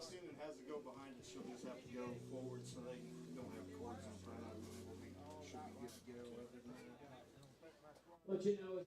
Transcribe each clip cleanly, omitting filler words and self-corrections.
student has to go behind it, she'll just have to go forward so they don't have cords in front of them. Should be good to go other than that. But you know,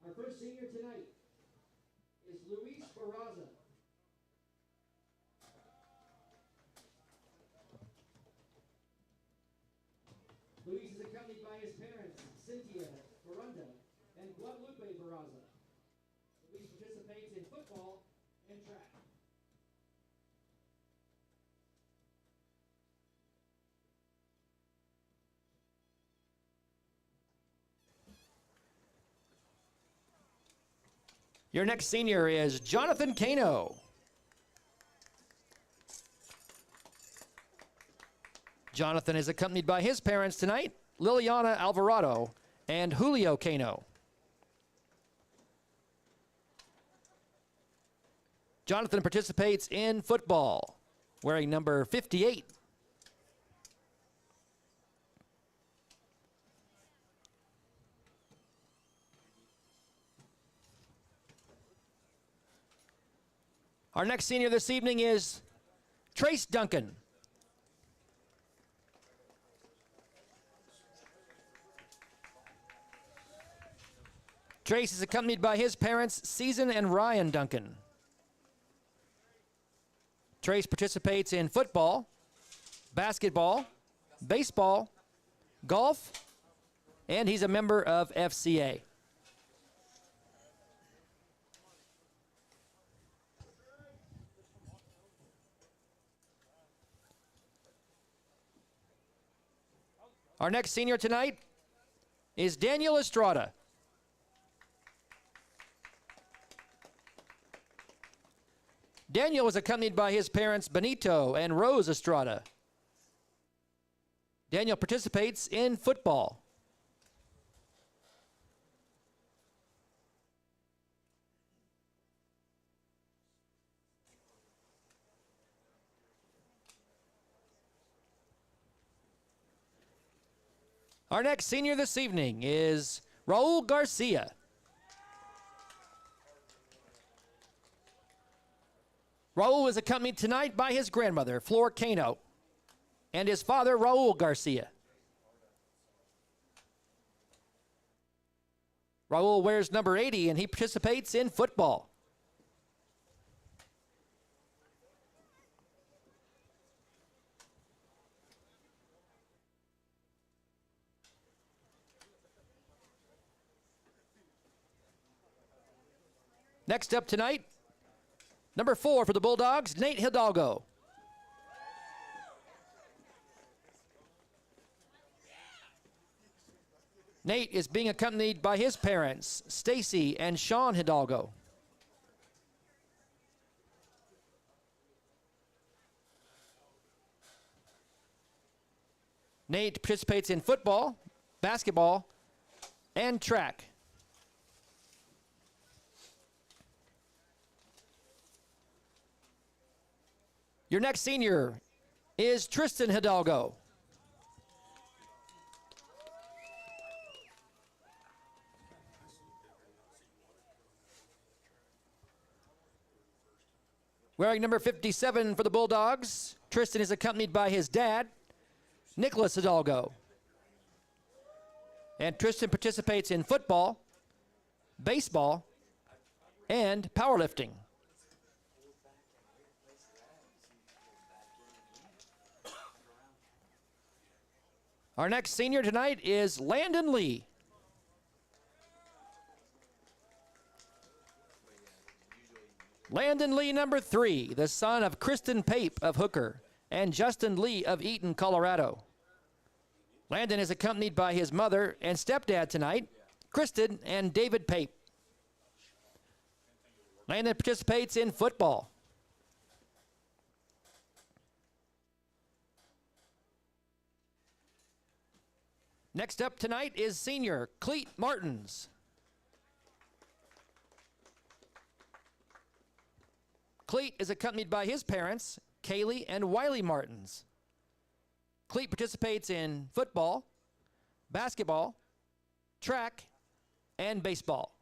our first senior tonight is Luis Barraza. Luis is accompanied by his parents, Cynthia Barunda and Guadalupe Barraza. Luis participates in football and track. Your next senior is Jonathan Cano. Jonathan is accompanied by his parents tonight, Liliana Alvarado and Julio Cano. Jonathan participates in football, wearing number 58. Our next senior this evening is Trace Duncan. Trace is accompanied by his parents, Season and Ryan Duncan. Trace participates in football, basketball, baseball, golf, and he's a member of FCA. Our next senior tonight is Daniel Estrada. Daniel was accompanied by his parents, Benito and Rose Estrada. Daniel participates in football. Our next senior this evening is Raul Garcia. Raul is accompanied tonight by his grandmother, Flor Cano, and his father, Raul Garcia. Raul wears number 80, and he participates in football. Next up tonight, number 4 for the Bulldogs, Nate Hidalgo. Nate is being accompanied by his parents, Stacy and Sean Hidalgo. Nate participates in football, basketball, and track. Your next senior is Tristan Hidalgo. Wearing number 57 for the Bulldogs, Tristan is accompanied by his dad, Nicholas Hidalgo. And Tristan participates in football, baseball, and powerlifting. Our next senior tonight is Landon Lee. Landon Lee, number 3, the son of Kristen Pape of Hooker and Justin Lee of Eaton, Colorado. Landon is accompanied by his mother and stepdad tonight, Kristen and David Pape. Landon participates in football. Next up tonight is senior Cleet Martins. Cleet is accompanied by his parents, Kaylee and Wiley Martins. Cleet participates in football, basketball, track, and baseball.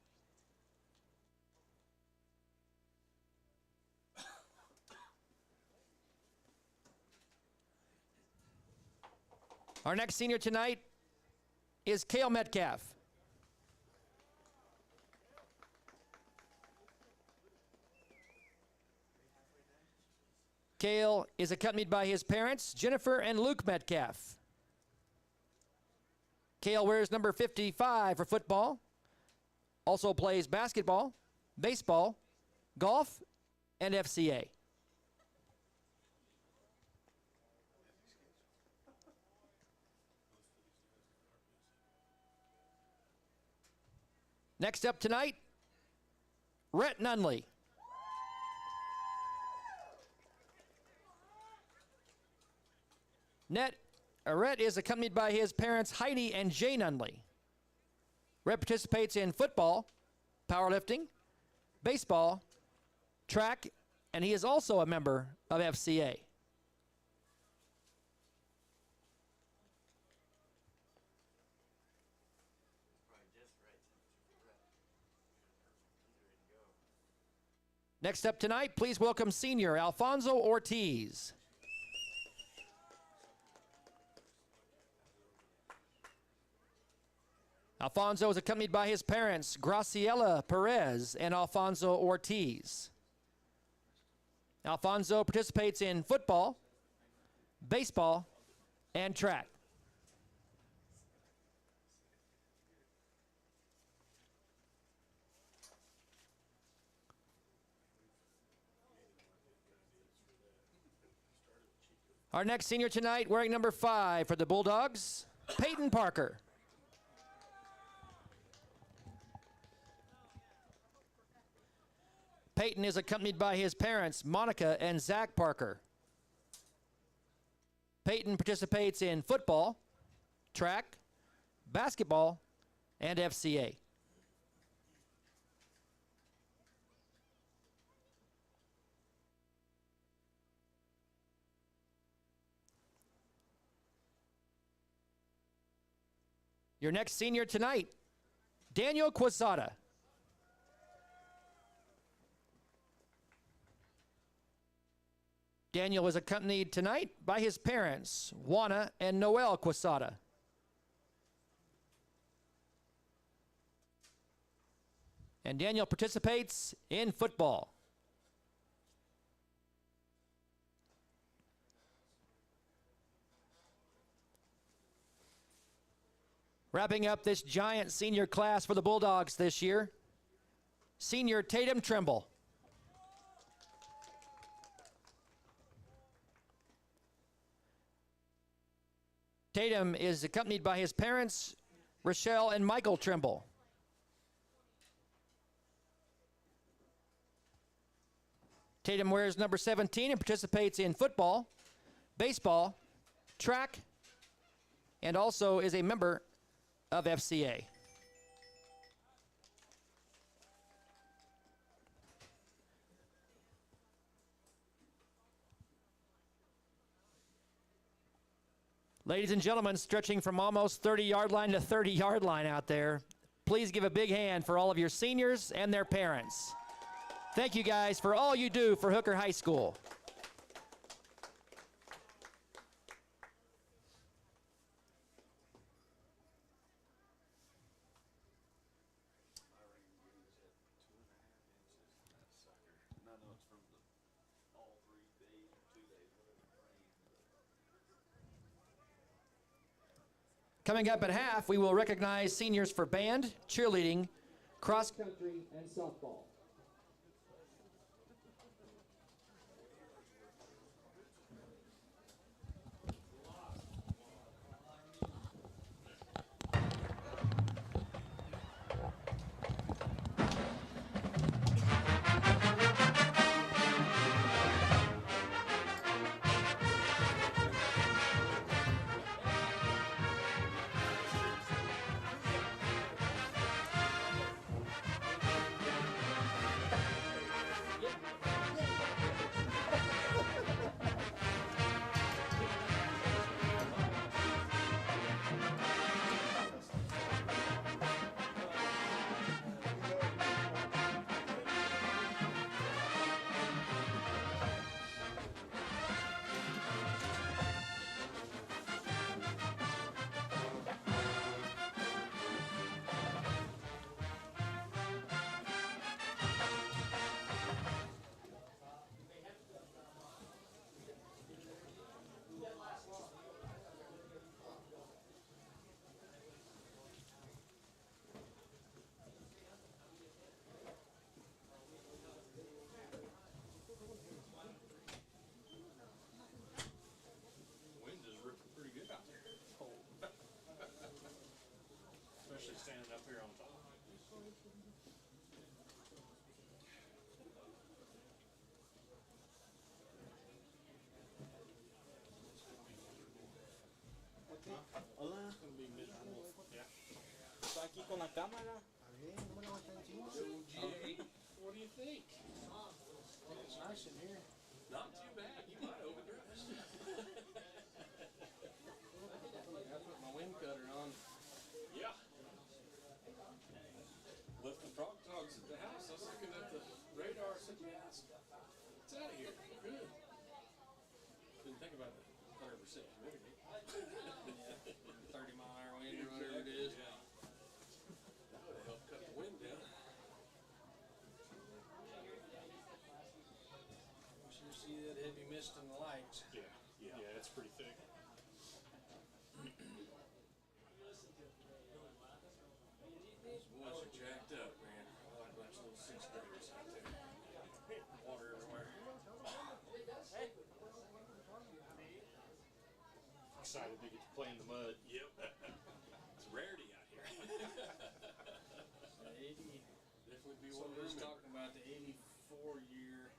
Our next senior tonight is Cale Metcalf. Cale is accompanied by his parents, Jennifer and Luke Metcalf. Cale wears number 55 for football, also plays basketball, baseball, golf, and FCA. Next up tonight, Rhett Nunley. Rhett is accompanied by his parents, Heidi and Jay Nunley. Rhett participates in football, powerlifting, baseball, track, and he is also a member of FCA. Next up tonight, please welcome senior Alfonso Ortiz. Alfonso is accompanied by his parents, Graciela Perez and Alfonso Ortiz. Alfonso participates in football, baseball, and track. Our next senior tonight, wearing number 5 for the Bulldogs, Peyton Parker. Peyton is accompanied by his parents, Monica and Zach Parker. Peyton participates in football, track, basketball, and FCA. Your next senior tonight, Daniel Quezada. Daniel is accompanied tonight by his parents, Juana and Noel Quezada. And Daniel participates in football. Wrapping up this giant senior class for the Bulldogs this year, senior Tatum Trimble. Tatum is accompanied by his parents, Rochelle and Michael Trimble. Tatum wears number 17 and participates in football, baseball, track, and also is a member of FCA. Ladies and gentlemen, stretching from almost 30-yard line to 30-yard line out there, please give a big hand for all of your seniors and their parents. Thank you guys for all you do for Hooker High School. Coming up at half, we will recognize seniors for band, cheerleading, cross Country, and softball. Standing up here on top. Hola. Yeah. Estoy aquí con la cámara. What do you think? It's nice in here. Not too bad. You might overdress. I put my wind cutter on. Yeah. Left the frog dogs at the house. I was looking at the radar. I said, yes, it's out of here. Good. Didn't think about the 100% humidity. 30-mile-an-hour wind or whatever it is. Yeah. That would have helped cut the wind down. You sure see that heavy mist in the lights. Yeah, it's pretty thick. These boys are jacked up, man. Like a bunch of little 6th graders out there. Water everywhere. Excited to get to play in the mud. Yep. It's a rarity out here. 80. Definitely be So one we're to just remember. talking about the 84 year.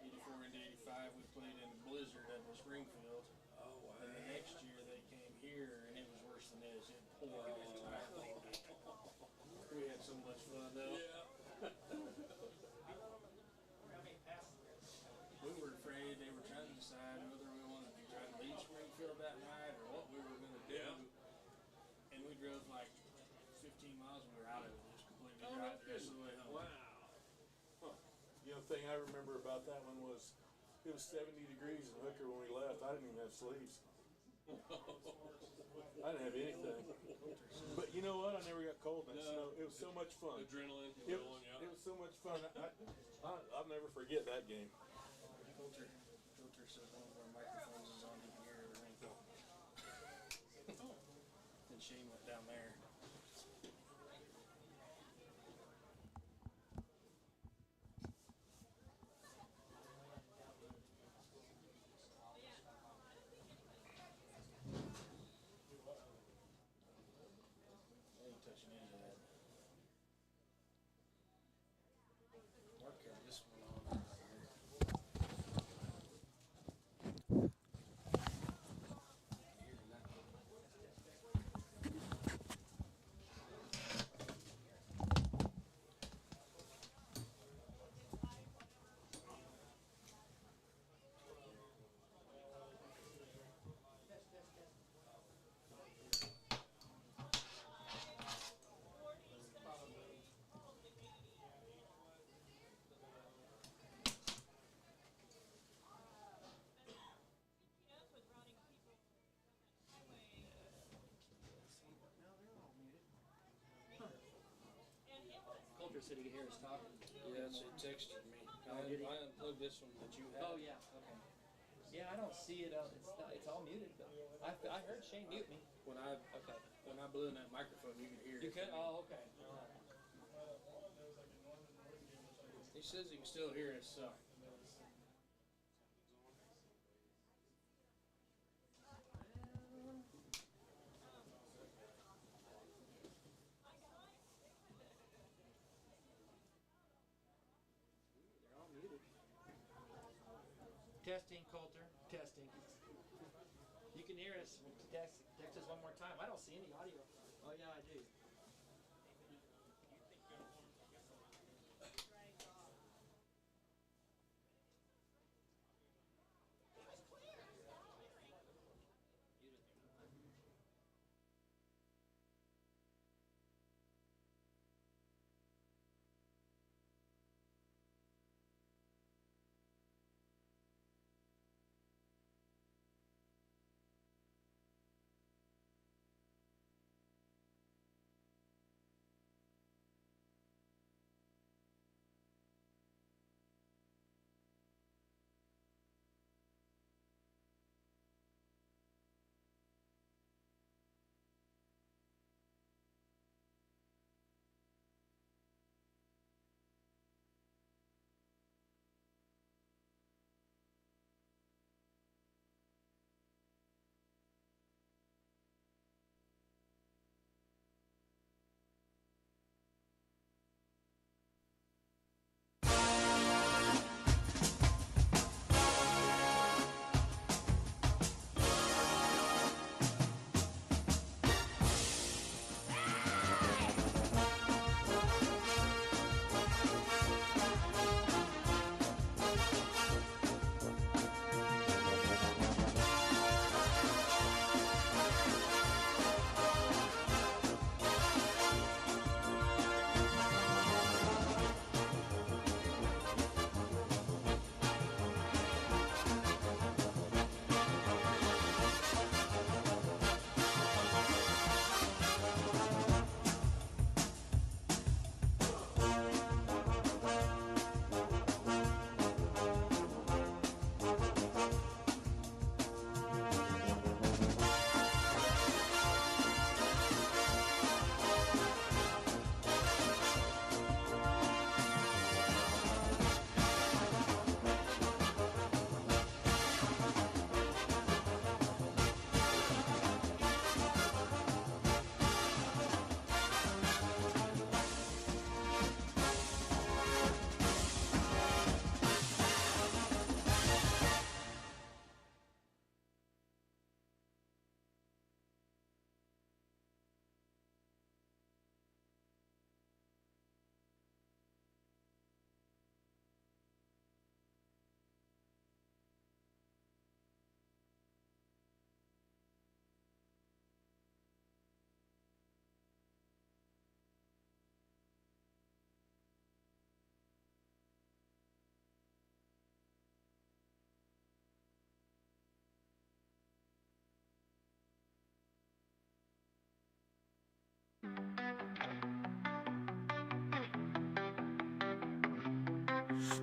84 into 85, we played in a blizzard up in Springfield. Oh, wow. And the next year they came here and it was worse than this. It poured the entire thing. We had so much fun though. Yeah. We were afraid they were trying to decide whether we wanted to try to leave Springfield that night or what we were going to do. Yeah. And we drove like 15 miles and we were out of it. Just completely dry the rest of the way home. Wow. You know, the thing I remember about that one was it was 70 degrees in Hooker when we left. I didn't even have sleeves. I didn't have anything. But you know what? I never got cold in that snow. It was so much fun. Adrenaline. It, Going, yeah. it was so much fun. I'll never forget that game. Filter says one of our microphones is on. You can hear everything. And Shane went down there. I ain't touching any of that. Mark had this one on. Hearing that one. said he could hear us talking. Yeah, it texted me. Did he? I unplugged this one that you had. Oh yeah, okay. Yeah, I don't see it. It's all muted. But I heard Shane mute me. When I blew in that microphone, you could hear it. You could? Oh, okay. All right. He says he can still hear us. They're all muted. Testing, Coulter. Testing. You can hear us. Text us one more time. I don't see any audio. Oh yeah, I do.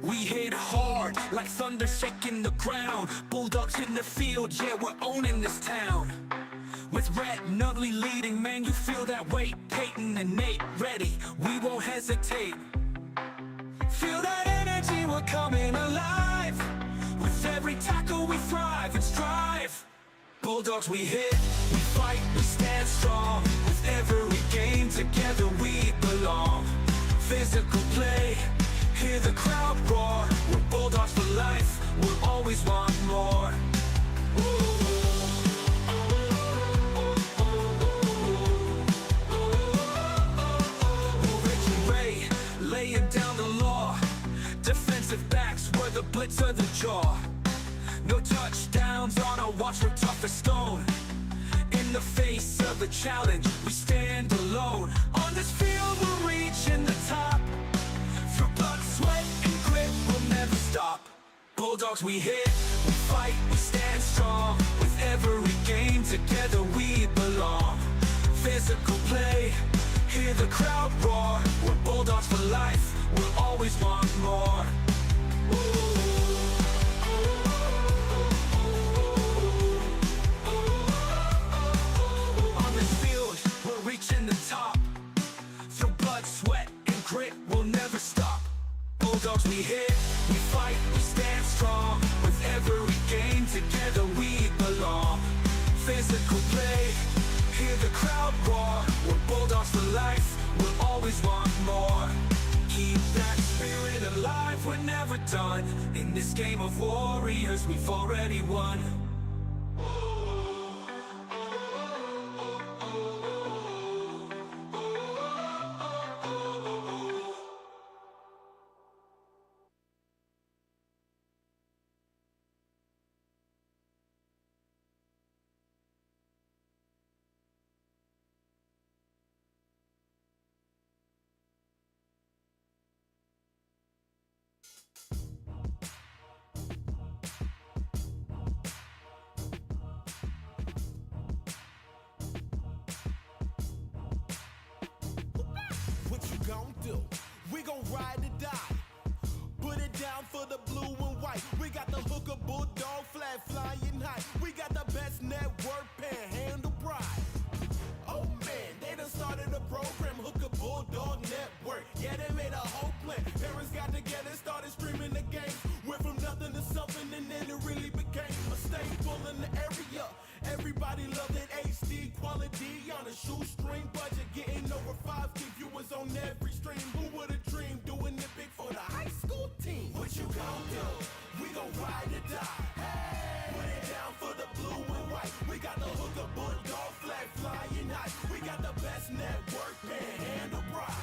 We hit hard, like thunder shaking the ground. Bulldogs in the field, yeah, we're owning this town. With Red Nutley leading, man, you feel that weight. Peyton and Nate ready, we won't hesitate. Feel that energy, we're coming alive. With every tackle we thrive and strive. Bulldogs we hit, we fight, we stand strong. With every game together we belong. Physical play, hear the crowd roar. We're Bulldogs for life, we'll always want more. Rich and Ray, laying down the law. Defensive backs were the blitz of the jaw. No touchdowns on our watch, we're tough as stone. In the face of the challenge, we stand alone. On this field, we're reaching the top. Through blood, sweat, and grit, we'll never stop. Bulldogs we hit, we fight, we stand strong. With every game together we belong. Physical play, Hear the crowd roar. We're Bulldogs for life. We'll always want more. On this field, we're reaching the top. Through blood, sweat, and grit, we'll never stop. Bulldogs, we hit, we fight, we stand strong. With every game, together we belong. Physical play, hear the crowd roar. We're Bulldogs for life, we'll always want more. Keep that spirit alive, we're never done. In this game of warriors, we've already won. What you gon' do? We gon' ride or die. Put it down for the blue and white. We got the hooker bulldog flag flying high. We got the best network, panhandle pride. Oh man, they done started a program, Hooker Bulldog Network. Yeah, they made a whole plan. Parents got together, started streaming the game. Went from nothing to something, and then it really became a staple in the area. Everybody loved it, HD quality on a shoestring budget, getting over 5K viewers on every stream. Who would've dreamed doing it big for the high school team? What you gon' do? We gon' ride or die. Hey, put it down for the blue and white. We got the Hooker Bulldog flag flying high. We got the best network, panhandle pride.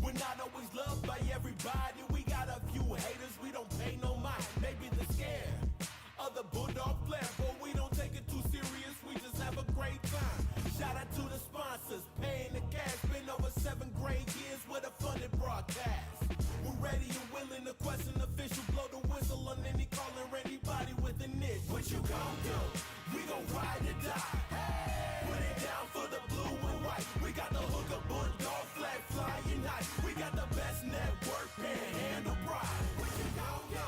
We're not always loved by everybody. We got a few haters, we don't pay no mind. Maybe they're scared of the Bulldog flag, but we don't take it too serious. We just have a great time. Shout out to the sponsors, paying the cash. Been over 7 great years with a funded broadcast. We're ready and willing to question official. Blow the whistle on any call or anybody with an itch. What you gon' do? We gon' ride or die. Hey, put it down for the blue and white. We got the Hooker Bulldog flag flying high. We got the best network, panhandle pride. What you gon' do?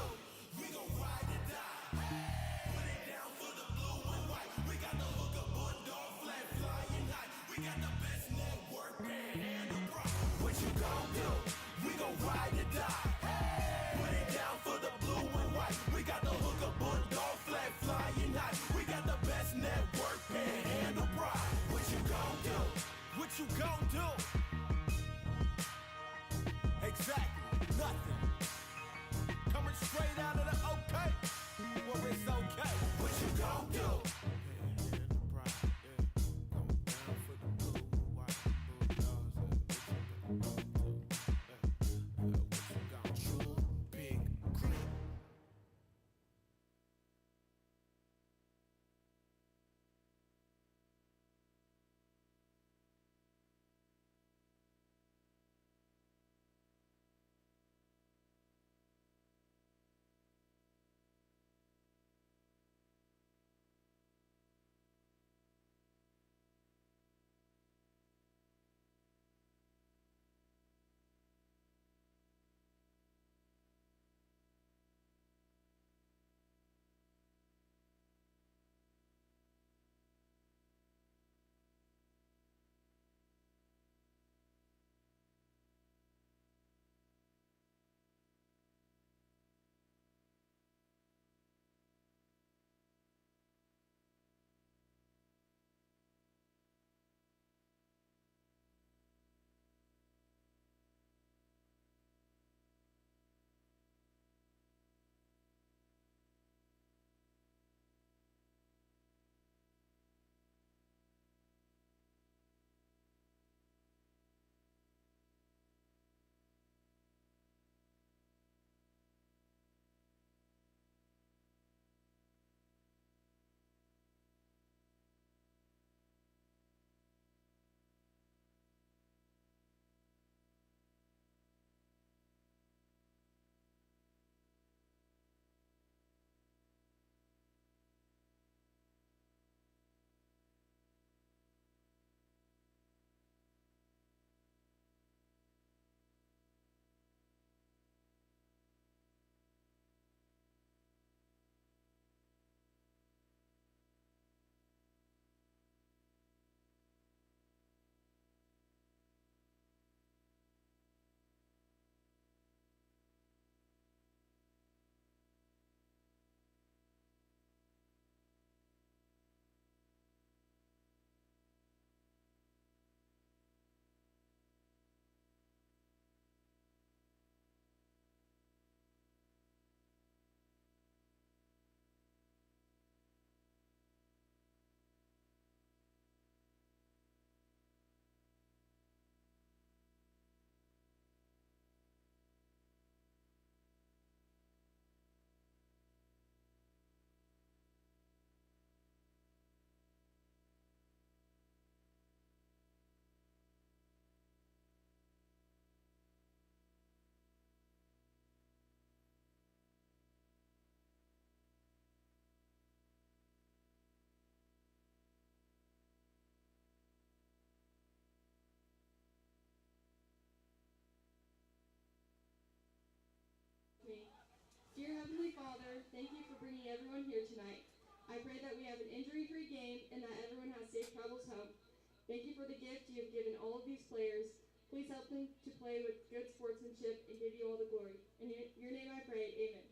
We gon' ride or die. Hey, put it down for the blue and white. We got the Hooker Bulldog flag flying high. We got the best network, panhandle pride. What you gon' do? We gon' ride or die. Hey, put it down for the blue and white. We got the Hooker Bulldog flag flying high. We got the best network. bringing everyone here tonight. I pray that we have an injury-free game and that everyone has safe travels home. Thank you for the gift you have given all of these players. Please help them to play with good sportsmanship and give you all the glory. In your name I pray, amen.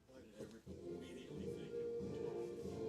Why did everybody immediately think of 2.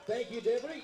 Thank you, Debbie.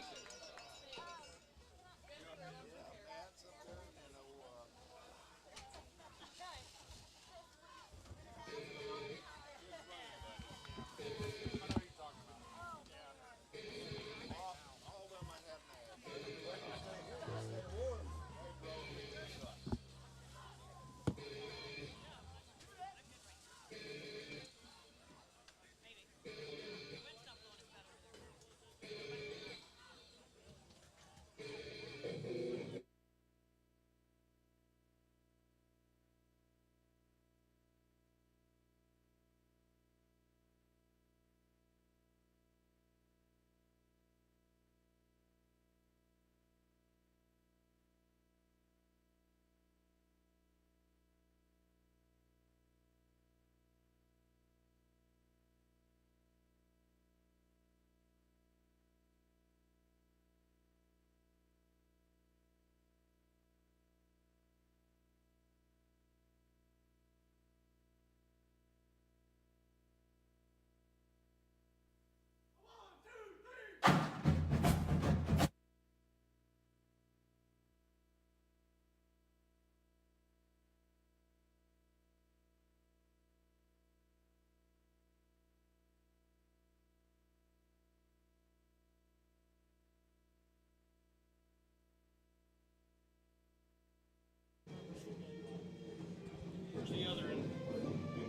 Where's the other end?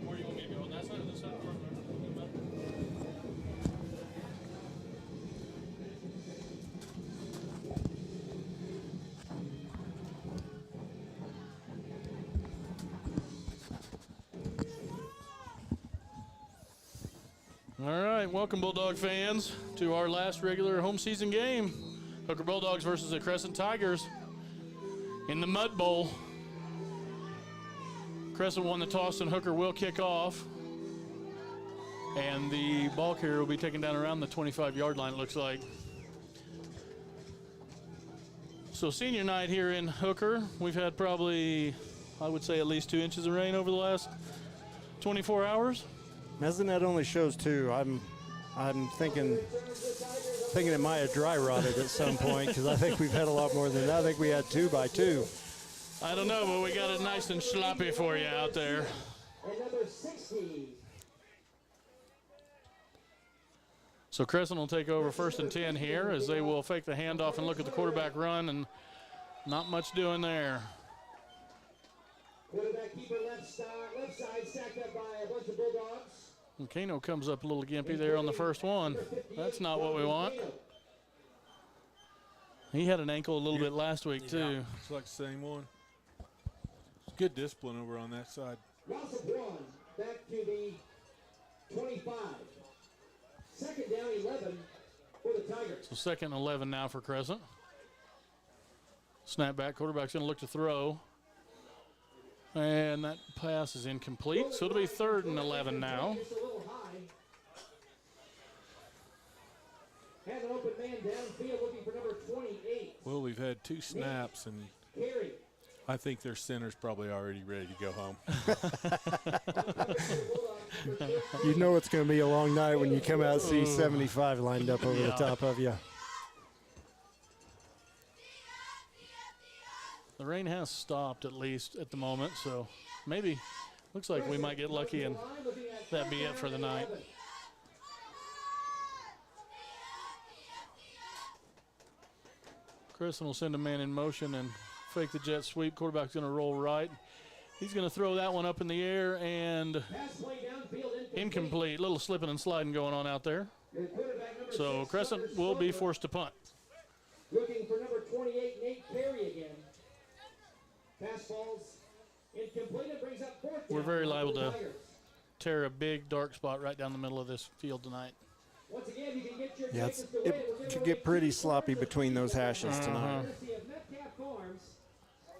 Where do you want me to go? On that side or this side? All right, welcome Bulldog fans to our last regular home season game. Hooker Bulldogs versus the Crescent Tigers in the Mud Bowl. Crescent won the toss and Hooker will kick off. And the ball carrier will be taken down around the 25-yard line, it looks like. So senior night here in Hooker. We've had probably, I would say, at least 2 inches of rain over the last 24 hours. Mesonet only shows 2. I'm thinking it might have dry rotted at some point because I think we've had a lot more than that. I think we had 2 by 2. I don't know, but we got it nice and sloppy for you out there. And number 60. So Crescent will take over 1st and 10 here as they will fake the handoff and look at the quarterback run, and not much doing there. Quarterback keeper left side stacked up by a bunch of Bulldogs. And Kano comes up a little gimpy there on the first one. That's not what we want. He had an ankle a little bit last week, too. It's like the same one. It's good discipline over on that side. Loss of 1, back to the 25. 2nd down, 11 for the Tigers. So 2nd and 11 now for Crescent. Snap back, quarterback's going to look to throw. And that pass is incomplete, so it'll be 3rd and 11 now. Have an open man downfield looking for number 28. Well, we've had 2 snaps, and Carey. I think their center's probably already ready to go home. You know it's going to be a long night when you come out and see 75 lined up over the top of you. The rain has stopped at least at the moment, so maybe looks like we might get lucky and that be it for the night. Crescent will send a man in motion and fake the jet sweep. Quarterback's going to roll right. He's going to throw that one up in the air and incomplete. Little slipping and sliding going on out there. So Crescent will be forced to punt. Looking for number 28, Nate Carey again. Pass balls incomplete and brings up 4th down. We're very liable to tear a big dark spot right down the middle of this field tonight. Once again, you can get your Yeah, tickets to win. it could get pretty sloppy between those hashes tonight. Courtesy of Metcalf Farms.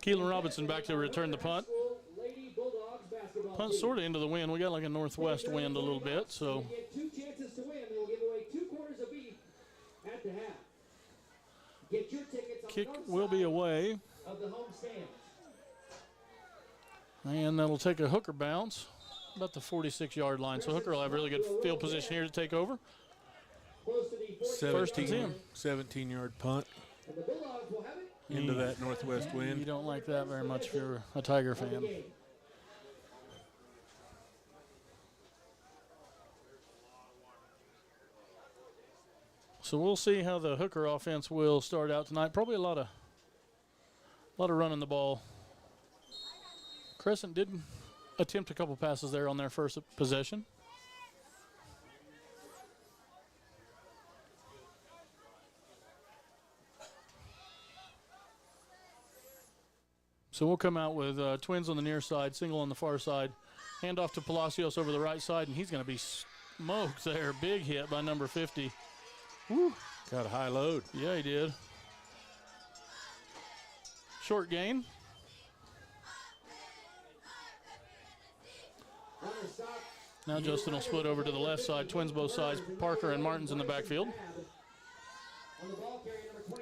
Keelan Robinson back to return the punt. Lady Bulldogs basketball Punt team. sort of into the wind. We got like a northwest wind a little bit, so You get 2 chances to win. They will give away 2 quarters of beef at the half. Get your tickets on kick the north will be side away. of the home stands. And that'll take a hooker bounce about the 46-yard line. So Hooker will have really good field position here to take over. Close to the 40 First and 10. 17-yard punt And the Bulldogs will have it. into that northwest You wind. don't like that very much if you're a Tiger fan. Game. So we'll see how the Hooker offense will start out tonight. Probably a lot of running the ball. Crescent did attempt a couple passes there on their first possession. So we'll come out with twins on the near side, single on the far side. Hand off to Palacios over the right side, and he's going to be smoked there. Big hit by number 50. Woo. Got a high load. Yeah, he did. Short gain. Now Justin will split over to the left side. Twins both sides. Parker and Martin's in the backfield.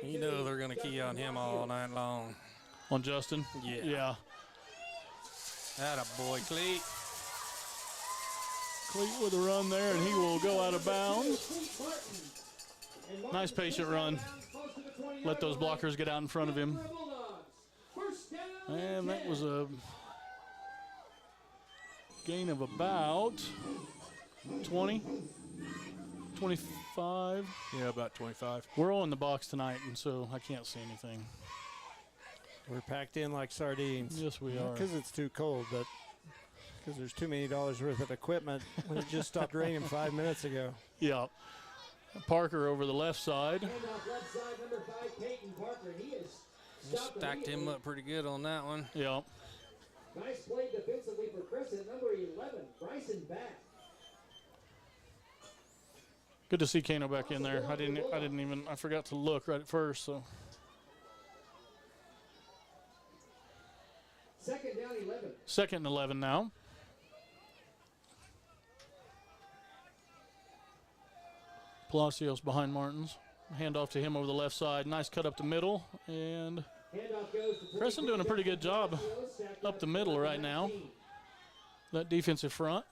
You know they're going to key on him all night long. On Justin? Yeah. Yeah. Atta boy, Cleet. Cleet with a run there, and he will go out of bounds. Nice patient run. Let those blockers get out in front of him. And that was a gain of about 20, 25. Yeah, about 25. We're all in the box tonight, and so I can't see anything. We're packed in like sardines. Yes, we are. Because it's too cold, but because there's too many dollars worth of equipment when it just stopped raining 5 minutes ago. Yeah. Parker over the left side. Left side, number 5, Peyton Parker. He is Stacked him up pretty good on that one. Yeah. Nice play defensively for Crescent. Number 11, Bryson Back. Good to see Kano back in there. I forgot to look right at first, so. Second down, 11. Second and 11 now. Palacios behind Martins. Hand off to him over the left side. Nice cut up the middle. And Handoff goes to Crescent doing a pretty good job up the middle right now. That defensive front.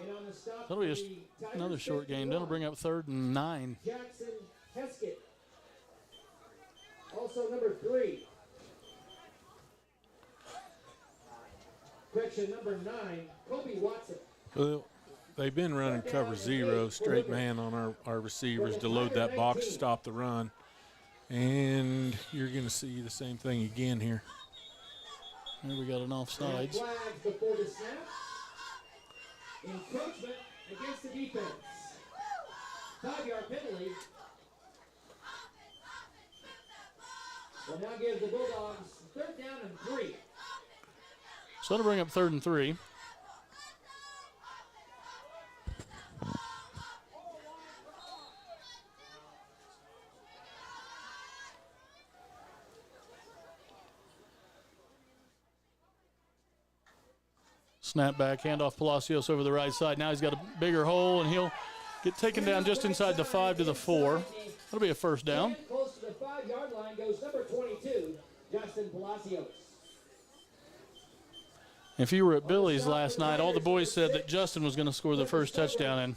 And on the stop That'll be for the Tigers, another short game. That'll bring up 3rd and 9. Jackson Heskett. Also number 3. Correction, number 9, Kobe Watson. Well, they've been running cover 0, straight man on our receivers to load that box, stop the run. And you're going to see the same thing again here. Here we got an offsides. Flags before the snap. Encroachment against the defense. 5-yard penalty. Will now give the Bulldogs 3rd down and 3. So that'll bring up 3rd and 3. Snap back, handoff Palacios over the right side. Now he's got a bigger hole, and he'll Get taken down just inside the 5 to the 4. That'll be a first down. And close to the 5-yard line goes number 22, Justin Palacios. If you were at Billy's last night, all the boys said that Justin was going to score the first touchdown, and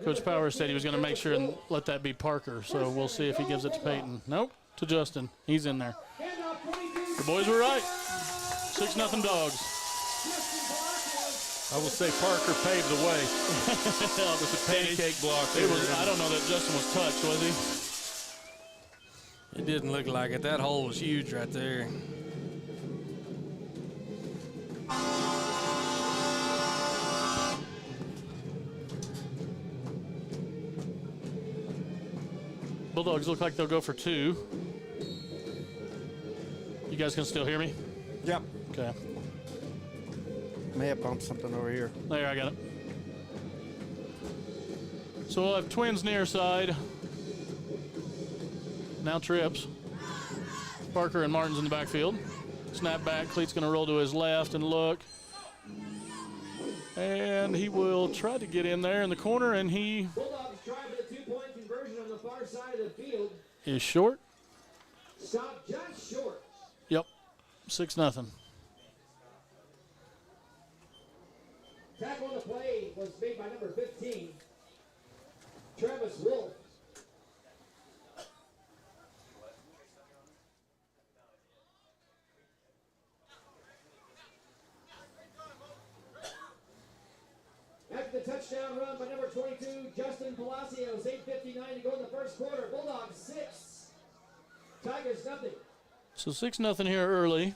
Coach Powers said he was going to make sure and let that be Parker. So we'll see if he gives it to Peyton. Nope, to Justin. He's in there. The boys were right. 6-0 Dogs. I will say Parker paved the way. With the Pancake block. I don't know that Justin was touched, was he? It didn't look like it. That hole was huge right there. Bulldogs look like they'll go for 2. You guys can still hear me? Yep. Okay. May have bumped something over here. There, I got it. So we'll have twins near side. Now trips. Parker and Martin's in the backfield. Snap back. Cleat's going to roll to his left and look. And he will try to get in there in the corner, and he Bulldogs try for the 2-point conversion on the far side of the field. is short. Stop just short. Yep. 6-0. Tackle on the play was made by number 15, Travis Wolf. After the touchdown run by number 22, Justin Palacios, 8:59 to go in the first quarter. Bulldogs 6, Tigers nothing. So 6-0 here early.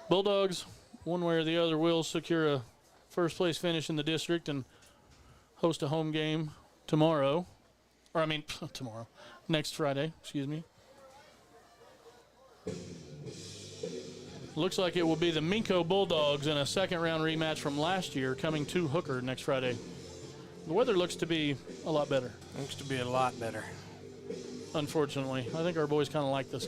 Bulldogs, one way or the other, will secure a first place finish in the district and host a home game tomorrow. Or, I mean, tomorrow. Next Friday, excuse me. Looks like it will be the Minko Bulldogs in a second-round rematch from last year coming to Hooker next Friday. The weather looks to be a lot better. Looks to be a lot better. Unfortunately. I think our boys kind of like this.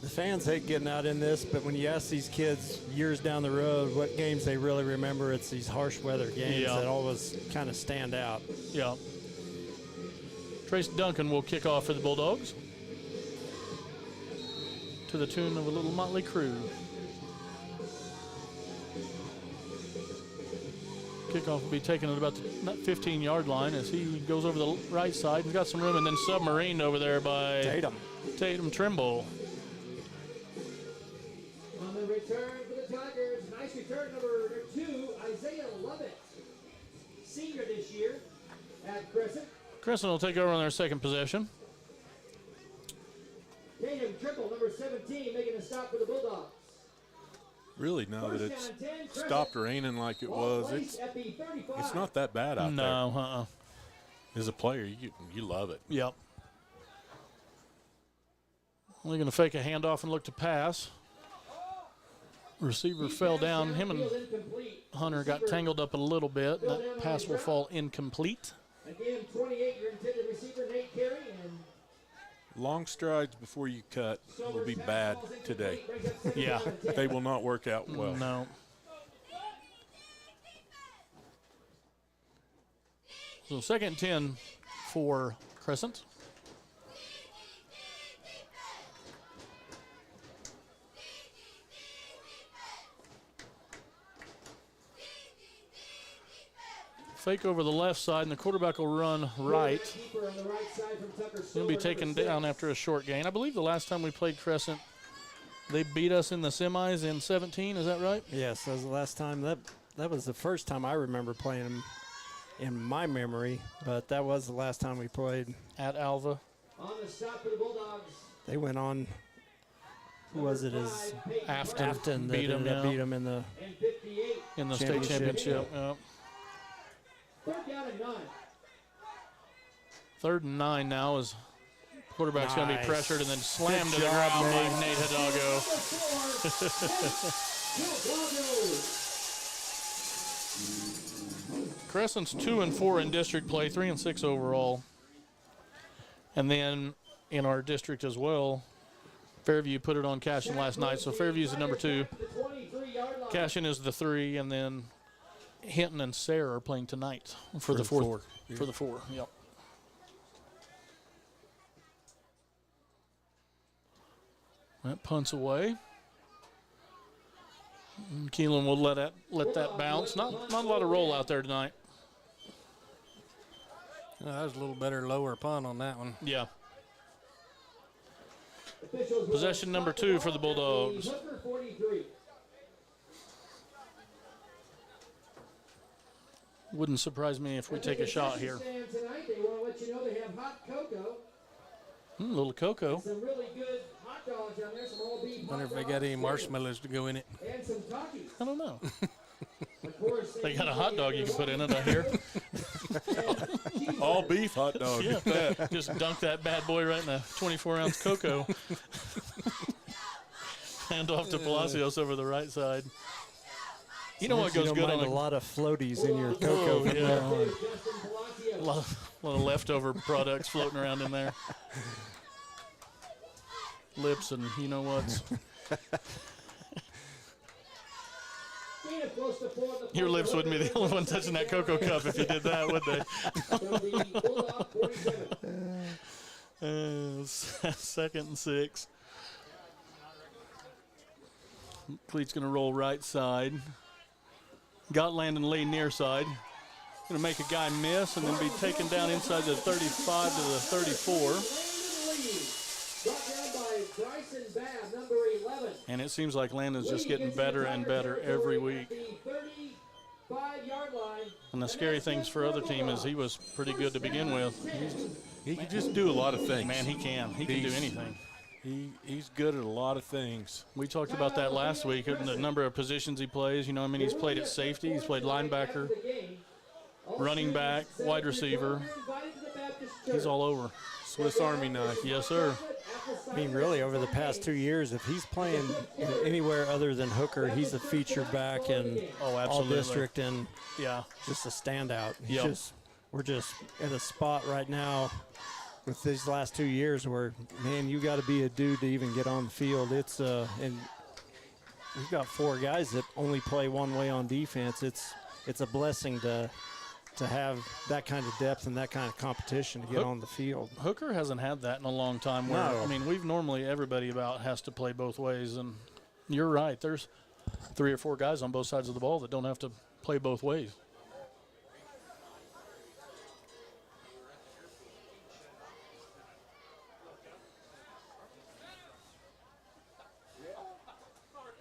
The fans hate getting out in this, but when you ask these kids years down the road what games they really remember, it's these harsh weather games that always kind of stand out. Yeah. Trace Duncan will kick off for the Bulldogs to the tune of a little motley crew. Kickoff will be taken at about the 15-yard line as he goes over the right side. He's got some room and then submarined over there by Tatum Trimble. On the return for the Tigers, nice return, number 2, Isaiah Lovett, senior this year at Crescent. Crescent will take over on their second possession. Tatum Trimble, number 17, making a stop for the Bulldogs. Really, now that it's stopped raining like it was, it's not that bad out there. No, As a player, you love it. Yep. They're going to fake a handoff and look to pass. Receiver fell down. Him and Hunter got tangled up a little bit. That pass will fall incomplete. Again, 28, your intended receiver, Nate Carey, and Long strides before you cut will be bad today. Yeah. They will not work out well. No. So 2nd and 10 for Crescent. Fake over the left side, and the quarterback will run right. He'll be taken down after a short gain. I believe the last time we played Crescent, they beat us in the semis in 17. Is that right? Yes, that was the last time. That was the first time I remember playing them in my memory, but that was the last time we played. At Alva. On the stop for the Bulldogs. They went on. Who was it? Afton beat them in the state championship. Yep. 3rd down and 9. 3rd and 9 now as quarterback's going to be pressured and then slammed to the ground by Nate Hidalgo. Crescent's 2-4 in district play, 3-6 overall. And then in our district as well, Fairview put it on Cashin last night, so Fairview's the number 2. Cashin is the 3, and then Hinton and Sarah are playing tonight for the fourth. Yeah. For the 4, yep. That punts away. And Keelan will let that bounce. Not a lot of roll out there tonight. That was a little better lower punt on that one. Yeah. Possession number 2 for the Bulldogs. Hooker 43. Wouldn't surprise me if we take a shot here. Tonight, they want to let you know they have hot cocoa. A little cocoa. Some really good hot dogs on there. Some all beef. Wonder if they got any marshmallows to go in it. And some Takis. I don't know. Of course, They got a hot dog you can put in it, I hear. All beef hot dog. Yeah. Just dunk that bad boy right in a 24-ounce cocoa. Hand off to Palacios over the right side. You know what goes you don't good mind on a lot of floaties in your cocoa. Oh, yeah. A lot of leftover products floating around in there. Lips and you know what's. Your lips wouldn't be the only one touching that cocoa cup if you did that, would they? Second and 6. Cleat's going to roll right side. Got Landon Lee near side. Going to make a guy miss and then be taken down inside the 35 to the 34. And it seems like Landon's just getting better and better every week. And the scary things for other team is he was pretty good to begin with. He can just do a lot of things. Man, he can. He can do anything. He's good at a lot of things. We talked about that last week, the number of positions he plays. You know, I mean, he's played at safety. He's played linebacker, running back, wide receiver. He's all over. Swiss Army knife. Yes, sir. I mean, really, over the past 2 years, if he's playing anywhere other than hooker, he's a feature back in all district and just a standout. We're just at a spot right now with these last 2 years where, man, you got to be a dude to even get on the field. It's and we've got 4 guys that only play one way on defense. It's a blessing to have that kind of depth and that kind of competition to get on the field. Hooker hasn't had that in a long time. Where, I mean, we've normally everybody about has to play both ways, and you're right. There's 3 or 4 guys on both sides of the ball that don't have to play both ways.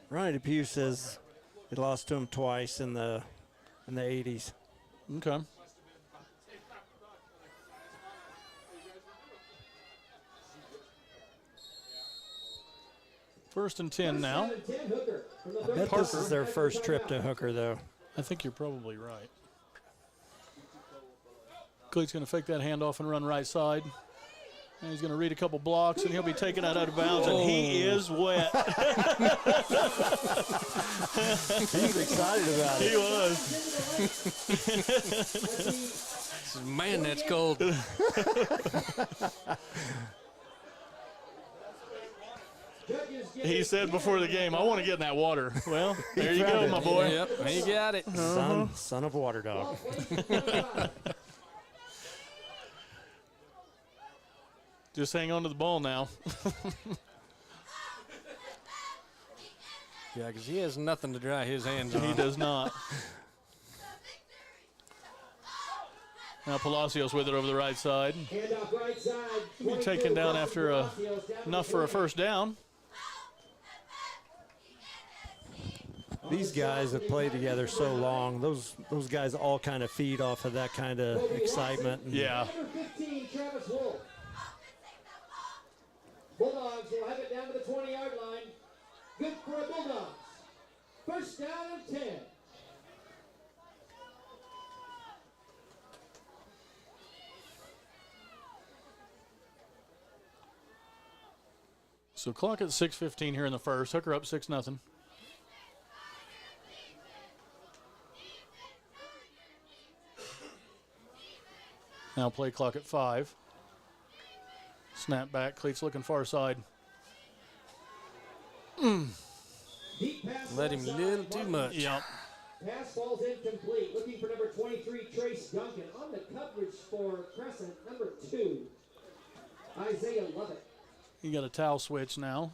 Ronnie Depew says he lost to him twice in the 80s. Okay. First and 10 now. I bet this is their first trip to Hooker, though. I think you're probably right. Cleat's going to fake that handoff and run right side. And he's going to read a couple blocks, and he'll be taken out of bounds, and he is wet. He's excited about it. He was. Man, that's cold. He said before the game, I want to get in that water. Well, there you go, my boy. Yep, he got it. Son of water dog. Just hang on to the ball now. Yeah, because he has nothing to dry his hands on. He does not. Now Palacios with it over the right side. He'll be taken down after enough for a first down. These guys have played together so long. Those guys all kind of feed off of that kind of excitement. Yeah. Bulldogs will have it down to the 20-yard line. Good for the Bulldogs. First down and 10. So clock at 6:15 here in the first. Hooker up 6-0. Now play clock at 5. Snap back. Cleats looking far side. Let him a little too much. Yep. Pass falls incomplete. Looking for number 23, Trace Duncan. On the coverage for Crescent, number 2, Isaiah Lovett. You got a towel switch now.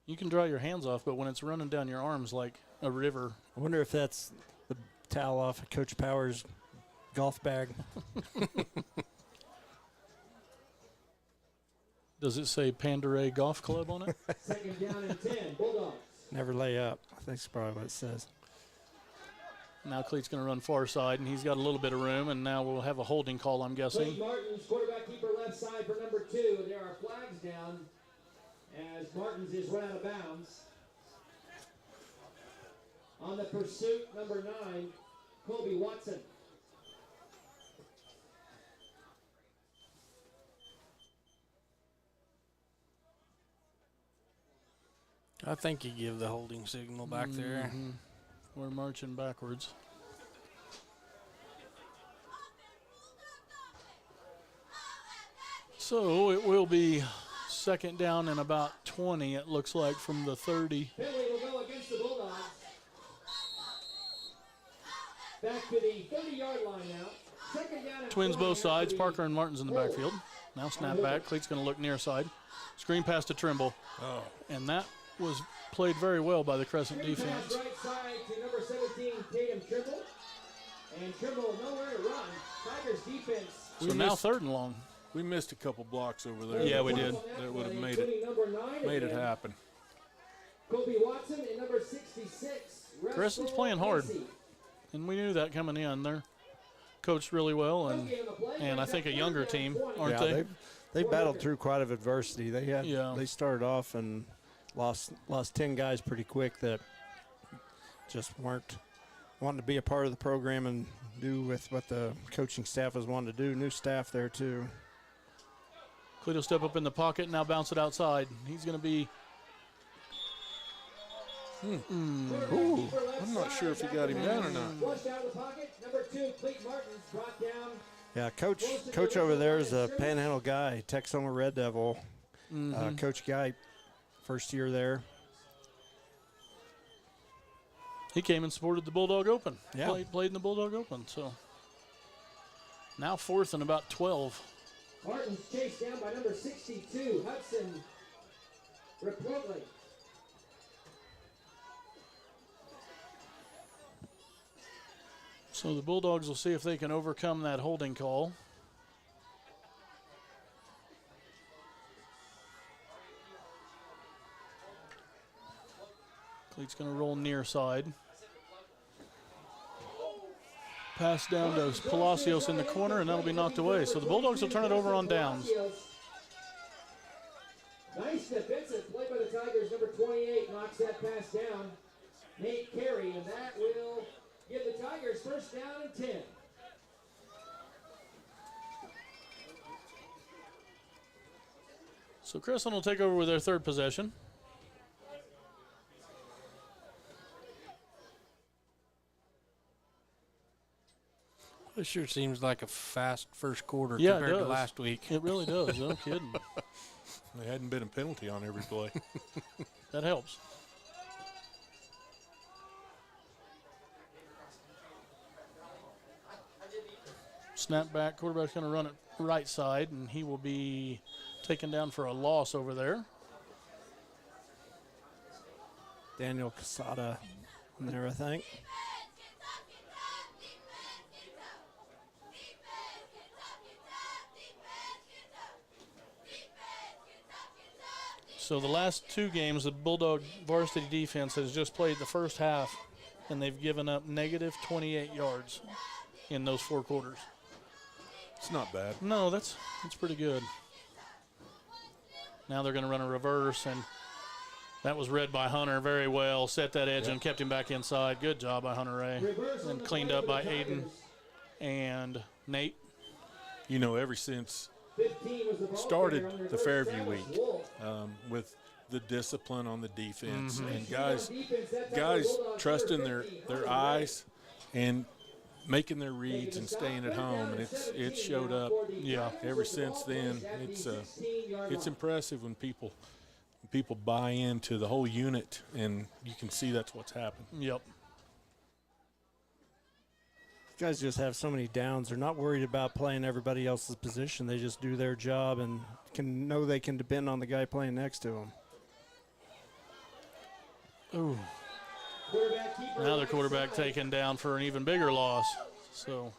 You can dry your hands off, but when it's running down your arms like a river. I wonder if that's the towel off of Coach Powers' golf bag. Does it say Pandaray Golf Club on it? Second down and 10, Bulldogs. Never lay up. I think that's probably what it says. Now Cleet's going to run far side, and he's got a little bit of room, and now we'll have a holding call, I'm guessing. Clayton Martins, quarterback keeper left side for number 2. There are flags down as Martins is run out of bounds. On the pursuit, number 9, Colby Watson. I think you give the holding signal back there. We're marching backwards. So it will be second down and about 20, it looks like, from the 30. Finley will go against the Bulldogs. Back to the 30-yard line now. Second down and Twins 20 both sides. after Parker and Martin's in the backfield. Now snap back. Cleet's going to look near side. Screen pass to Trimble. Oh. And that was played very well by the Crescent Screen defense. pass right side to number 17, Tatum Trimble. And Trimble nowhere to run. Tigers defense. So now third and long. We missed a couple blocks over there. Yeah, we did. That would have including number 9 made it again. happen. Colby Watson and number 66. Crescent's playing hard, and we knew that coming in. They're coached really well, and I think a younger team, aren't they? They battled through quite of adversity. They started off and lost 10 guys pretty quick that just weren't wanting to be a part of the program and do with what the coaching staff was wanting to do. New staff there too. Cleet will step up in the pocket and now bounce it outside. He's going to be. Ooh, I'm not sure if he got him down or not. Flushed out of the pocket. Number 2, Cleet Martins brought down. Yeah, coach over there is a Panhandle guy, Texoma Red Devil. Coach Guy, first year there. He came and supported the Bulldog Open. Yeah. Played in the Bulldog Open. So now fourth and about 12. Martins chased down by number 62, Hudson Reportley. So the Bulldogs will see if they can overcome that holding call. Cleet's going to roll near side. Pass down to Palacios in the corner, and that'll be knocked away. So the Bulldogs will turn it over on downs. Nice defensive play by the Tigers. Number 28 knocks that pass down. Nate Carey, and that will give the Tigers first down and 10. So Crescent will take over with their third possession. It sure seems like a fast first quarter Yeah, compared it to does. last week. It really does, no kidding. There hadn't been a penalty on every play. That helps. Snap back, quarterback's going to run it right side, and he will be taken down for a loss over there. Daniel Casada in there, I think. So the last two games, the Bulldog varsity defense has just played the first half, and they've given up negative 28 yards in those 4 quarters. It's not bad. No, that's pretty good. Now they're going to run a reverse, and that was read by Hunter very well. Set that edge and kept him back inside. Good job by Hunter Ray. And cleaned up by Aiden and Nate. You know, ever since started the Fairview week with the discipline on the defense and guys trusting their eyes and making their reads and staying at home, and it showed up. Yeah. Ever since then, it's impressive when people buy into the whole unit, and you can see that's what's happened. Yep. Guys just have so many downs. They're not worried about playing everybody else's position. They just do their job and can know they can depend on the guy playing next to them. Ooh. Now their quarterback taken down for an even bigger loss. So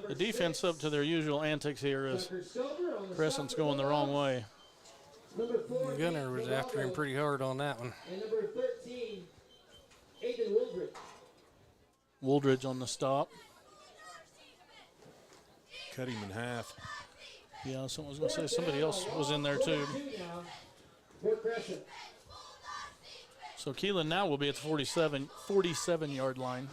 the defense up to their usual antics here as Crescent's going the wrong way. Gunner was after him pretty hard on that one. And number 13, Aiden Woodridge. Wooldridge on the stop. Cut him in half. Yeah, someone was going to say somebody else was in there too. So Keelan now will be at the 47-yard line.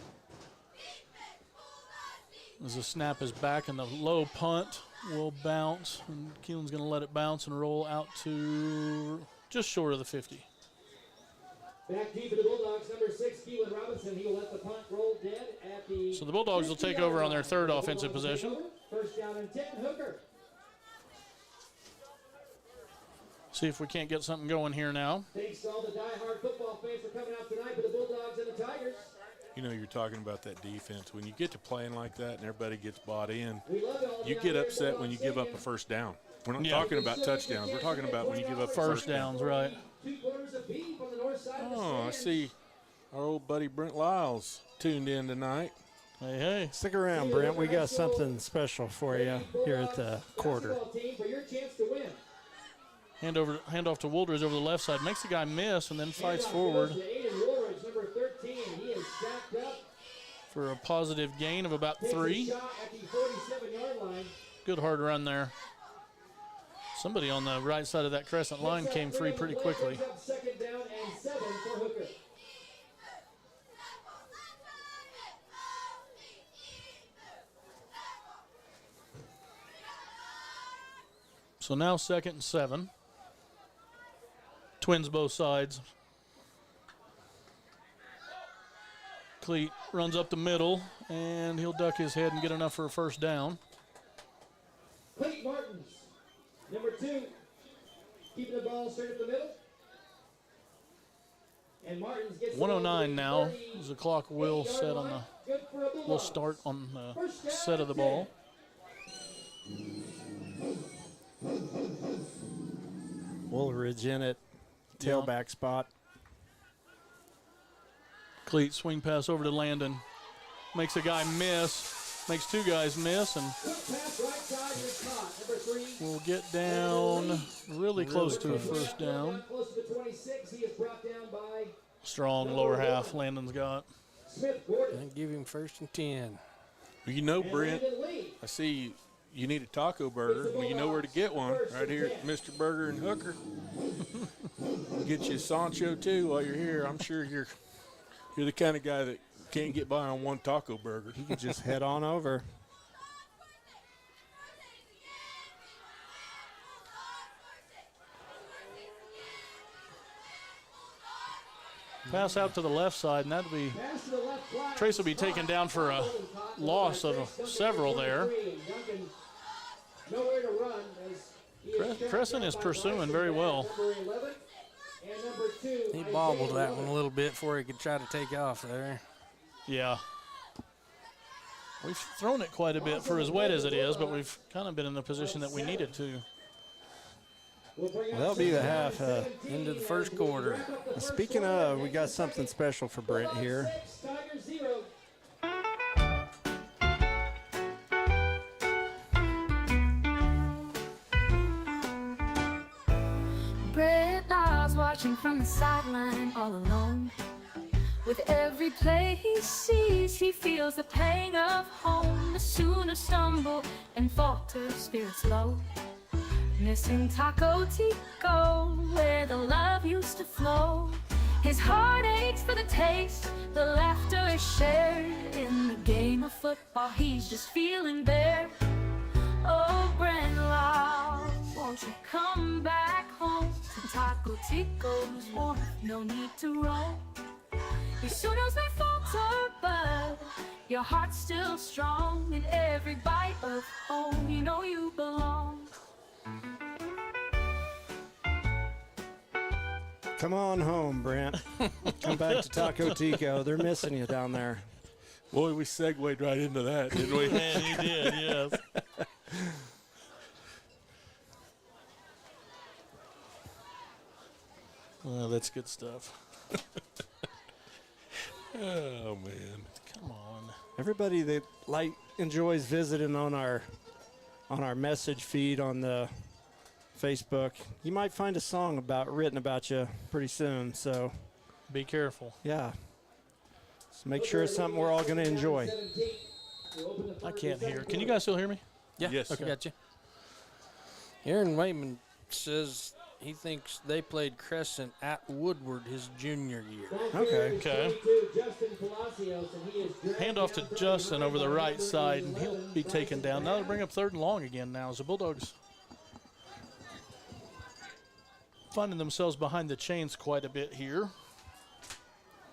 As the snap is back and the low punt will bounce. And Keelan's going to let it bounce and roll out to just short of the 50. Back deep for the Bulldogs, number 6, Keelan Robinson. He will let the punt roll dead at the. So the Bulldogs will take over on their third offensive possession. First down and 10, Hooker. See if we can't get something going here now. Thanks to all the die-hard football fans for coming out tonight for the Bulldogs and the Tigers. You know, you're talking about that defense. When you get to playing like that and everybody gets bought in, you get upset when you give up a first down. We're not talking about touchdowns. We're talking about when you give up first downs, right? Oh, I see our old buddy Brent Lyles tuned in tonight. Hey, hey. Stick around, Brent. We got something special for you here at the quarter. Hand off to Wooldridge over the left side. Makes the guy miss and then fights forward for a positive gain of about 3. Good hard run there. Somebody on the right side of that Crescent line came free pretty quickly. Second down and 7 for Hooker. So now 2nd and 7. Twins both sides. Cleat runs up the middle, and he'll duck his head and get enough for a first down. Cleat Martins, number 2, keeping the ball straight up the middle. And Martins gets 109 now as the clock will set on the will start on the set of the ball. Woolridge in it, tailback spot. Cleat swing pass over to Landon. Makes a guy miss, makes 2 guys miss, and will get down really close to a first down. Strong lower half Landon's got. And give him 1st and 10. You know, Brent, I see you need a taco burger. Well, you know where to get one, right here at Mr. Burger and Hooker. Get you a Sancho, too, while you're here. I'm sure you're the kind of guy that can't get by on one taco burger. You can just head on over. Pass out to the left side, and that'll be Trace will be taken down for a loss of several there. Crescent is pursuing very well. He bobbled that one a little bit before he could try to take off there. Yeah. We've thrown it quite a bit for as wet as it is, but we've kind of been in the position that we needed to. Well, that'll be the half. Into the first quarter. Speaking of, we got something special for Brent here. Brent Lyles watching from the sideline all alone. With every play he sees, he feels the pang of home. The sooner stumble and falter, spirits low. Missing Taco Tico, where the love used to flow. His heart aches for the taste, the laughter is shared. In the game of football, he's just feeling bare. Oh, Brent Lyles, won't you come back home to Taco Tico's warmth? No need to roam. Your sooners may falter, but your heart's still strong. In every bite of home, you know you belong. Come on home, Brent. Come back to Taco Tico. They're missing you down there. Boy, we segued right into that, didn't we? Man, he did, yes. Well, that's good stuff. Oh, man. Come on. Everybody that enjoys visiting on our message feed on the Facebook, you might find a song written about you pretty soon. So be careful. Yeah. So make sure it's something we're all going to enjoy. I can't hear. Can you guys still hear me? Yeah. Yes. Okay. Got you. Aaron Wayman says he thinks they played Crescent at Woodward his junior year. Okay. Okay. Hand off to Justin over the right side, and he'll be taken down. Now they'll bring up 3rd and long again now as the Bulldogs finding themselves behind the chains quite a bit here.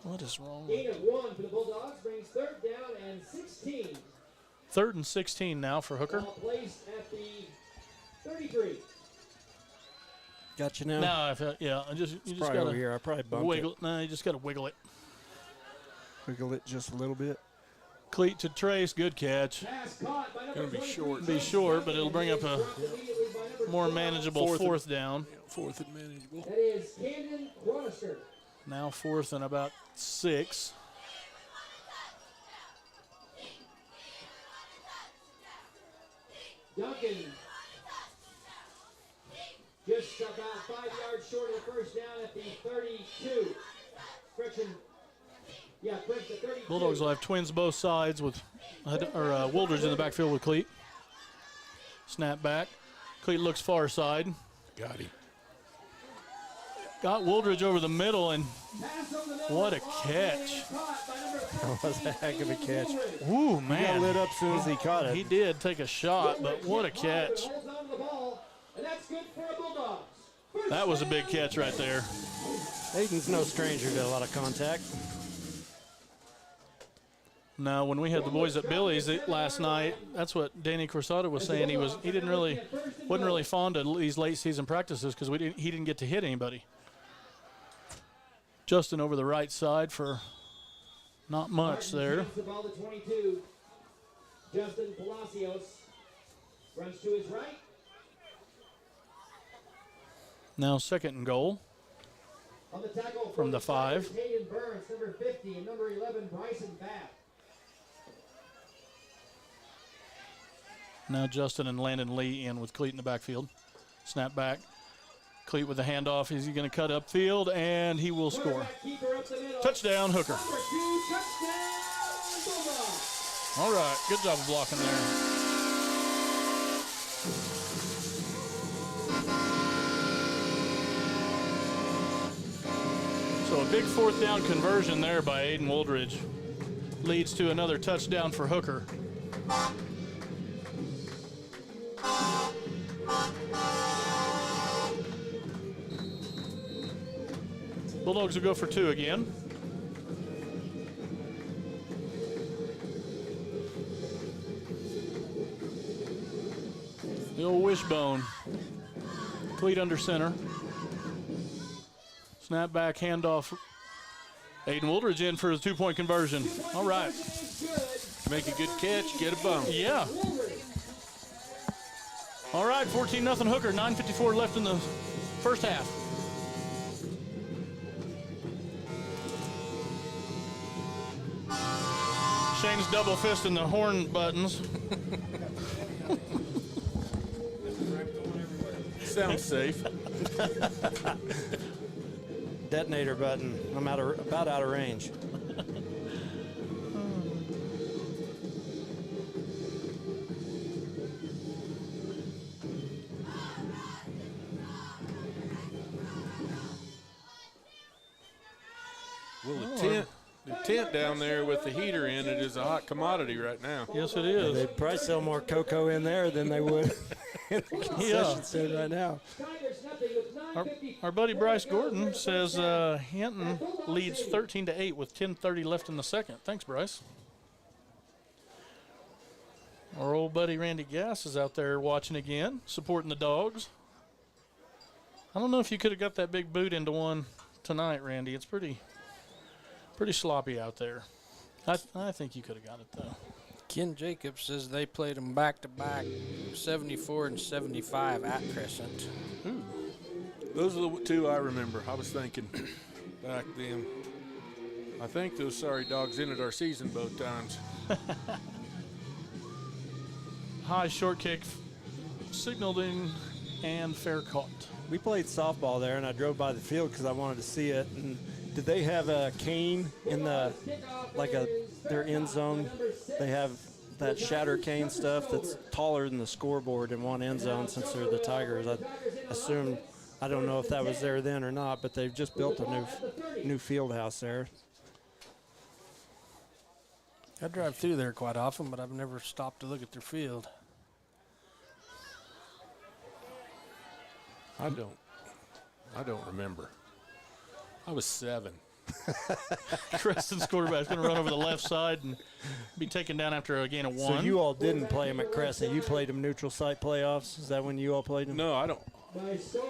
What is wrong? Gain of 1 for the Bulldogs brings 3rd down and 16. 3rd and 16 now for Hooker. Ball placed at the 33. Got you now? Now, you just got over here. I probably bumped wiggle. No, you just got to wiggle it. Wiggle it just a little bit. Cleat to Trace, good catch. Going to be short. Be short, but it'll bring up a more manageable 4th down. 4th and manageable. That is Camden Cronister. Now 4th and about 6. Duncan just about 5 yards short of the 1st down at the 32. Correction. Yeah, correct, the 32. Bulldogs will have twins both sides with Wooldridge in the backfield with Cleat. Snap back. Cleat looks far side. Got him. Got Wooldridge over the middle, and what a catch. That was a heck of a catch. Ooh, He got man. lit up as soon as he caught it. He did take a shot, but what a catch. That was a big catch right there. Aiden's no stranger to a lot of contact. Now, when we had the boys at Billy's last night, that's what Danny Corsada was saying. He wasn't really fond of these late season practices because he didn't get to hit anybody. Justin over the right side for not much there. The ball to 22. Justin Palacios runs to his right. Now 2nd and goal On the tackle from the 5. Hayden Burns, number 50, and number 11, Bryson Bath. Now Justin and Landon Lee in with Cleat in the backfield. Snap back. Cleat with the handoff. Is he going to cut upfield? And he will score. Touchdown, Hooker. All right. Good job of blocking there. So a big 4th down conversion there by Aiden Wooldridge leads to another touchdown for Hooker. Bulldogs will go for 2 again. The old wishbone. Cleat under center. Snap back, handoff. Aiden Wooldridge in for his 2-point conversion. All right. Make a good catch, get a bump. Yeah. All right, 14-0 Hooker. 9:54 left in the first half. Shane's double fisting the horn buttons. Sounds safe. Detonator button. I'm about out of range. Well, the tent down there with the heater in it is a hot commodity right now. Yes, it is. They'd probably sell more cocoa in there than they would in the concession stand right now. Our buddy Bryce Gordon says Hinton leads 13-8 with 10:30 left in the second. Thanks, Bryce. Our old buddy Randy Gass is out there watching again, supporting the Dogs. I don't know if you could have got that big boot into one tonight, Randy. It's pretty sloppy out there. I think you could have got it, though. Ken Jacobs says they played them back-to-back, 74 and 75 at Crescent. Ooh. Those are the two I remember. I was thinking back then. I think those sorry dogs ended our season both times. High short kick, signaled in, and fair caught. We played softball there, and I drove by the field because I wanted to see it. And did they have a cane in the, their end zone? They have that shatter cane stuff that's taller than the scoreboard in one end zone since they're the Tigers. I assume, I don't know if that was there then or not, but they've just built a new field house there. I drive through there quite often, but I've never stopped to look at their field. I don't remember. I was 7. Crescent's quarterback's going to run over the left side and be taken down after a gain of 1. So you all didn't play them at Crescent. You played them neutral site playoffs. Is that when you all played them? No, I don't.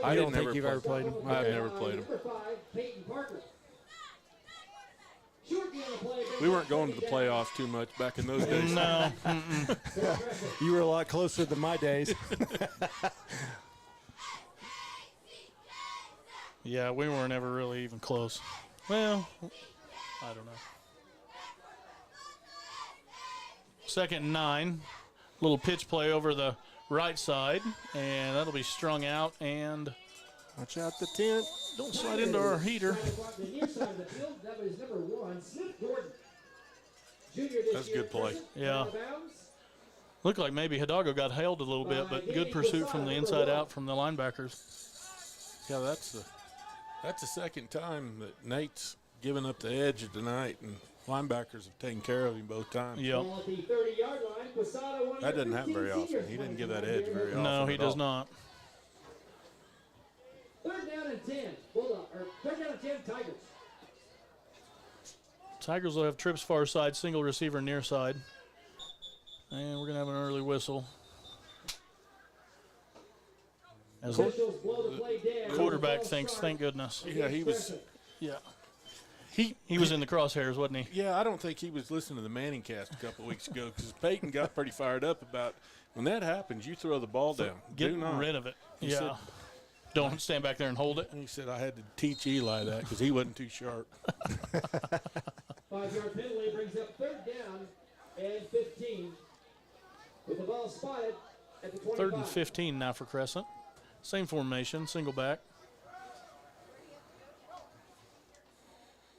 I don't think you've ever played them. I've never played them. We weren't going to the playoffs too much back in those days. No. You were a lot closer than my days. Yeah, we weren't ever really even close. Well, I don't know. 2nd and 9. Little pitch play over the right side, and that'll be strung out. And watch out the tent. Don't slide into our heater. That's a good play. Yeah. Looked like maybe Hidalgo got held a little bit, but good pursuit from the inside out from the linebackers. Yeah, that's the second time that Nate's given up the edge tonight, and linebackers have taken care of him both times. Yep. That doesn't happen very often. He didn't give that edge very often. No, he does not. 3rd down and 10. Third down and 10, Tigers. Tigers will have trips far side, single receiver near side. And we're going to have an early whistle. As the quarterback thinks, thank goodness. Yeah, he was. Yeah. He was in the crosshairs, wasn't he? Yeah, I don't think he was listening to the Manning cast a couple of weeks ago because Peyton got pretty fired up about when that happens, you throw the ball down. Get rid of it. He said, don't stand back there and hold it. And he said, I had to teach Eli that because he wasn't too sharp. 5-yard penalty brings up 3rd down and 15 with the ball spotted at the 25. 3rd and 15 now for Crescent. Same formation, single back.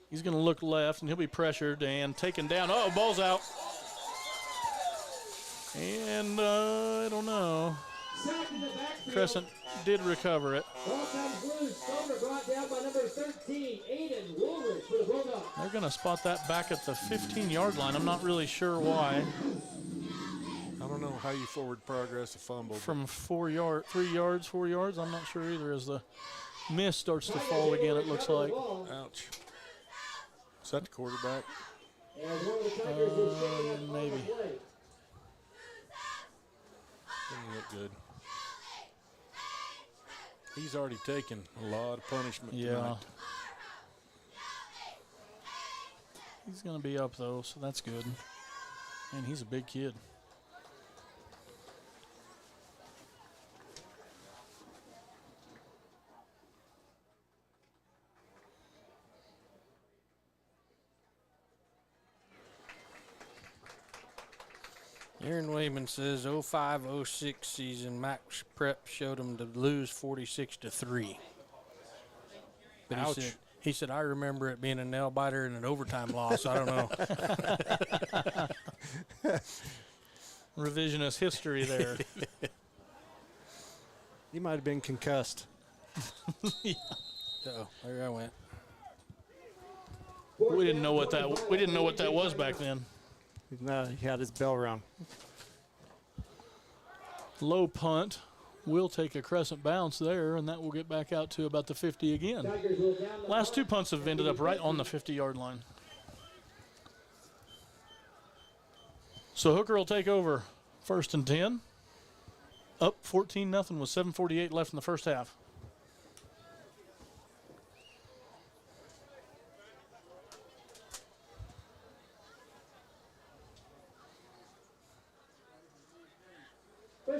He's going to look left, and he'll be pressured and taken down. Oh, ball's out. And I don't know. Crescent did recover it. They're going to spot that back at the 15-yard line. I'm not really sure why. I don't know how you forward progress a fumble. From 4 yards, 3 yards, 4 yards, I'm not sure either. As the mist starts to fall again, it looks like. Ouch. Is that the quarterback? Maybe. Doesn't look good. He's already taken a lot of punishment tonight. He's going to be up, though, so that's good. And he's a big kid. Aaron Wayman says 05-06 season, Max Prep showed him to lose 46-3. But Ouch. He said, I remember it being a nail biter and an overtime loss. I don't know. Revisionist history there. He might have been concussed. Yeah. Uh-oh, there I went. We didn't know what that was back then. No, he had his bell rung. Low punt. We'll take a Crescent bounce there, and that will get back out to about the 50 again. Last 2 punts have ended up right on the 50-yard line. So Hooker will take over 1st and 10. Up 14-0 with 7:48 left in the first half.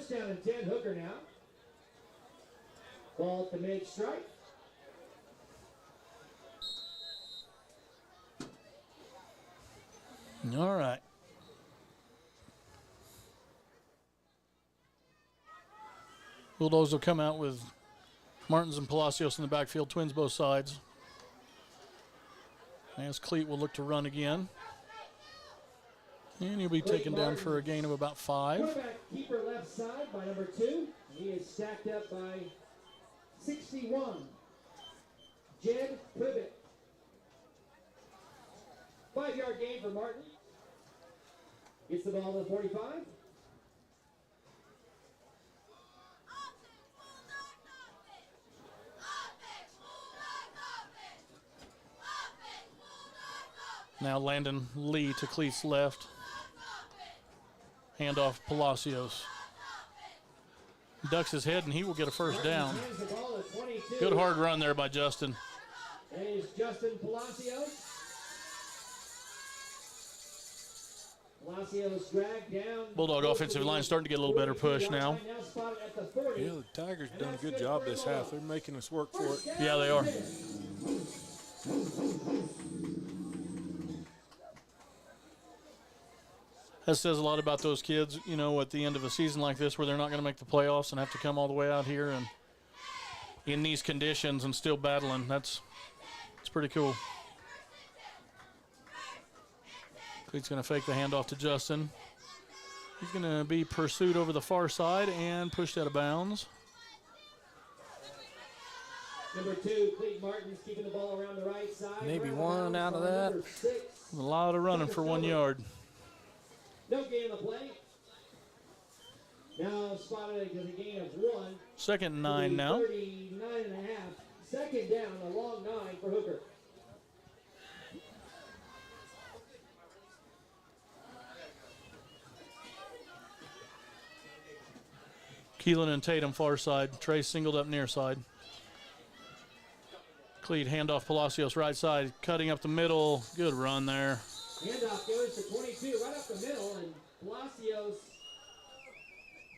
First down and 10, Hooker now. Ball at the mid-strike. All right. Bulldogs will come out with Martins and Palacios in the backfield, twins both sides. As Cleat will look to run again. And he'll be taken down for a gain of about 5. Quarterback keeper left side by number 2. He is stacked up by 61. Jed Privet. 5-yard gain for Martin. Gets the ball to the 45. Now Landon Lee to Cleat's left. Handoff Palacios. Ducks his head and he will get a first down. Good hard run there by Justin. That is Justin Palacios. Palacios dragged down. Bulldog offensive line starting to get a little better push now. Yeah, the Tigers done a good job this half. They're making us work for it. Yeah, they are. That says a lot about those kids, you know, at the end of a season like this where they're not going to make the playoffs and have to come all the way out here and in these conditions and still battling. It's pretty cool. Cleat's going to fake the handoff to Justin. He's going to be pursued over the far side and pushed out of bounds. Number 2, Cleat Martin's keeping the ball around the right side. Maybe one out of that. A lot of running for 1 yard. No gain on the play. Now spotted as a gain of 1. Second and 9 now. 39 and a half. Second down, a long 9 for Hooker. Keelan and Tatum far side. Trace singled up near side. Cleat handoff Palacios right side. Cutting up the middle. Good run there. Handoff goes to 22 right up the middle, and Palacios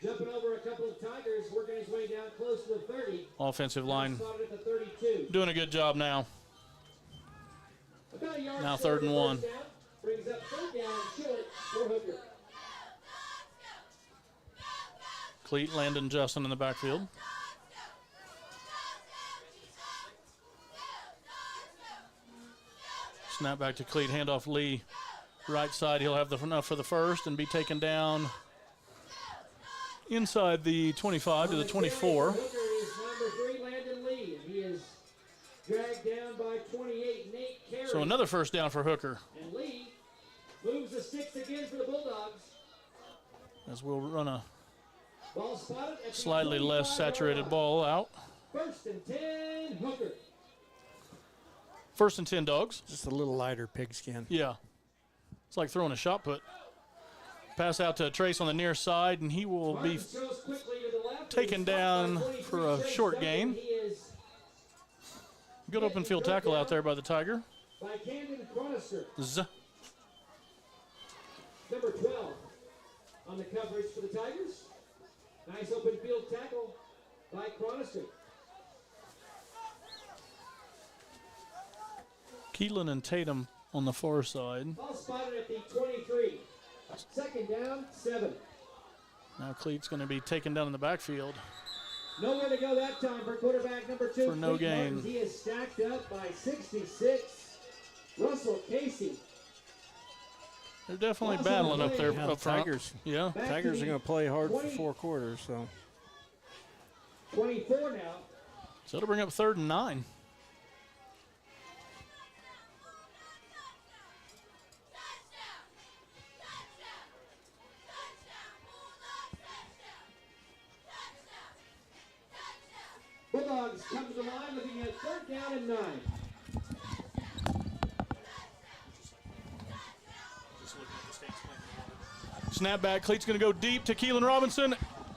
jumping over a couple of Tigers, working his way down close to the 30. Offensive line Spotted at the 32. doing a good job now. About a yard Now short 3rd and of 1. first down. Brings up 3rd down short for Hooker. Cleat, Landon, Justin in the backfield. Snap back to Cleat, handoff Lee. Right side, he'll have enough for the first and be taken down inside the 25 to the 24. Hooker is number 3, Landon Lee, and he is dragged down by 28, Nate Carey. So another first down for Hooker. And Lee moves the sticks again for the Bulldogs. As we'll run a Ball spotted at the slightly less 25-yard saturated line. ball out. 1st and 10, Hooker. 1st and 10 Dogs. Just a little lighter pigskin. Yeah. It's like throwing a shot put. Pass out to Trace on the near side, and he will be Martin throws quickly to the left. taken He's down stopped by 23 for a Trace short Duncan. gain. He is Good open field tackle out there by the Tiger. by Camden Cronister, Z. number 12, on the coverage for the Tigers. Nice open field tackle by Cronister. Keelan and Tatum on the far side. Ball spotted at the 23. 2nd down, 7. Now Cleat's going to be taken down in the backfield. Nowhere to go that time for quarterback number 2. For no Cleat gain. Martins. He is stacked up by 66. Russell Casey. They're definitely battling up there Yeah, up front. Tigers. Yeah. Back Tigers to are the going to play hard for 20 4 quarters, so. 24 now. So it'll bring up 3rd and 9. Bulldogs come to the line looking at 3rd down and 9. Snap back. Cleat's going to go deep to Keelan Robinson.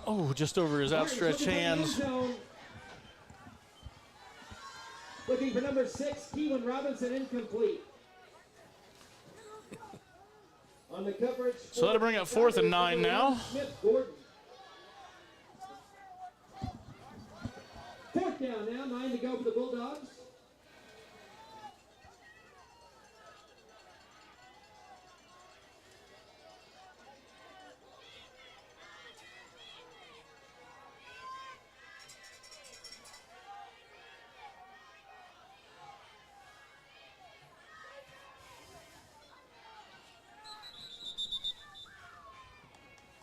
Oh, just over his outstretched hands. Looking for number 6, Keelan Robinson, incomplete. On the coverage. So that'll bring up 4th and 9 now. Smith Gordon. Fourth down now, 9 to go for the Bulldogs.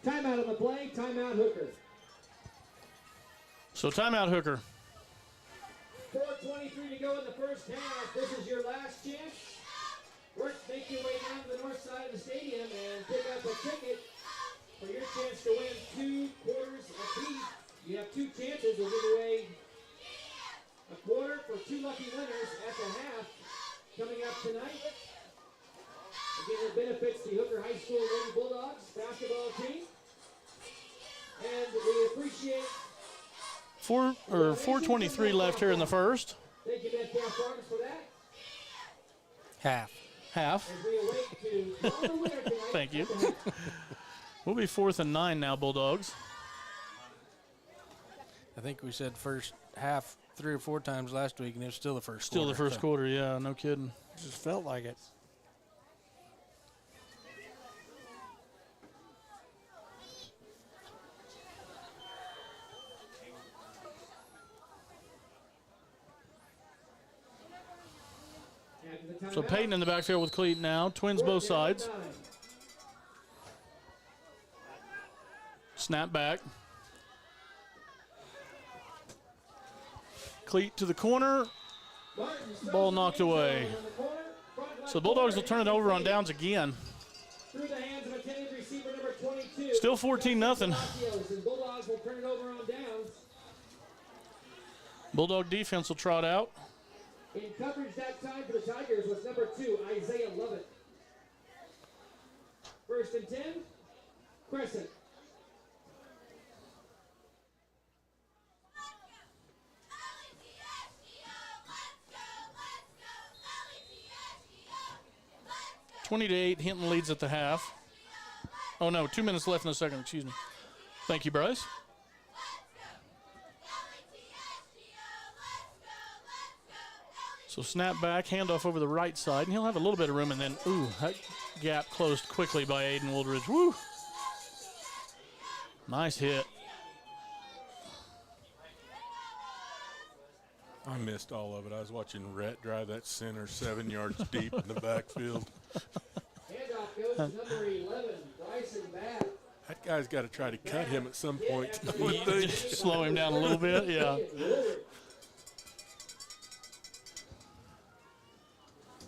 Timeout on the play, timeout Hooker. So timeout Hooker. 4:23 to go in the first half. This is your last chance. Make your way down to the north side of the stadium and pick up a ticket for your chance to win 2 quarters apiece. You have 2 chances. We'll give away a quarter for 2 lucky winners at the half coming up tonight. Again, it benefits the Hooker High School Lady Bulldogs basketball team. And we appreciate 4:23 left here in the first. Thank you, Metcalf Farms, for that. Half. Half. As we await to call the winner tonight. Thank you. We'll be 4th and 9 now, Bulldogs. I think we said first half 3 or 4 times last week, and it was still the first Still quarter. the first quarter, yeah, no kidding. Just felt like it. So Peyton in the backfield with Cleat now. Twins both sides. Snap back. Cleat to the corner. Ball knocked away. So the Bulldogs will turn it over on downs again. Through the hands of intended receiver number 22. Still 14-0. And Bulldogs will turn it over on downs. Bulldog defense will trot out. In coverage that time for the Tigers was number 2, Isaiah Lovett. 1st and 10, Crescent. (20-8). Hinton leads at the half. Oh no, 2 minutes left in the second. Excuse me. Thank you, Bryce. So snap back, handoff over the right side, and he'll have a little bit of room, and then, ooh, that gap closed quickly by Aiden Woolridge. Woo! Nice hit. I missed all of it. I was watching Rhett drive that center 7 yards deep in the backfield. Handoff goes to number 11, Bryson Babb. That guy's got to try to cut him at some point. Slow him down a little bit, yeah.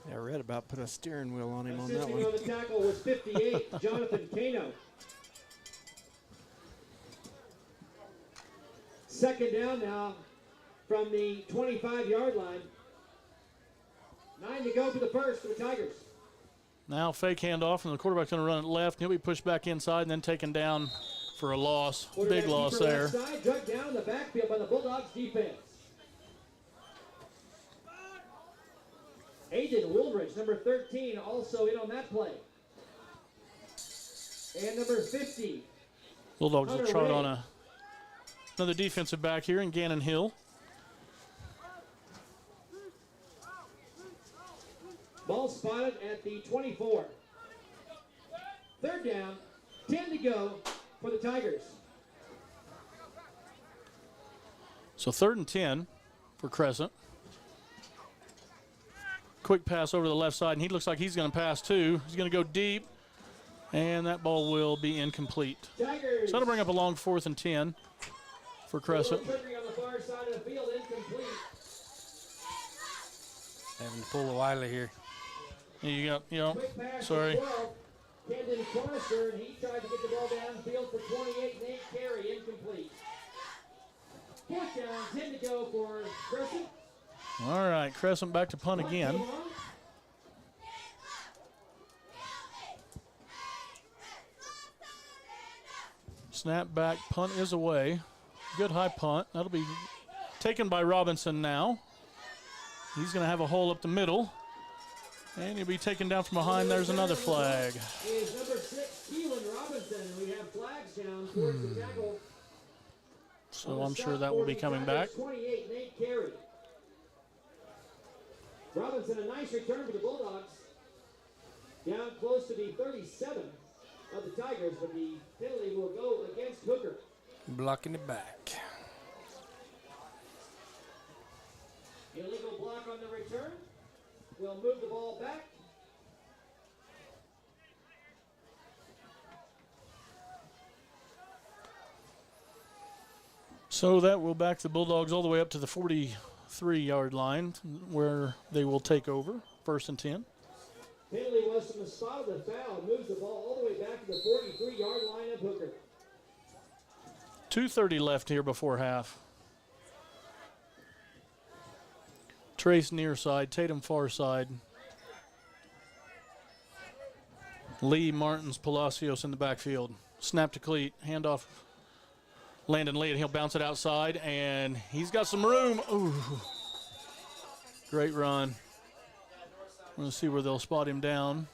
Yeah, I read about put a steering wheel on him on that Assisting one. on the tackle was 58, Jonathan Cano. 2nd down now from the 25-yard line. 9 to go for the first for the Tigers. Now fake handoff, and the quarterback's going to run it left. He'll be pushed back inside and then taken down for a loss. Big loss there. Side, dug down in the backfield by the Bulldogs defense. Aiden Woolridge, number 13, also in on that play. And number 50. Bulldogs will Hunter trot Ray. on another defensive back here in Gannon Hill. Ball spotted at the 24. 3rd down, 10 to go for the Tigers. So 3rd and 10 for Crescent. Quick pass over to the left side, and he looks like he's going to pass too. He's going to go deep, and that ball will be incomplete. Tigers. So that'll bring up a long 4th and 10 for Crescent. Trickery on the far side of the field, incomplete. Having to pull a Wiley here. You got, you know, Quick pass sorry. to 12. Camden Cornister, and he tried to get the ball downfield for 28. Nate Carey, incomplete. 4th down, 10 to go for Crescent. All right, Crescent back to punt again. Snap back, punt is away. Good high punt. That'll be taken by Robinson now. He's going to have a hole up the middle. And he'll be taken down from behind. There's another flag. Is number 6, Keelan Robinson. We have flags down towards the tackle. So I'm sure that will be coming back. 28, Nate Carey. Robinson, a nice return for the Bulldogs. Down close to the 37 of the Tigers, but the penalty will go against Hooker. Blocking it back. Illegal block on the return. We'll move the ball back. So that will back the Bulldogs all the way up to the 43-yard line where they will take over, 1st and 10. Penalty was from the spot of the foul. Moves the ball all the way back to the 43-yard line of Hooker. 2:30 left here before half. Trace near side, Tatum far side. Lee, Martins, Palacios in the backfield. Snap to Cleat, handoff. Landon Lee, and he'll bounce it outside, and he's got some room. Ooh. Great run. We're going to see where they'll spot him down.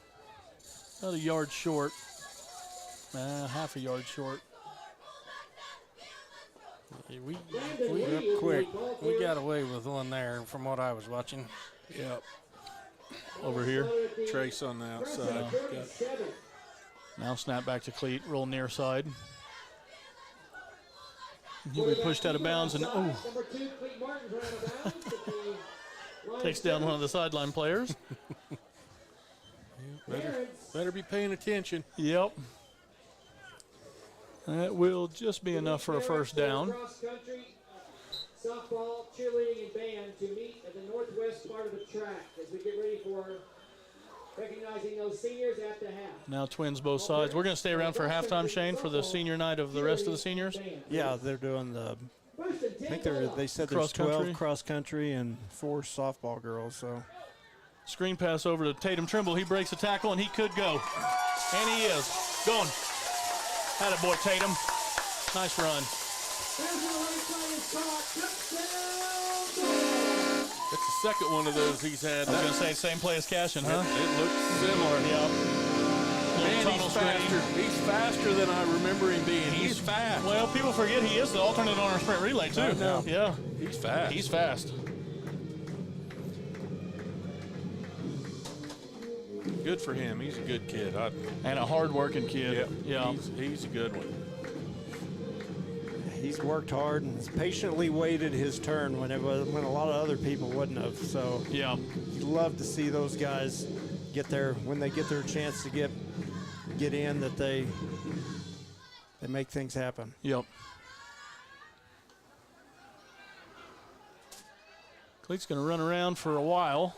About a yard short. Half a yard short. We got away with one there from what I was watching. Yep. Over here. Trace on the outside. Now snap back to Cleat, roll near side. He'll be pushed out of bounds, and takes down one of the sideline players. Better be paying attention. Yep. That will just be enough for a first down. Softball, cheerleading, and band to meet at the northwest part of the track as we get ready for recognizing those seniors at the half. Now twins both sides. We're going to stay around for halftime, Shane, for the senior night of the rest of the seniors. Yeah, they're doing the. I think they said there's 12 cross country and 4 softball girls. So screen pass over to Tatum Trimble. He breaks a tackle and he could go, and he is going. Had it, boy, Tatum. Nice run. That's the second one of those he's had. I was going to say same play as Cashin, huh? It looks similar. Yep. Man, he's faster. He's faster than I remember him being. He's fast. Well, people forget he is the alternate on our sprint relay, too. I know. Yeah. He's fast. He's fast. Good for him. He's a good kid. And a hard-working kid. Yep. Yeah. He's a good one. He's worked hard and patiently waited his turn when a lot of other people wouldn't have. So yeah, you love to see those guys get there when they get their chance to get in, that they make things happen. Yep. Cleat's going to run around for a while.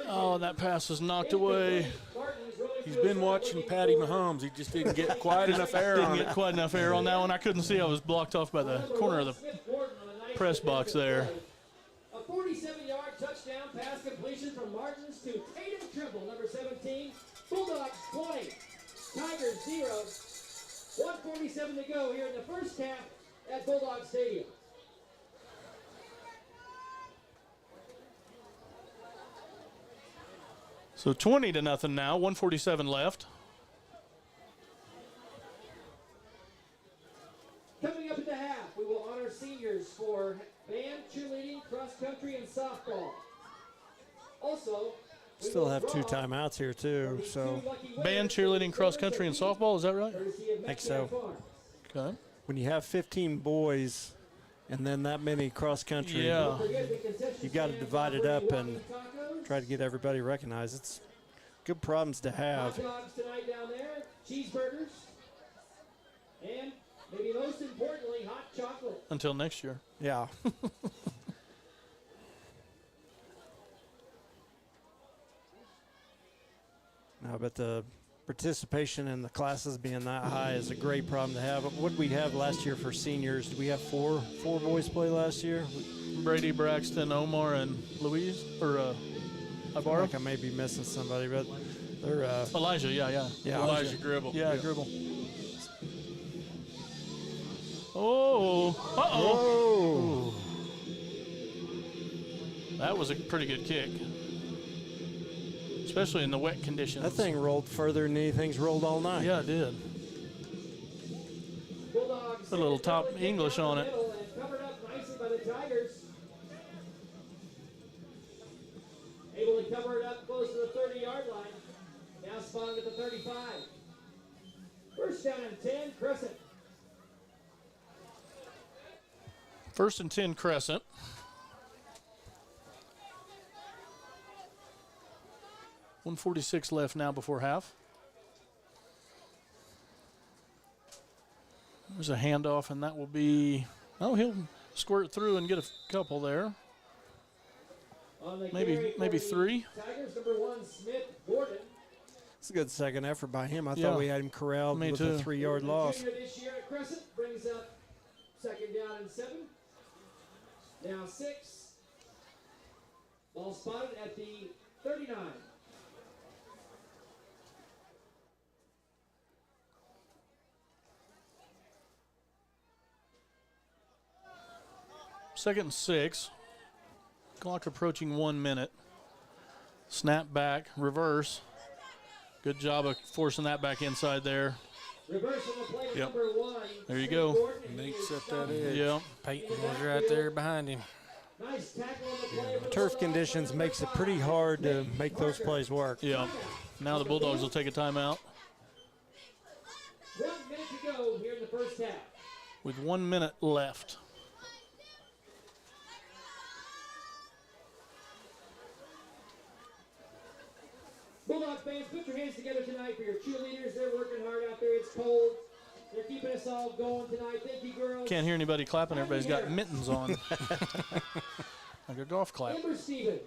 Oh, that pass is knocked away. He's been watching Patty Mahomes. He just didn't get quite enough air on it. Didn't get quite enough air on that one. I couldn't see. I was blocked off by the corner of the press box there. A 47-yard touchdown pass completion from Martins to Tatum Trimble, number 17. Bulldogs 20, Tigers 0. 1:47 to go here in the first half at Bulldog Stadium. So 20-0 now, 1:47 left. Coming up at the half, we will honor seniors for band, cheerleading, cross country, and softball. Also, still have 2 timeouts here too. So band, cheerleading, cross country, and softball. Is that right? I think so. Okay. When you have 15 boys and then that many cross country, yeah, you got to divide it up and try to get everybody recognized. It's good problems to have. Hot dogs tonight down there, cheeseburgers, and maybe most importantly, hot chocolate. Until next year. Yeah. No, but the participation in the classes being that high is a great problem to have. What did we have last year for seniors? Did we have four boys play last year? Brady, Braxton, Omar, and Louise, or Ibarra? I think I may be missing somebody, but they're Elijah, yeah. Elijah Gribble. Yeah, Gribble. Oh, uh-oh. That was a pretty good kick, especially in the wet conditions. That thing rolled further than anything's rolled all night. Yeah, it did. Put a little top English on it. And covered up nicely by the Tigers. Able to cover it up close to the 30-yard line. Now spotted at the 35. First down and 10, Crescent. First and 10, Crescent. .146 left now before half. There's a handoff, and that will be, oh, he'll squirt through and get a couple there. Maybe three. Tigers, number 1, Smith Gordon. It's a good second effort by him. I thought we had him corralled with a 3-yard loss. Junior this year at Crescent brings up second down and 7. Now 6. Ball spotted at the 39. Second and 6. Clock approaching 1 minute. Snap back, reverse. Good job of forcing that back inside there. Reverse on the play, number 1. There you go. Nate set that edge. Yep. Peyton was right there behind him. Nice tackle on the play. Turf conditions makes it pretty hard to make those plays work. Yeah. Now the Bulldogs will take a timeout. 1 minute to go here in the first half. With 1 minute left. Bulldog fans, put your hands together tonight for your cheerleaders. They're working hard out there. It's cold. They're keeping us all going tonight. Thank you, girls. Can't hear anybody clapping. Everybody's got mittens on. Like a golf clap. Amber Stevens.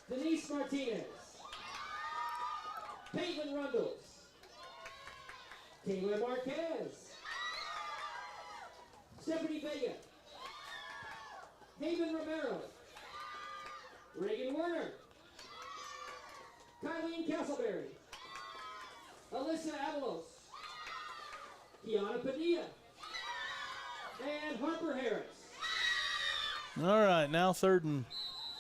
Denise Martinez. Caitlin Rundles. Taylor Marquez. Stephanie Vega. Haven Romero. Reagan Werner. Kylene Castleberry. Alyssa Avalos. Kiana Padilla. And Harper Harris. All right, now 3rd and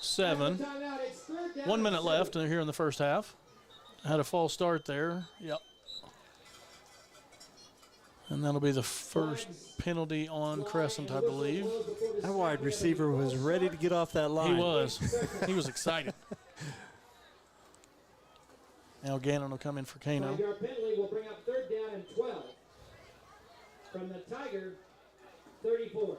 7. 1 minute left here in the first half. Had a false start there. Yep. And that'll be the first penalty on Crescent, I believe. That wide receiver was ready to get off that line. He was. He was excited. Now Gannon will come in for Kano. 5-yard penalty will bring up 3rd down and 12 from the Tiger 34.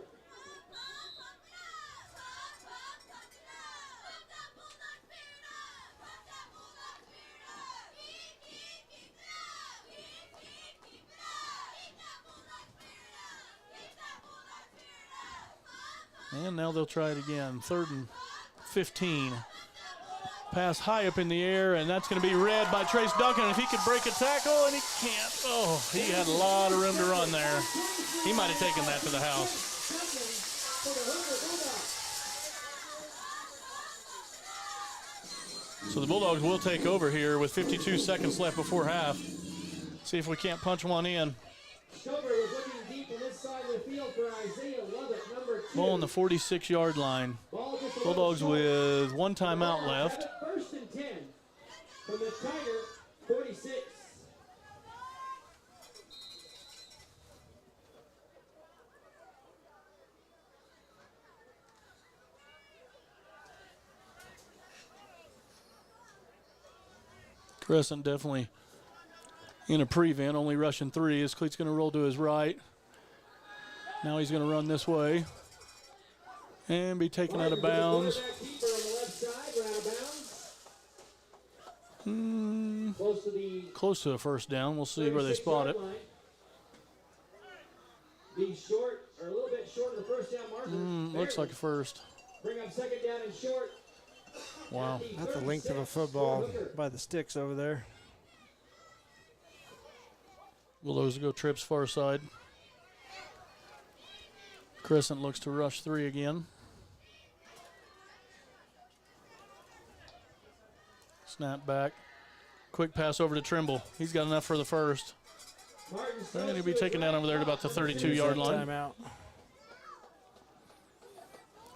And now they'll try it again. 3rd and 15. Pass high up in the air, and that's going to be read by Trace Duncan. If he could break a tackle, and he can't. Oh, he had a lot of room to run there. He might have taken that to the house. So the Bulldogs will take over here with 52 seconds left before half. See if we can't punch one in. Stover was looking deep on this side of the field for Isaiah Lovett, number 2. Ball on the 46-yard line. Bulldogs with 1 timeout left. 1st and 10 from the Tiger 46. Crescent definitely in a prevent, only rushing 3. His cleat's going to roll to his right. Now he's going to run this way and be taken out of bounds. Close to a first down. We'll see where they spot it. Being short, or a little bit short of the first down marker. Looks like a first. Bring up 2nd down and short. Wow. That's the length of a football by the sticks over there. Willows go trips far side. Crescent looks to rush 3 again. Snap back. Quick pass over to Trimble. He's got enough for the first. And he'll be taken down over there at about the 32-yard line. Timeout.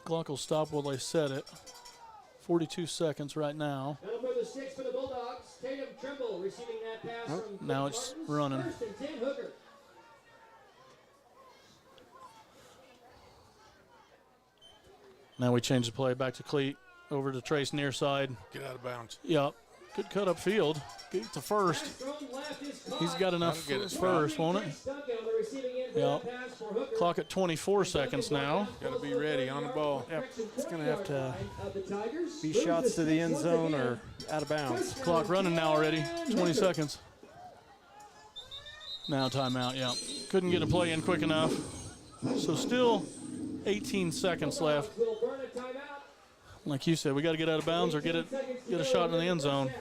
Clock will stop while they set it. 42 seconds right now. That'll move the sticks for the Bulldogs. Tatum Trimble receiving that pass from now it's running. 1st and 10, Hooker. Now we change the play back to Cleat, over to Trace near side. Get out of bounds. Yep. Good cut up field. Get to first. He's got enough first, won't it? Yep. Clock at 24 seconds now. Got to be ready on the ball. Yep. It's going to have to be shots to the end zone or out of bounds. Clock running now already. 20 seconds. Now timeout, yeah. Couldn't get a play in quick enough. So still 18 seconds left. Like you said, we got to get out of bounds or get a shot in the end zone.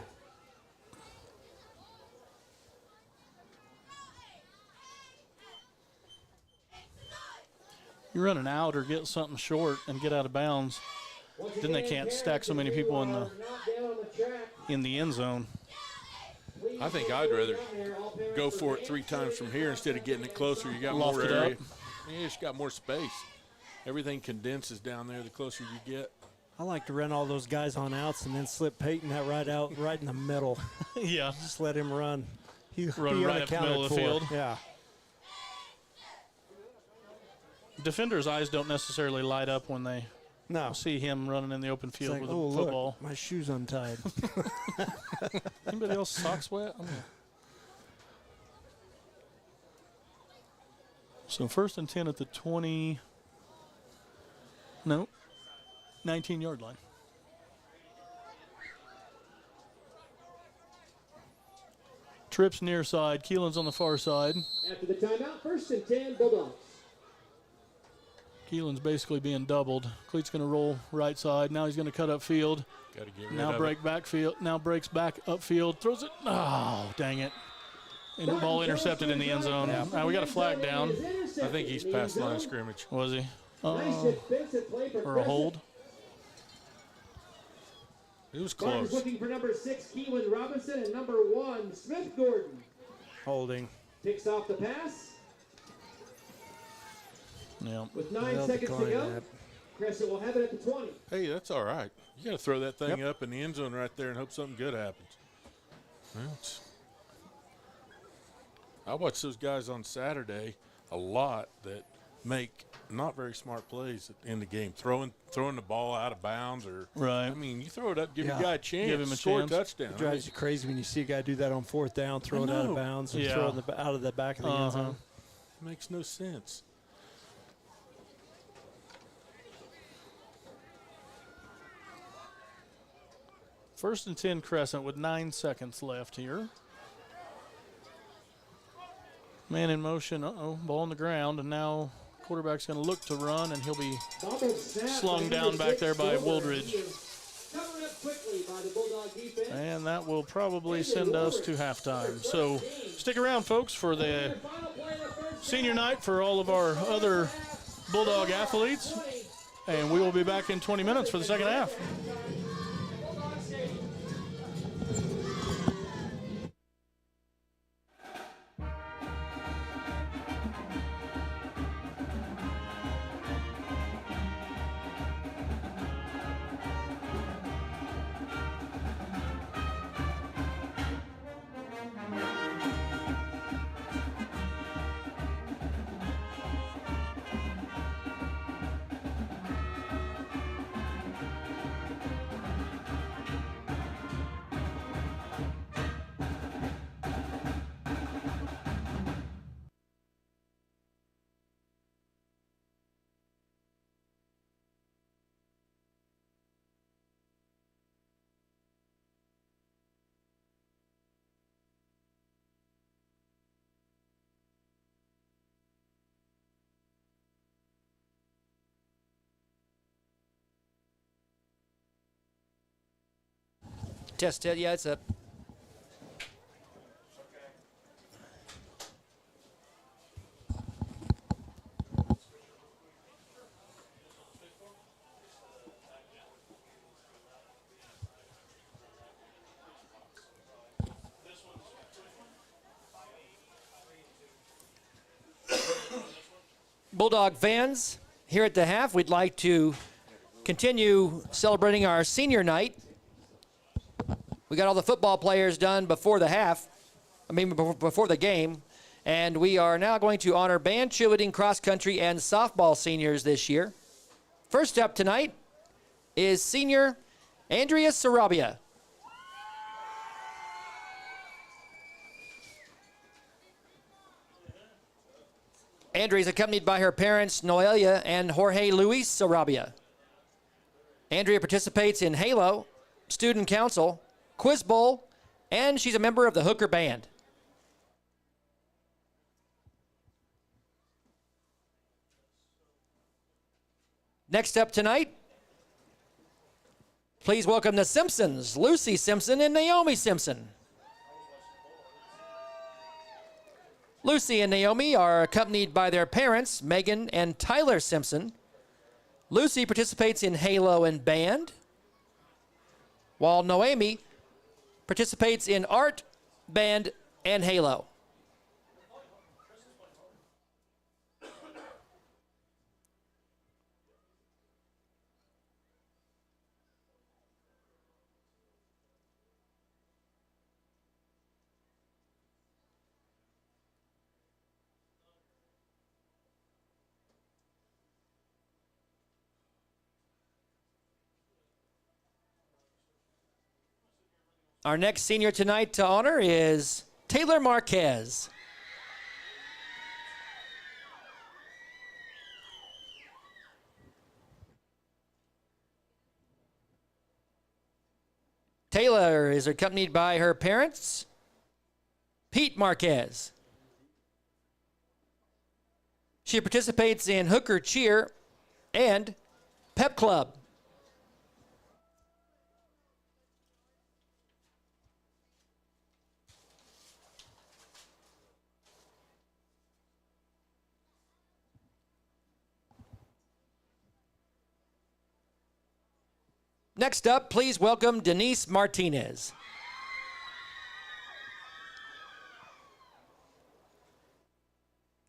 You run an out or get something short and get out of bounds, then they can't stack so many people in the end zone. I think I'd rather go for it 3 times from here instead of getting it closer. You got more area. You just got more space. Everything condenses down there the closer you get. I like to run all those guys on outs and then slip Peyton that right out right in the middle. Yeah. Just let him run. Run right up the middle of the field. Yeah. Defenders' eyes don't necessarily light up when they see him running in the open field like, with oh, a football. Look, my shoe's untied. Anybody else socks wet? So 1st and 10 at the 19-yard line. Trips near side. Keelan's on the far side. After the timeout, 1st and 10, Bulldogs. Keelan's basically being doubled. Cleat's going to roll right side. Now he's going to cut upfield. Got to get rid now of break it. backfield. Now breaks back upfield. Throws it. Oh, dang it. And the ball intercepted in the end zone. Yeah. Now we got a flag down. I think he's past line of scrimmage. Was he? Or a hold? It was close. Looking for number 6, Keelan Robinson, and number 1, Smith Gordon. Holding. Picks off the pass. Yeah. With 9 seconds to go, Crescent will have it at the 20. Hey, that's all right. You got to throw that thing up in the end zone right there and hope something good happens. Well, I watch those guys on Saturday a lot that make not very smart plays in the game, throwing the ball out of bounds or. Right. I mean, you throw it up, give your guy a chance, give him a score chance. A touchdown. It drives you crazy when you see a guy do that on 4th down, throw it out of bounds, and throw it out of the back of the end zone. It makes no sense. First and 10 Crescent with 9 seconds left here. Man in motion. Ball on the ground, and now quarterback's going to look to run, and he'll be slung down back there by Wooldridge. And that will probably send us to halftime. So stick around, folks, for the senior night for all of our other Bulldog athletes. And we will be back in 20 minutes for the second half. Test it. Yeah, it's up. Bulldog fans, here at the half, we'd like to continue celebrating our senior night. We got all the football players done before the half, before the game, and we are now going to honor band, cheerleading, cross country, and softball seniors this year. First up tonight, is senior Andrea Sarabia. Andrea is accompanied by her parents, Noelia and Jorge Luis Sarabia. Andrea participates in Halo, Student Council, Quiz Bowl, and she's a member of the Hooker Band. Next up tonight, please welcome the Simpsons, Lucy Simpson and Naomi Simpson. Lucy and Naomi are accompanied by their parents, Megan and Tyler Simpson. Lucy participates in Halo and band, while Naomi participates in art, band, and Halo. Our next senior tonight to honor is Taylor Marquez. Taylor is accompanied by her parents, Pete Marquez. She participates in Hooker Cheer and Pep Club. Next up, please welcome Denise Martinez.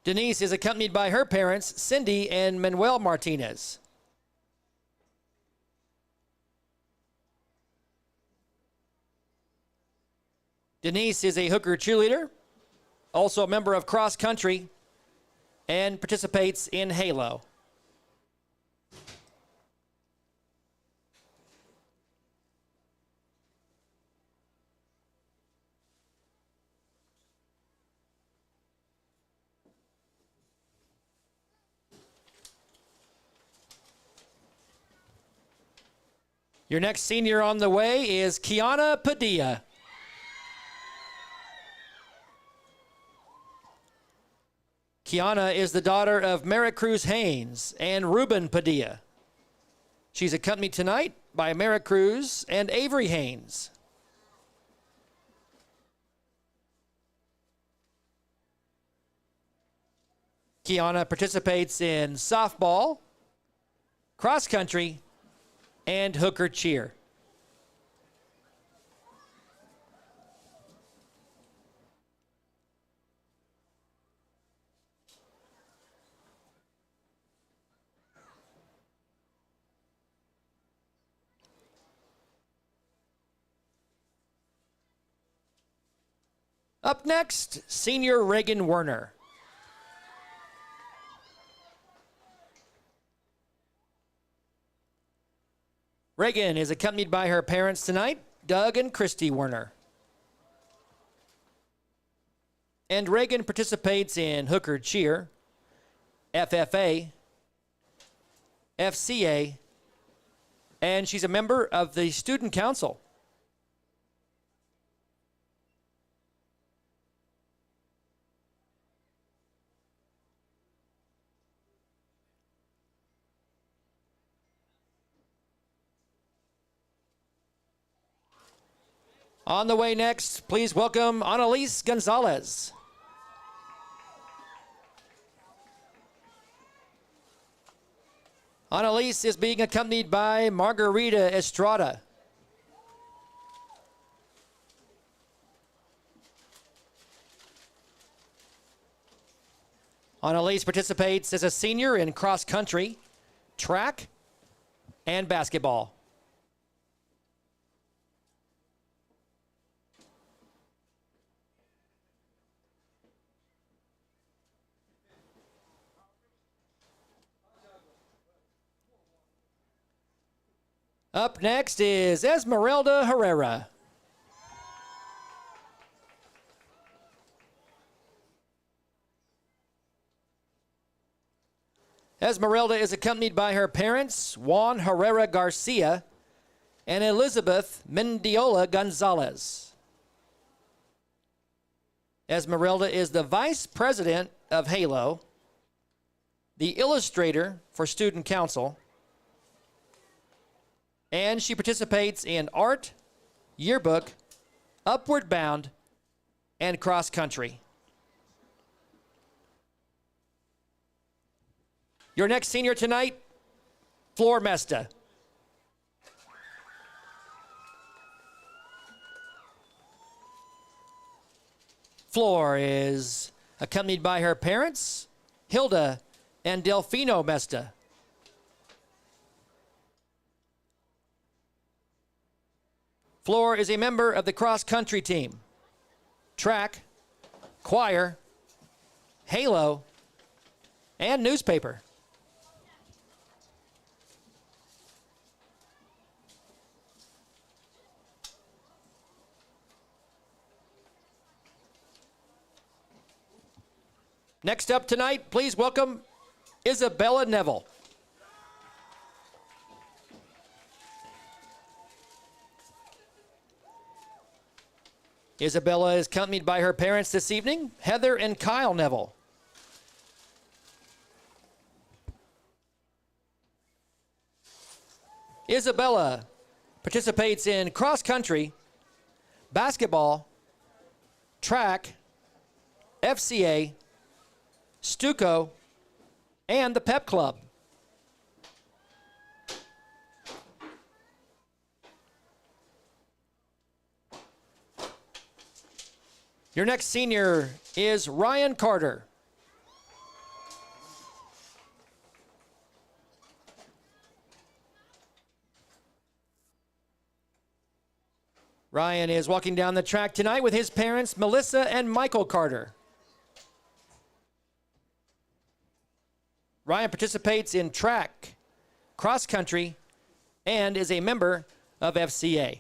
Denise is accompanied by her parents, Cindy and Manuel Martinez. Denise is a Hooker cheerleader, also a member of cross country, and participates in Halo. Your next senior on the way is Kiana Padilla. Kiana is the daughter of Maricruz Haynes and Ruben Padilla. She's accompanied tonight by Maricruz and Avery Haynes. Kiana participates in softball, cross country, and Hooker Cheer. Up next, senior Reagan Werner. Reagan is accompanied by her parents tonight, Doug and Christy Werner. And Reagan participates in Hooker Cheer, FFA, FCA, and she's a member of the Student Council. On the way next, please welcome Annalise Gonzalez. Annalise is being accompanied by Margarita Estrada. Annalise participates as a senior in cross country, track, and basketball. Up next is Esmeralda Herrera. Esmeralda is accompanied by her parents, Juan Herrera Garcia and Elizabeth Mendiola Gonzalez. Esmeralda is the vice president of Halo, the illustrator for Student Council, and she participates in art, yearbook, Upward Bound, and cross country. Your next senior tonight, Flor Mesta. Flor is accompanied by her parents, Hilda and Delfino Mesta. Flor is a member of the cross-country team, track, choir, halo, and newspaper. Next up tonight, please welcome Isabella Neville. Isabella is accompanied by her parents this evening, Heather and Kyle Neville. Isabella participates in cross country, basketball, track, FCA, Stuco, and the Pep Club. Your next senior is Ryan Carter. Ryan is walking down the track tonight with his parents, Melissa and Michael Carter. Ryan participates in track, cross country, and is a member of FCA.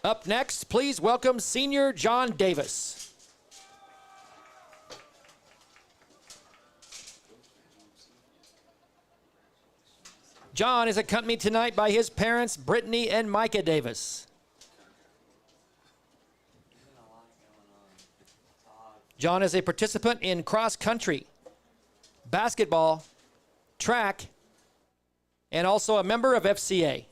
Up next, please welcome senior John Davis. John is accompanied tonight by his parents, Brittany and Micah Davis. John is a participant in cross country, basketball, track, and also a member of FCA.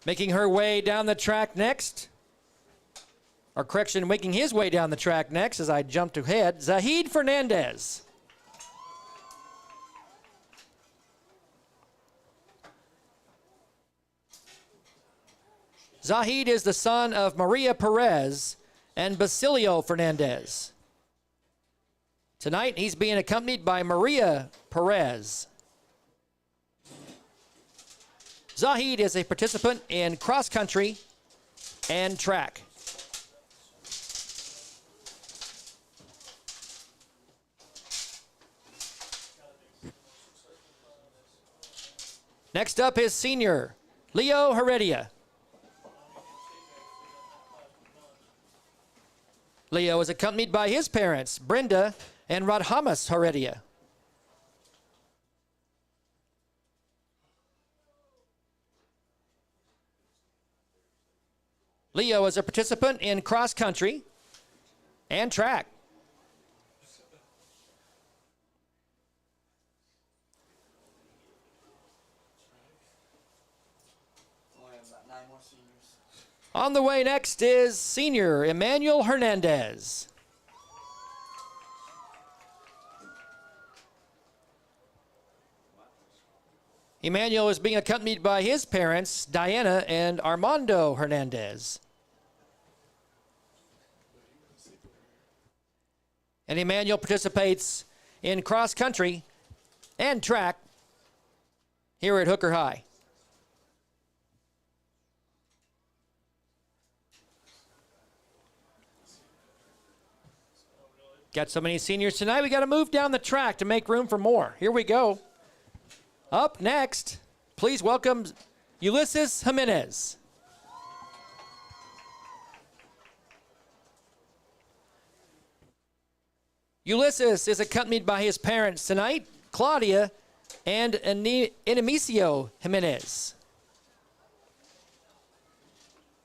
Making her way down the track next, or correction, making his way down the track next as I jumped ahead, Zahid Fernandez. Zahid is the son of Maria Perez and Basilio Fernandez. Tonight, he's being accompanied by Maria Perez. Zahid is a participant in cross country and track. Next up is senior Leo Heredia. Leo is accompanied by his parents, Brenda and Radhamas Heredia. Leo is a participant in cross country and track. On the way next is senior Emmanuel Hernandez. Emmanuel is being accompanied by his parents, Diana and Armando Hernandez. And Emmanuel participates in cross country and track here at Hooker High. Got so many seniors tonight, we got to move down the track to make room for more. Here we go. Up next, please welcome Ulysses Jimenez. Ulysses is accompanied by his parents tonight, Claudia and Inamicio Jimenez.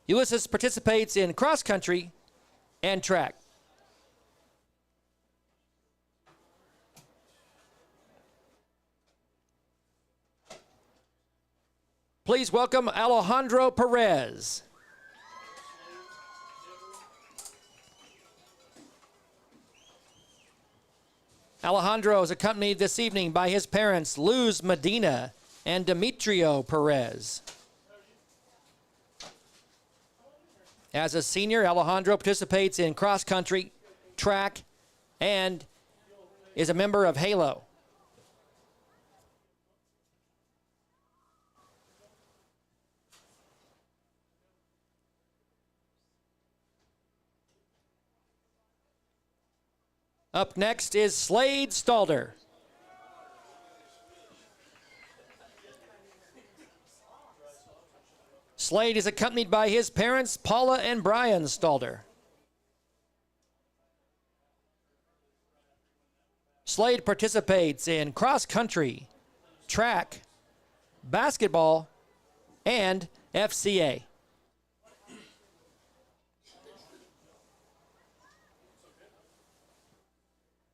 Ulysses participates in cross country and track. Please welcome Alejandro Perez. Alejandro is accompanied this evening by his parents, Luz Medina and Demetrio Perez. As a senior, Alejandro participates in cross country, track, and is a member of Halo. Up next is Slade Stalder. Slade is accompanied by his parents, Paula and Brian Stalder. Slade participates in cross country, track, basketball, and FCA.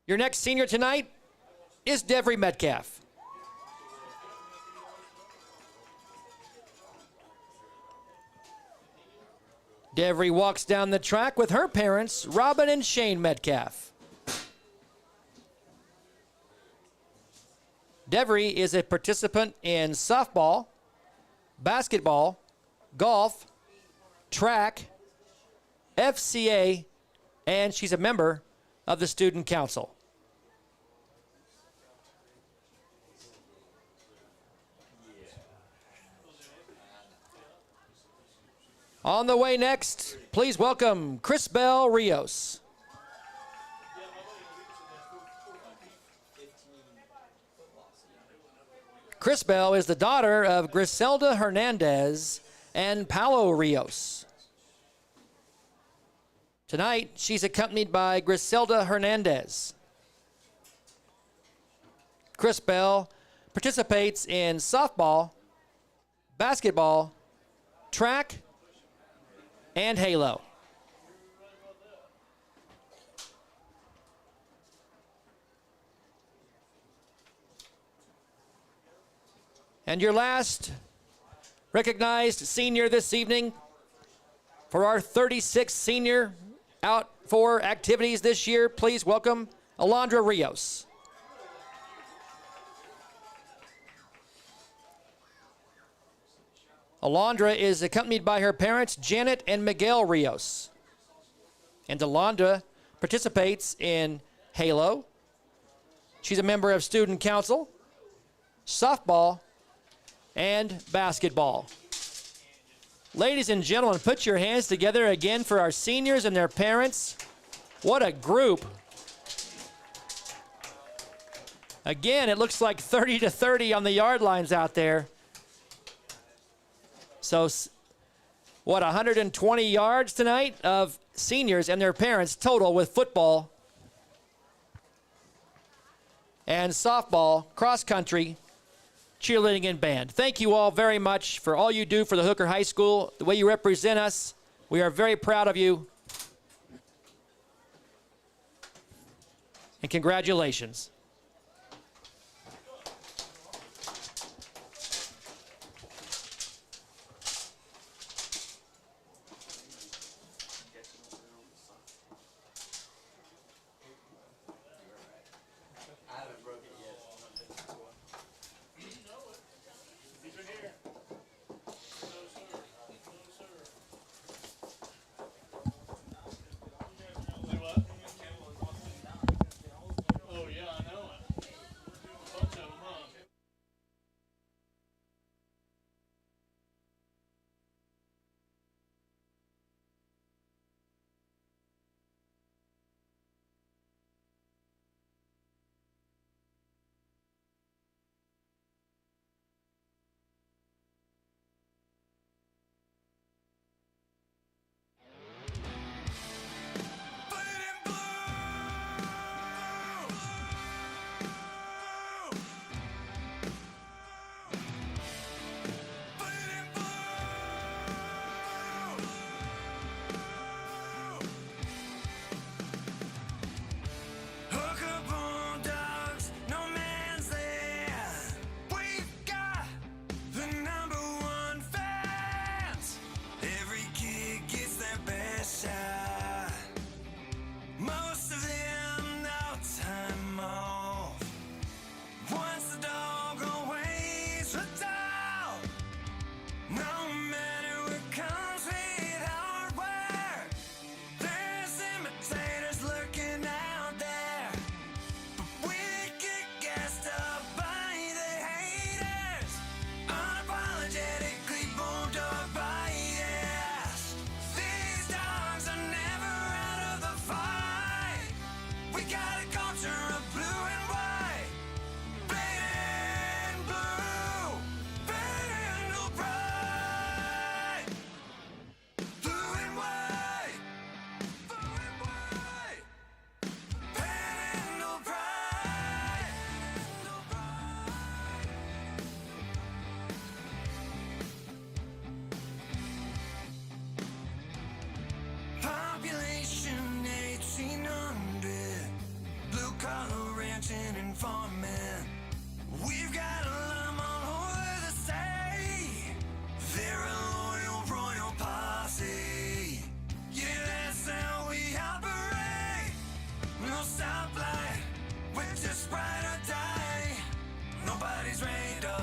Your next senior tonight is Devry Metcalf. Devry walks down the track with her parents, Robin and Shane Metcalf. Devry is a participant in softball, basketball, golf, track, FCA, and she's a member of the Student Council. On the way next, please welcome Crisbel Rios. Crisbel is the daughter of Griselda Hernandez and Paulo Rios. Tonight, she's accompanied by Griselda Hernandez. Crisbel participates in softball, basketball, track, and Halo. And your last recognized senior this evening for our 36th senior out for activities this year, please welcome Alondra Rios. Alondra is accompanied by her parents, Janet and Miguel Rios. And Alondra participates in Halo. She's a member of Student Council, softball, and basketball. Ladies and gentlemen, put your hands together again for our seniors and their parents. What a group. Again, it looks like 30-30 on the yard lines out there. So, what, 120 yards tonight of seniors and their parents total with football and softball, cross country, cheerleading, and band. Thank you all very much for all you do for the Hooker High School, the way you represent us. We are very proud of you. And congratulations.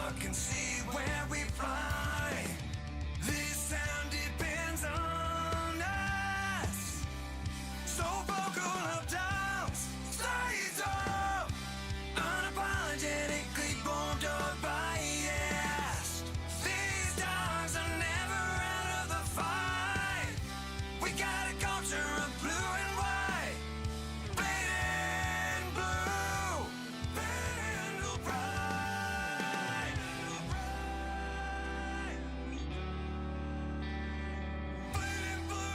look and see where we fly. This sound depends on us. So vocal up downs, stays up. Unapologetically born dog biased. These dogs are never out of the fight. We got a culture of blue and white. Bleeding blue, bleeding bright. Bleeding blue.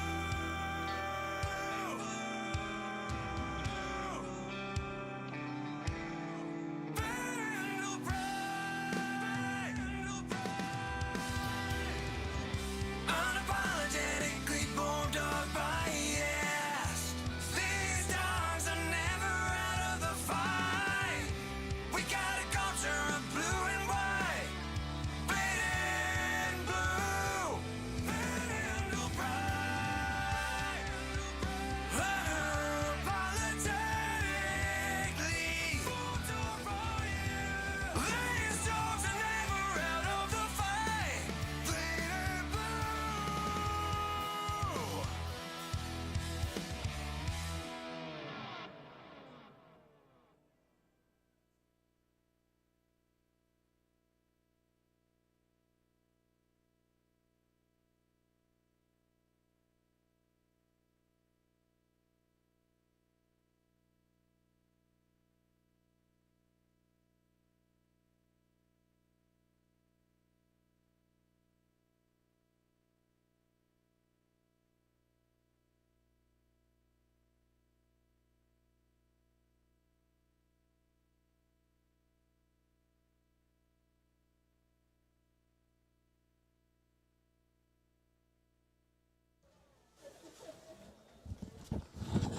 Unapologetically born dog biased. These dogs are never out of the fight. We got a culture of blue and white. Bleeding blue, bleeding bright. Unapologetically. These dogs are never out of the fight. Bleeding blue.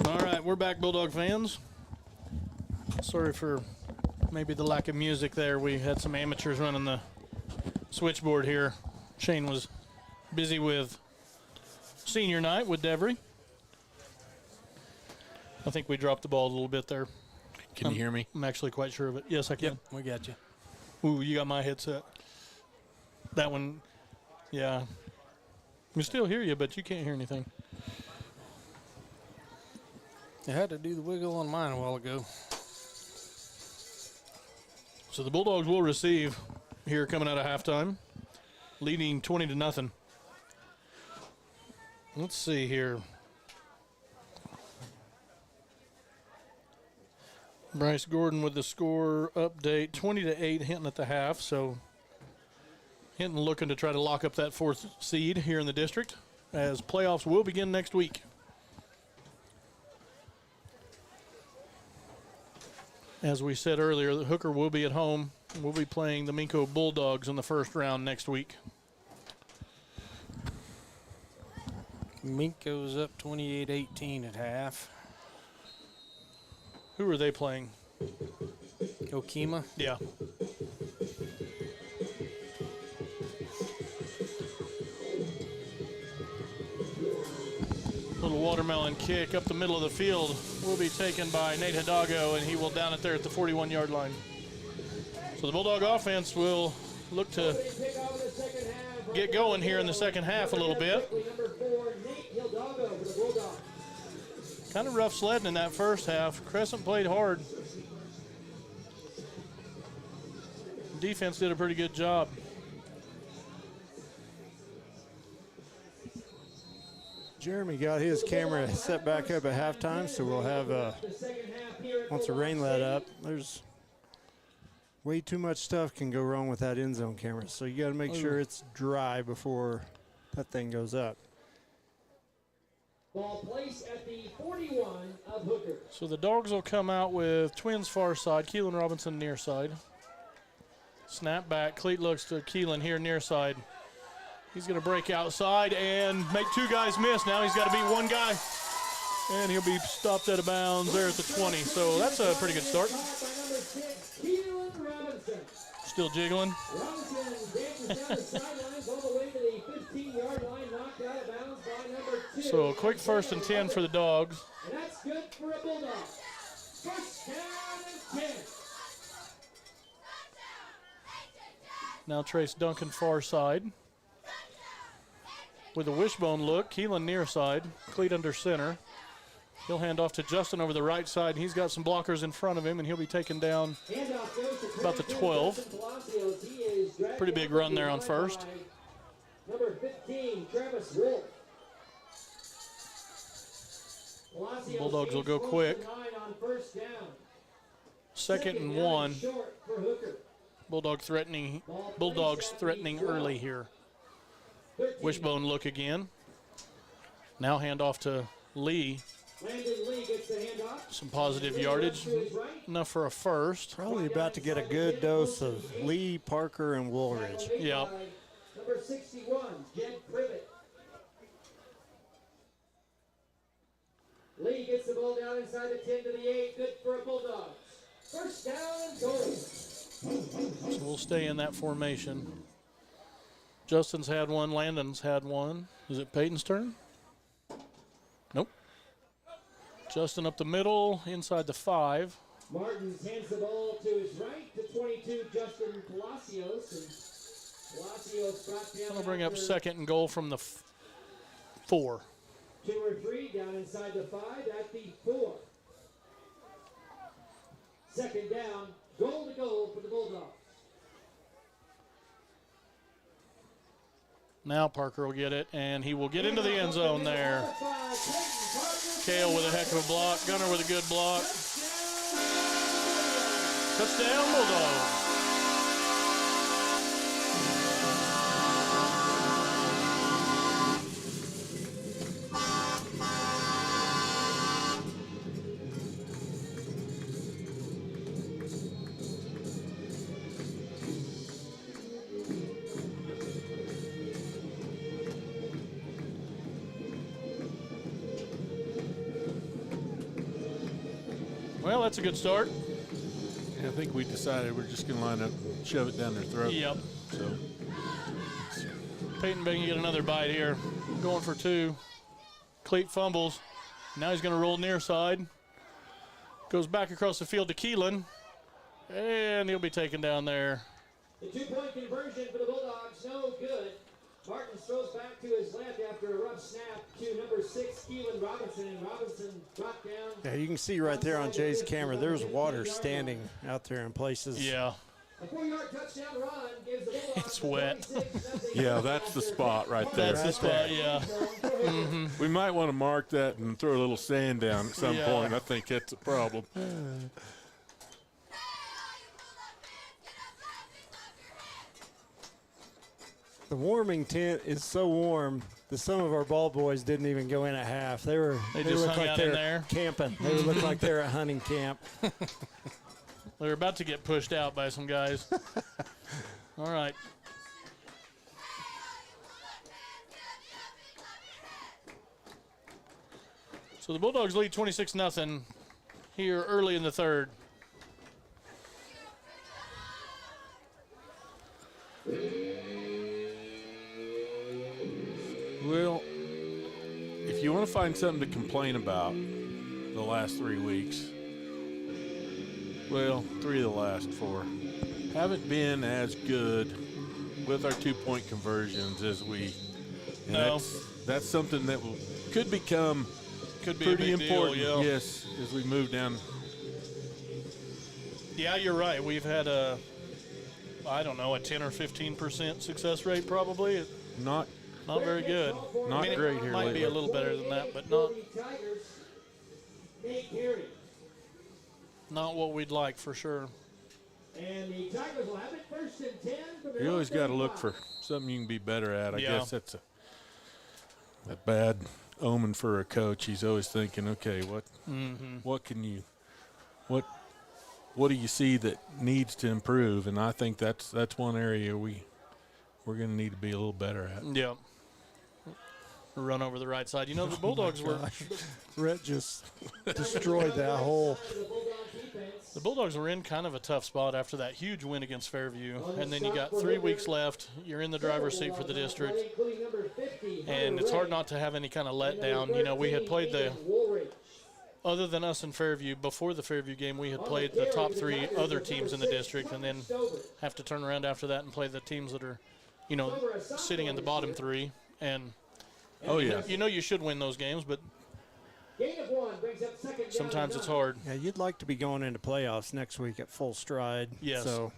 All right, we're back, Bulldog fans. Sorry for maybe the lack of music there. We had some amateurs running the switchboard here. Shane was busy with senior night with Devery. I think we dropped the ball a little bit there. Can you hear me? I'm actually quite sure of it. Yes, I can. Yep, we got you. Ooh, you got my headset. That one, yeah. We still hear you, but you can't hear anything. I had to do the wiggle on mine a while ago. So the Bulldogs will receive here coming out of halftime, leading 20-0. Let's see here. Bryce Gordon with the score update, 20-8, Hinton at the half. So Hinton looking to try to lock up that 4th seed here in the district, as playoffs will begin next week. As we said earlier, the Hooker will be at home. We'll be playing the Minko Bulldogs in the first round next week. Minko's up 28-18 at half. Who are they playing? Okima. Yeah. Little watermelon kick up the middle of the field will be taken by Nate Hidalgo, and he will down it there at the 41-yard line. So the Bulldog offense will look to get going here in the second half a little bit. Kind of rough sledding in that first half. Crescent played hard. Defense did a pretty good job. Jeremy got his camera set back up at halftime, so we'll have, once the rain let up, there's way too much stuff can go wrong with that end zone camera. So you got to make sure it's dry before that thing goes up. Ball placed at the 41 of Hooker. So the Dogs will come out with Twins far side, Keelan Robinson near side. Snap back, Cleat looks to Keelan here near side. He's going to break outside and make 2 guys miss. Now he's got to beat 1 guy. And he'll be stopped out of bounds there at the 20. So that's a pretty good start. Still jiggling. So a quick 1st and 10 for the Dogs. And that's good for a Bulldog. First down and 10. Now Trace Duncan far side. With a wishbone look, Keelan near side, Cleat under center. He'll hand off to Justin over the right side. He's got some blockers in front of him, and he'll be taken down about the 12. Pretty big run there on first. Number 15, Travis Wolf. Bulldogs will go quick. Second and 1. Bulldogs threatening early here. Wishbone look again. Now hand off to Lee. Some positive yardage. Enough for a first. Probably about to get a good dose of Lee, Parker, and Woolridge. Yeah. Number 61, Jed Privet. Lee gets the ball down inside the 10 to the 8. Good for a Bulldogs. First down and goal. So we'll stay in that formation. Justin's had one. Landon's had one. Is it Peyton's turn? Nope. Justin up the middle, inside the 5. Martins hands the ball to his right to 22, Justin Palacios. And Palacios brought down. That'll bring up second and goal from the 4. 2 or 3 down inside the 5 at the 4. Second down, goal to go for the Bulldogs. Now Parker will get it, and he will get into the end zone there. Kale with a heck of a block. Gunner with a good block. Touchdown, Bulldogs. Well, that's a good start. Yeah, I think we decided we're just going to line up and shove it down their throat. Yep. So Peyton Bing get another bite here. Going for 2. Cleat fumbles. Now he's going to roll near side. Goes back across the field to Keelan. And he'll be taken down there. The 2-point conversion for the Bulldogs, no good. Martin throws back to his left after a rough snap to number 6, Keelan Robinson, and Robinson brought down. Yeah, you can see right there on Jay's camera, there's water standing out there in places. Yeah. A 4-yard touchdown run gives the Bulldogs It's wet. yeah, that's the spot right there. That's the spot, yeah. Mm-hmm. We might want to mark that and throw a little sand down at some point. I think that's a problem. The warming tent is so warm that some of our ball boys didn't even go in at half. They just hung looked like out they're in there. camping. They looked like they're at hunting camp. They're about to get pushed out by some guys. All right. So the Bulldogs lead 26-0 here early in the third. Well, if you want to find something to complain about the last 3 weeks, well, 3 of the last 4 haven't been as good with our 2-point conversions as we. And that's something that could become pretty important. Deal, yeah. Yes, as we move down. Yeah, you're right. We've had a 10 or 15% success rate probably. Not very good. Not great here might lately. be a little better than that, but not what we'd like for sure. And the Tigers will have it first and 10 from their You always got to 35. look for something you can be better at. I Yeah. guess that's a bad omen for a coach. He's always thinking, okay, what do you see that needs to improve? And I think that's one area we're going to need to be a little better at. Yeah. Run over the right side. You know, the Bulldogs were Rhett just destroyed that hole. The Bulldogs were in kind of a tough spot after that huge win against Fairview, and then you got 3 weeks left. You're in the driver's seat for the district, and it's hard not to have any kind of letdown. You know, we had played the Other than us in Fairview, before the Fairview game, we had played the top 3 other teams in the district, and then have to turn around after that and play the teams that are, sitting in the bottom 3. And you should win those games, but sometimes it's hard. Yeah, you'd like to be going into playoffs next week at full stride. Yes. So.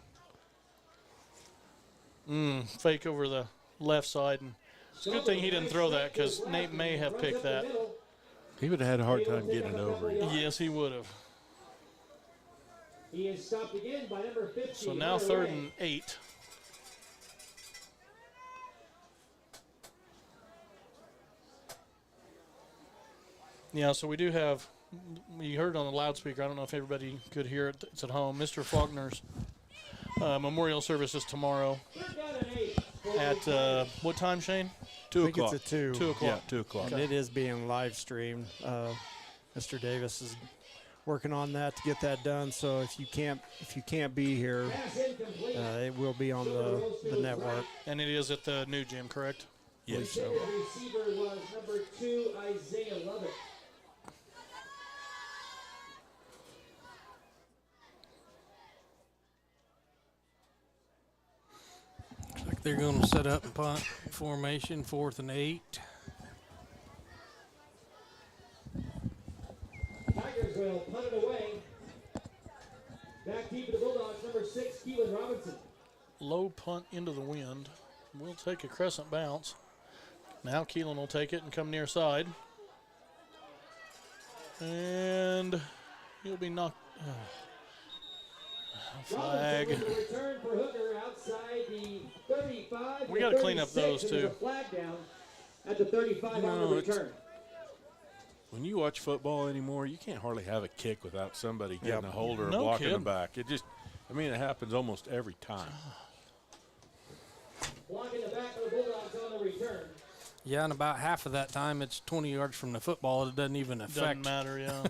Fake over the left side, and it's a good thing he didn't throw that because Nate may have picked that. He would have had a hard time getting it over. Yes, he would have. He is stopped again by number 50. So now 3rd and 8. Yeah, so we do have, you heard it on the loudspeaker. I don't know if everybody could hear it. It's at home. Mr. Faulkner's memorial service is tomorrow at what time, Shane? 2 o'clock. I think it's at 2. 2 o'clock. Yeah, 2 o'clock. And it is being live streamed. Mr. Davis is working on that to get that done. So if you can't be here, it will be on the network. And it is at the new gym, correct? Yes. The receiver was number 2, Isaiah Lovett. Looks like they're going to set up and punt formation, 4th and 8. Tigers will punt it away. Back deep to the Bulldogs, number 6, Keelan Robinson. Low punt into the wind. We'll take a crescent bounce. Now Keelan will take it and come near side. And he'll be knocked. Flag. Return for Hooker outside the 35. We got to clean up those two. Flag down at the 35 on the return. When you watch football anymore, you can't hardly have a kick without somebody getting a hold or a block in the back. It happens almost every time. Blocking the back of the Bulldogs on the return. Yeah, and about half of that time, it's 20 yards from the football. It doesn't even affect. Doesn't matter, yeah.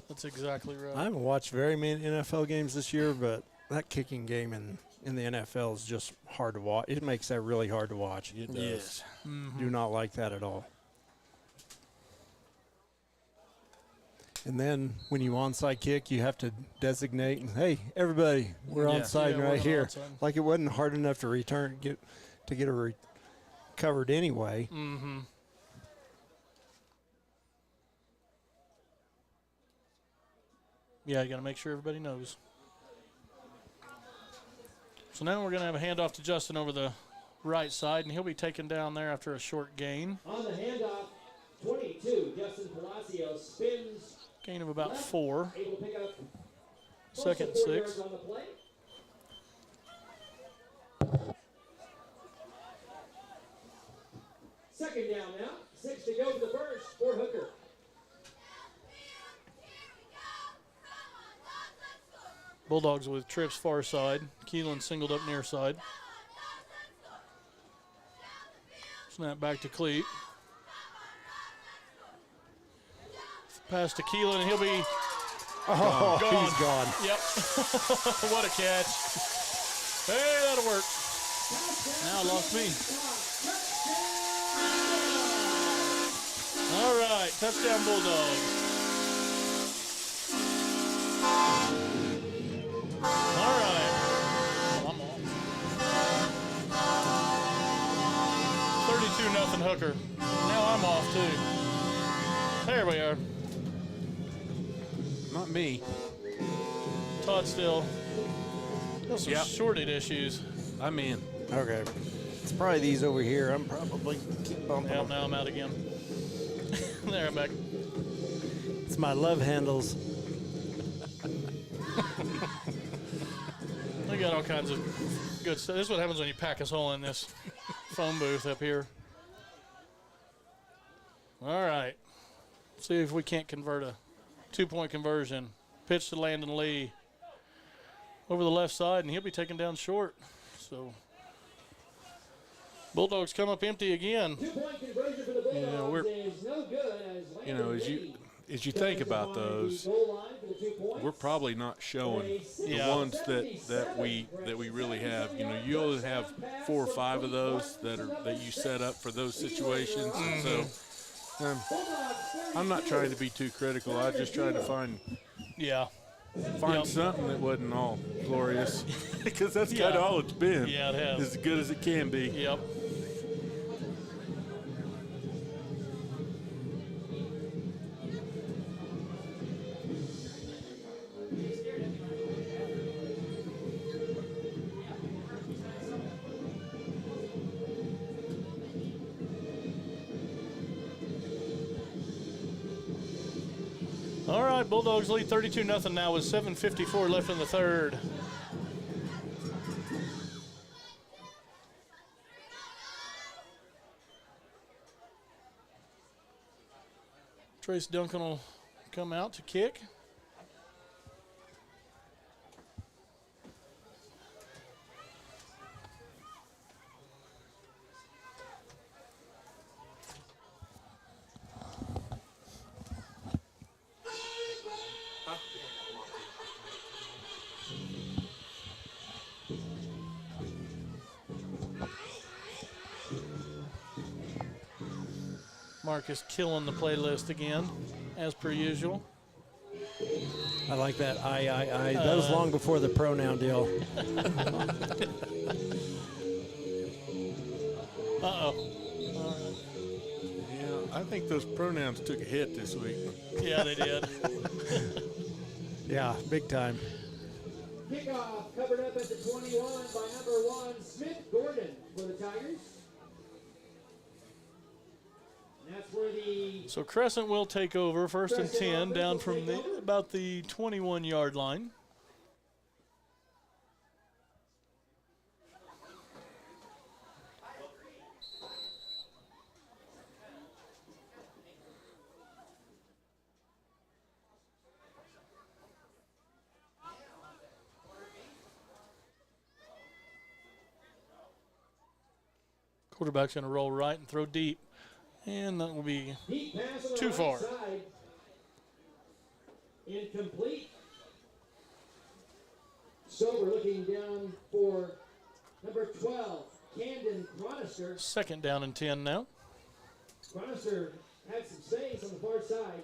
That's exactly right. I haven't watched very many NFL games this year, but that kicking game in the NFL is just hard to watch. It makes that really hard to watch. It does. Yes. Do not like that at all. And then when you onside kick, you have to designate, and, hey, everybody, we're onside right here. Onside. Like it wasn't hard enough to get it recovered anyway. Mm-hmm. Yeah, you got to make sure everybody knows. So now we're going to have a handoff to Justin over the right side, and he'll be taken down there after a short gain. On the handoff, 22, Justin Palacio spins. Gain of about 4. Able to pick up 2nd and 6. yards on the play. Second down now. 6 to go to the first for Hooker. Bulldogs with trips far side. Keelan singled up near side. Snap back to Cleat. Pass to Keelan, and he'll be gone. He's gone. Yep. What a catch. Hey, that'll work. Now lost me. All right, touchdown Bulldogs. All right. I'm on. 32-0 Hooker. Now I'm off too. There we are. Not me. Todd still. Got some shorted issues. I'm in. Okay. It's probably these over here. I'm probably keep bumping them. Now I'm out again. There, I'm back. It's my love handles. We got all kinds of good stuff. This is what happens when you pack us all in this phone booth up here. All right. See if we can't convert a 2-point conversion. Pitch to Landon Lee over the left side, and he'll be taken down short. So Bulldogs come up empty again. 2-point conversion for the Bulldogs is no good as Landon Lee as you think about those, we're probably not showing the ones that we really have. You know, you only have 4 or 5 of those that you set up for those situations. And so I'm not trying to be too critical. I just try to find something that wasn't all glorious, because that's kind of all it's been. Yeah, it has. As good as it can be. Yep. All right, Bulldogs lead 32-0 now with 7:54 left in the third. Trace Duncan will come out to kick. Marcus killing the playlist again, as per usual. I like that. That was long before the pronoun deal. Uh-oh. Yeah, I think those pronouns took a hit this week. Yeah, they did. Yeah, big time. Kickoff covered up at the 21 by number 1, Smith Gordon for the Tigers. And that's where So Crescent will take over, first and 10, down from about the 21-yard line. Quarterback's going to roll right and throw deep. And that will be too far. Incomplete. So we're looking down for number 12, Camden Chronister. Second down and 10 now. Chronister had some space on the far side.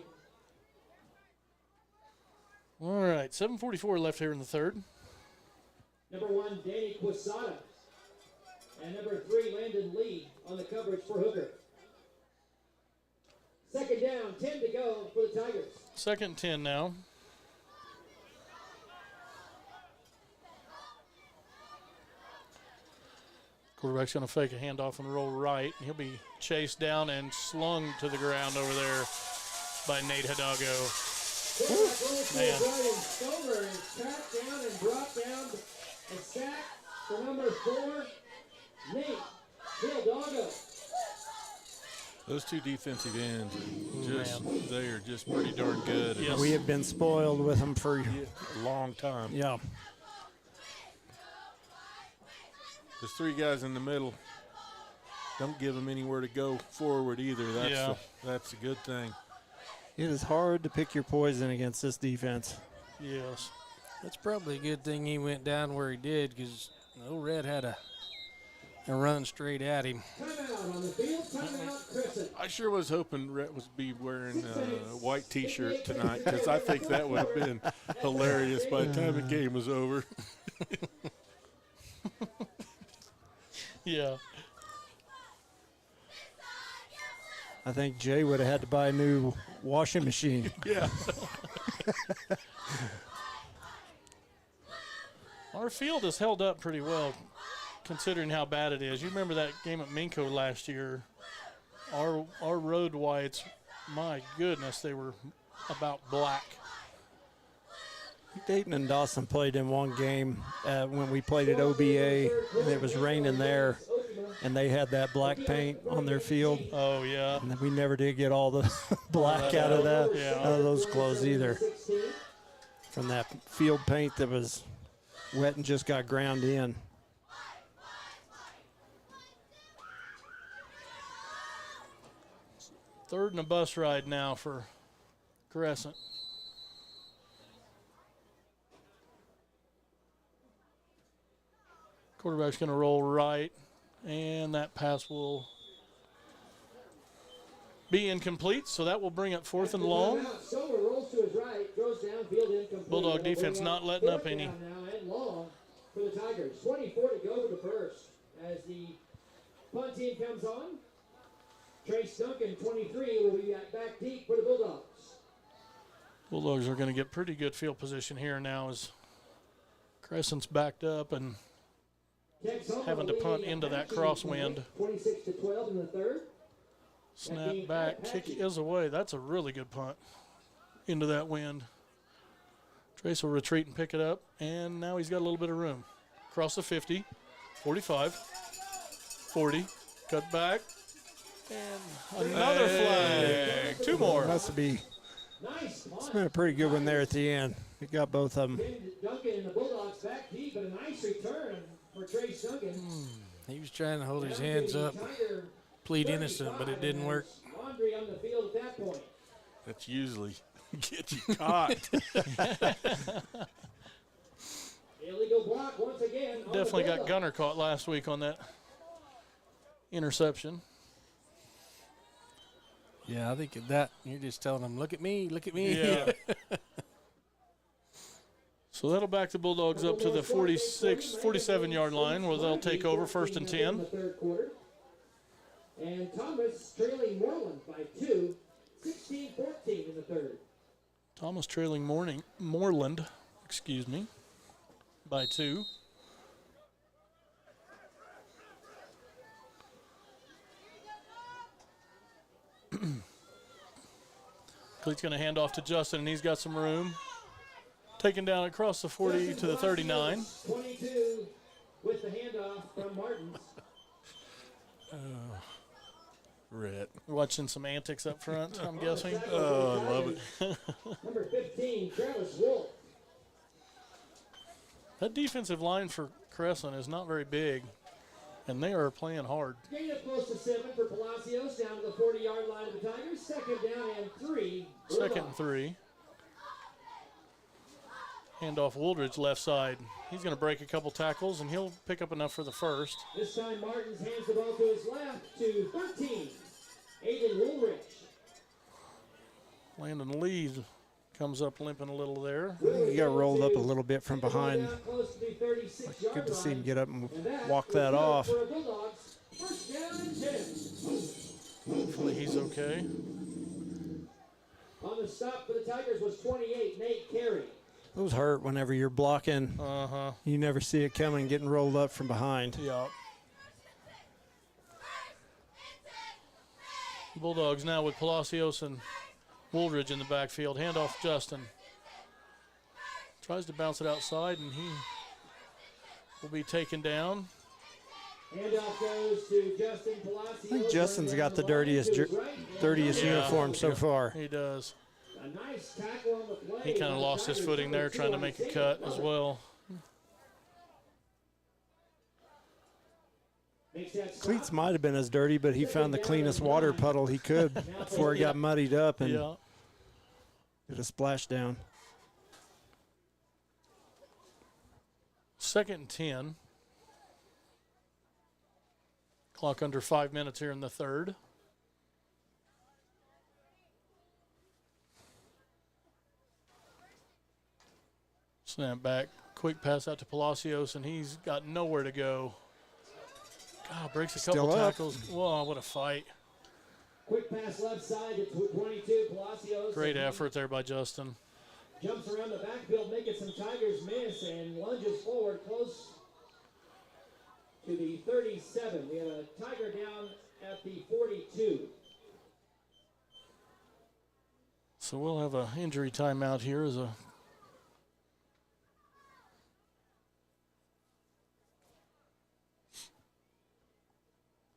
All right, 7:44 left here in the third. Number 1, Danny Quasada. And number 3, Landon Lee on the coverage for Hooker. Second down, 10 to go for the Tigers. Second and 10 now. Quarterback's going to fake a handoff and roll right. He'll be chased down and slung to the ground over there by Nate Hidalgo. Man. Over and tracked down and brought down a sack for number 4, Nate Hidalgo. Those two defensive ends, they are just pretty darn good. Yes. We have been spoiled with them for a long time. Yeah. There's 3 guys in the middle. Don't give them anywhere to go forward either. That's a good thing. It is hard to pick your poison against this defense. Yes. That's probably a good thing he went down where he did, because old Red had a run straight at him. Timeout on the field, timeout Crescent. I sure was hoping Rhett was be wearing a white T-shirt tonight, because I think that would have been hilarious by the time the game was over. Yeah. I think Jay would have had to buy a new washing machine. Yeah. Our field has held up pretty well, considering how bad it is. You remember that game at Minco last year? Our road whites, my goodness, they were about black. Dayton and Dawson played in one game when we played at OBA, and it was raining there, and they had that black paint on their field. Oh, yeah. And we never did get all the black out of that, out of those clothes either. From that field paint that was wet and just got ground in. Third and a bus ride now for Crescent. Quarterback's going to roll right, and that pass will be incomplete, so that will bring up 4th and long. Somer rolls to his right, throws downfield incomplete. Bulldog defense not letting up any. Now and long for the Tigers. 24 to go for the first. As the punt team comes on, Trace Duncan, 23, will be back deep for the Bulldogs. Bulldogs are going to get pretty good field position here now as Crescent's backed up and having to punt into that crosswind. 26 to 12 in the third. Snap back, kick is away. That's a really good punt into that wind. Trace will retreat and pick it up, and now he's got a little bit of room. Across the 50, 45, 40, cut back, and another flag. 2 more. Must be. It's been a pretty good one there at the end. We got both of them. Duncan and the Bulldogs back deep, but a nice return for Trace Duncan. He was trying to hold his hands up, plead innocent, but it didn't work. Laundry on the field at that point. That's usually get you caught. Illegal block once again. Definitely got Gunner caught last week on that interception. Yeah, I think of that you're just telling them, look at me, look at me. Yeah. So that'll back the Bulldogs up to the 47-yard line where they'll take over 1st and 10. And Thomas trailing Moreland by 2, 16-14 in the third. Thomas trailing Moreland, by 2. Cleet's going to hand off to Justin, and he's got some room. Taken down across the 40 to the 39. 22 with the handoff from Martins. Rhett. Watching some antics up front, I'm guessing. Oh, I love it. Number 15, Travis Wolf. That defensive line for Crescent is not very big, and they are playing hard. Gain of close to 7 for Palacios down to the 40-yard line of the Tigers. 2nd down and 3. 2nd and 3. Handoff Wooldridge left side. He's going to break a couple tackles, and he'll pick up enough for the first. This time Martins hands the ball to his left to 13, Aiden Woolrich. Landon Lee comes up limping a little there. He got rolled up a little bit from behind. Good to see him get up and walk that off. Hopefully he's okay. On the stop for the Tigers was 28, Nate Carey. Those hurt whenever you're blocking. You never see it coming, getting rolled up from behind. Yeah. Bulldogs now with Palacios and Wooldridge in the backfield. Handoff Justin. Tries to bounce it outside, and he will be taken down. Handoff goes to Justin Palacios. I think Justin's got the dirtiest uniform so far. He does. A nice tackle on the play. He kind of lost his footing there trying to make a cut as well. Cleats might have been as dirty, but he found the cleanest water puddle he could before he got muddied up and did a splashdown. 2nd and 10. Clock under 5 minutes here in the third. Snap back, quick pass out to Palacios, and he's got nowhere to go. God, breaks a couple tackles. Whoa, what a fight. Quick pass left side to 22, Palacios. Great effort there by Justin. Jumps around the backfield, making some Tigers miss, and lunges forward close to the 37. We have a Tiger down at the 42. So we'll have an injury timeout here as a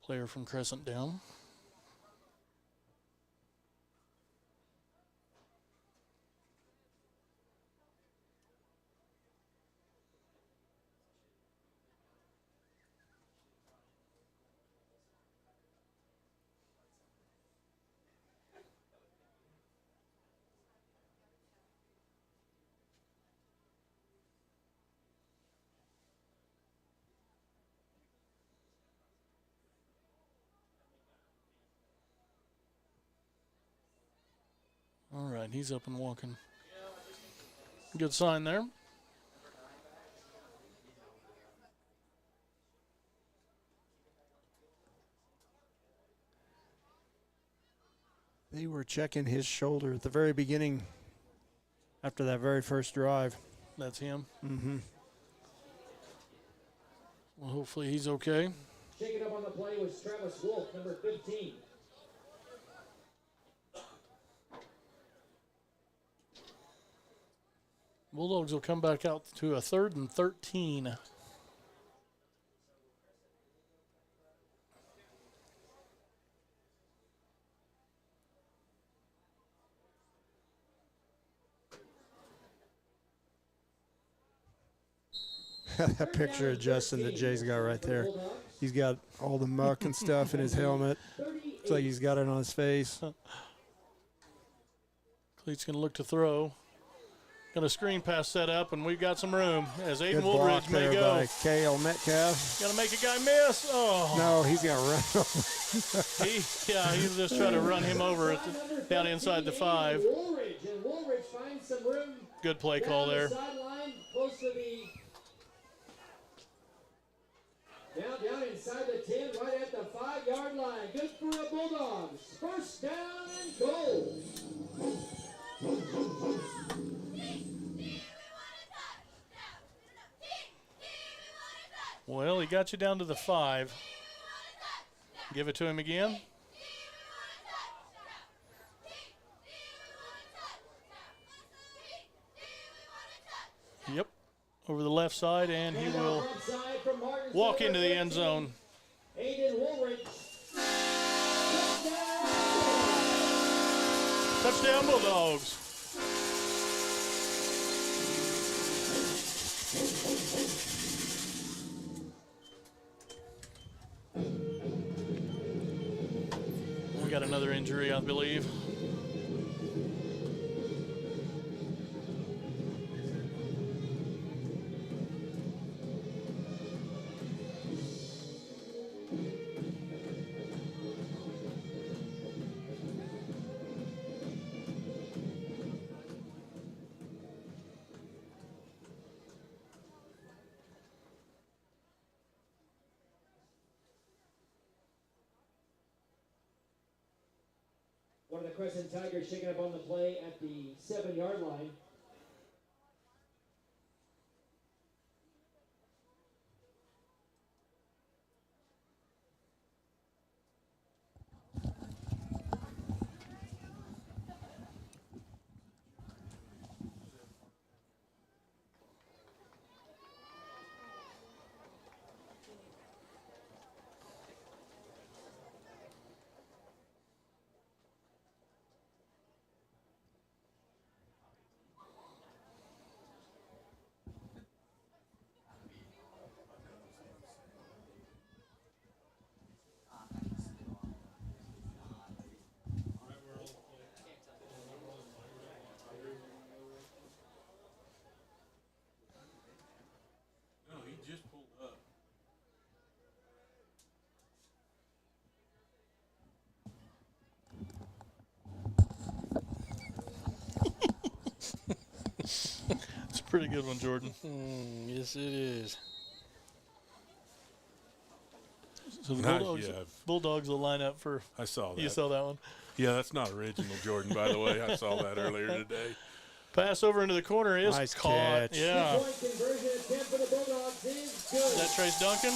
player from Crescent down. All right, he's up and walking. Good sign there. They were checking his shoulder at the very beginning after that very first drive. That's him? Mm-hmm. Well, hopefully he's okay. Shaking up on the play was Travis Wolf, number 15. Bulldogs will come back out to a 3rd and 13. That picture of Justin that Jay's got right there. He's got all the muck and stuff in his helmet. Looks like he's got it on his face. Cleat's going to look to throw. Got a screen pass set up, and we've got some room as Aiden Good block Woolridge may there go. by Cale Metcalf. Got to make a guy miss. Oh. No, he's going to run. He's just trying to run him over down inside the 5. And Woolridge finds some room. Good play call there. Sideline, close to the down inside the 10, right at the 5-yard line. Good for the Bulldogs. First down and goal. Well, he got you down to the 5. Give it to him again. Yep, over the left side, and he will walk into the end zone. Aiden Woolridge. Touchdown, Bulldogs. We got another injury, I believe. One of the Crescent Tigers shaking up on the play at the 7-yard line. It's a pretty good one, Jordan. Yes, it is. So the Bulldogs will line up for. I saw that. You saw that one? Yeah, that's not original, Jordan, by the way. I saw that earlier today. Pass over into the corner is nice caught. Catch. Yeah. Point conversion attempt for the Bulldogs is good. Is that Trace Duncan?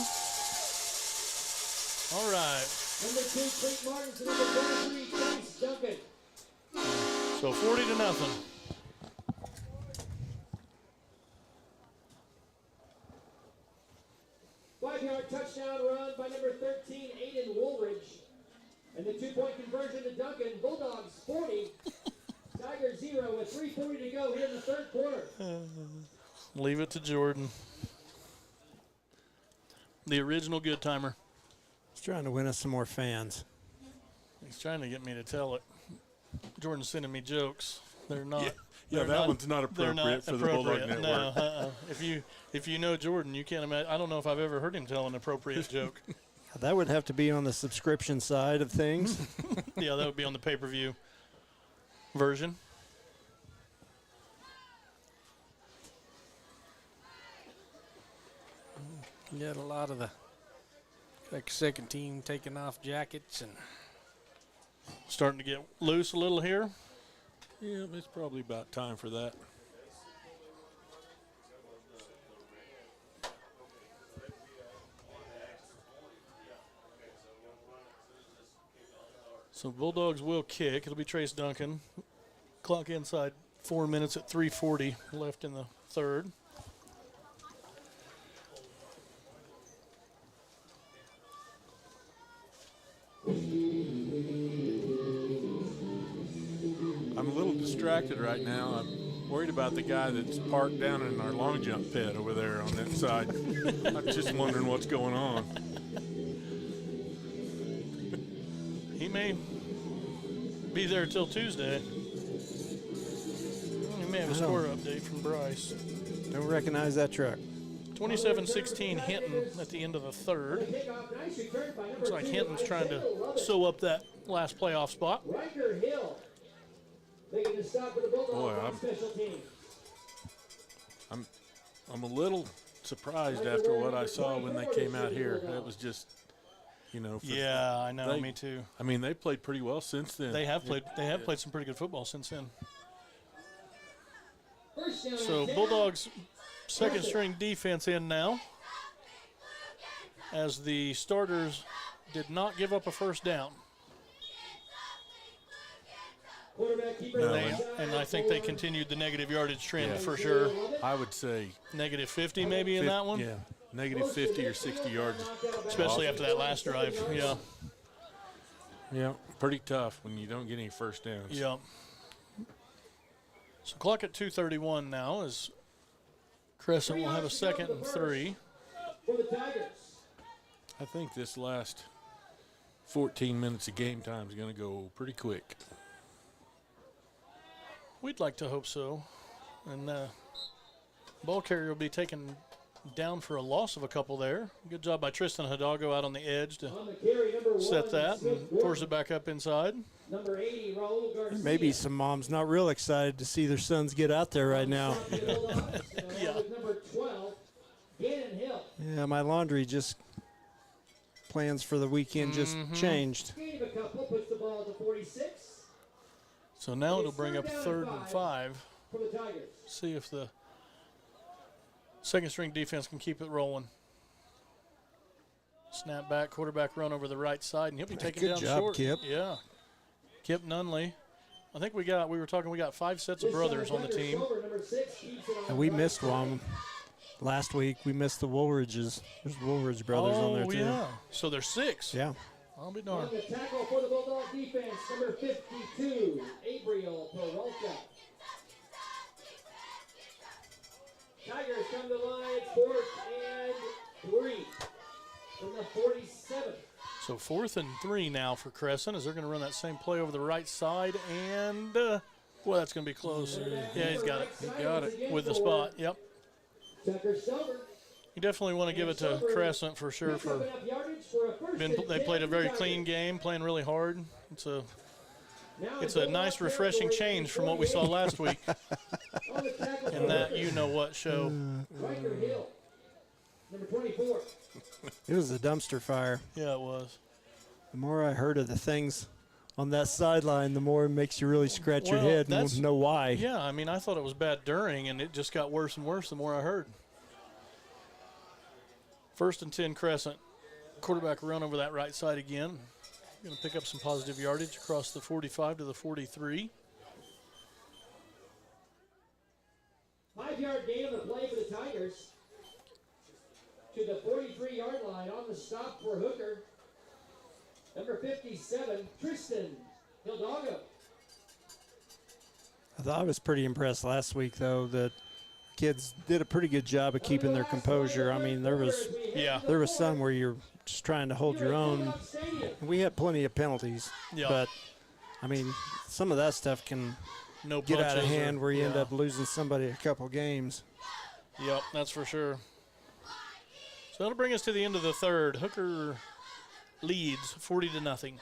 All right. Number 2, Cleat Martin to number 23, Trace Duncan. So 40-0. Five-yard touchdown run by number 13, Aiden Woolridge. And the 2-point conversion to Duncan. Bulldogs 40. Tigers 0 with 3:40 to go here in the third quarter. Leave it to Jordan. The original good timer. He's trying to win us some more fans. He's trying to get me to tell it. Jordan's sending me jokes. They're not. Yeah, that one's not appropriate for the Bulldog Network. No, If you know Jordan, you can't imagine. I don't know if I've ever heard him tell an appropriate joke. That would have to be on the subscription side of things. Yeah, that would be on the pay-per-view version. You got a lot of the second team taking off jackets and starting to get loose a little here. Yeah, it's probably about time for that. So Bulldogs will kick. It'll be Trace Duncan. Clock inside 4 minutes at 3:40 left in the third. I'm a little distracted right now. I'm worried about the guy that's parked down in our long jump pit over there on that side. I'm just wondering what's going on. He may be there till Tuesday. We may have a score update from Bryce. Don't recognize that truck. 27-16 Hinton at the end of the third. Looks like Hinton's trying to sew up that last playoff spot. Boy, I'm a little surprised after what I saw when they came out here. That was just, you know. Yeah, I know. Me too. I mean, they played pretty well since then. They have played. They have played some pretty good football since then. So Bulldogs second string defense in now, as the starters did not give up a first down. And I think they continued the negative yardage trend for sure. I would say negative 50 maybe in that one. Yeah, negative 50 or 60 yards. Especially after that last drive. Yeah. Yeah, pretty tough when you don't get any first downs. Yeah. So clock at 2:31 now as Crescent will have a 2nd and 3. I think this last 14 minutes of game time is going to go pretty quick. We'd like to hope so. And ball carrier will be taken down for a loss of a couple there. Good job by Tristan Hidalgo out on the edge to set that and force it back up inside. Maybe some moms not real excited to see their sons get out there right now. Yeah, my laundry just plans for the weekend just changed. So now it'll bring up 3rd and 5. See if the second string defense can keep it rolling. Snap back, quarterback run over the right side, and he'll be taken down short. Kip. Yeah. Kip Nunley. I think we got 5 sets of brothers on the team. And we missed one last week. We missed the Woolridges. There's Woolridge brothers on there too. Oh, yeah. So there's 6. Yeah. I'll be darned. On the tackle for the Bulldog defense, number 52, Abriel Peralta. Tigers come to the line, 4th and 3 from the 47. So 4th and 3 now for Crescent as they're going to run that same play over the right side. And, boy, that's going to be close. Yeah, he's got it. He got it with the spot. Yep. You definitely want to give it to Crescent for sure. They played a very clean game, playing really hard. It's a nice, refreshing change from what we saw last week in that you-know-what show. Number 24. It was a dumpster fire. Yeah, it was. The more I heard of the things on that sideline, the more it makes you really scratch your head and want to know why. Yeah, I mean, I thought it was bad during, and it just got worse and worse the more I heard. 1st and 10 Crescent. Quarterback run over that right side again. Going to pick up some positive yardage across the 45 to the 43. 5-yard gain on the play for the Tigers. To the 43-yard line on the stop for Hooker. Number 57, Tristan Hidalgo. I thought I was pretty impressed last week, though, that kids did a pretty good job of keeping their composure. I mean, there was some where you're just trying to hold your own. We had plenty of penalties, but I mean, some of that stuff can get out of hand where you end up losing somebody a couple games. Yep, that's for sure. So that'll bring us to the end of the third. Hooker leads 40-0.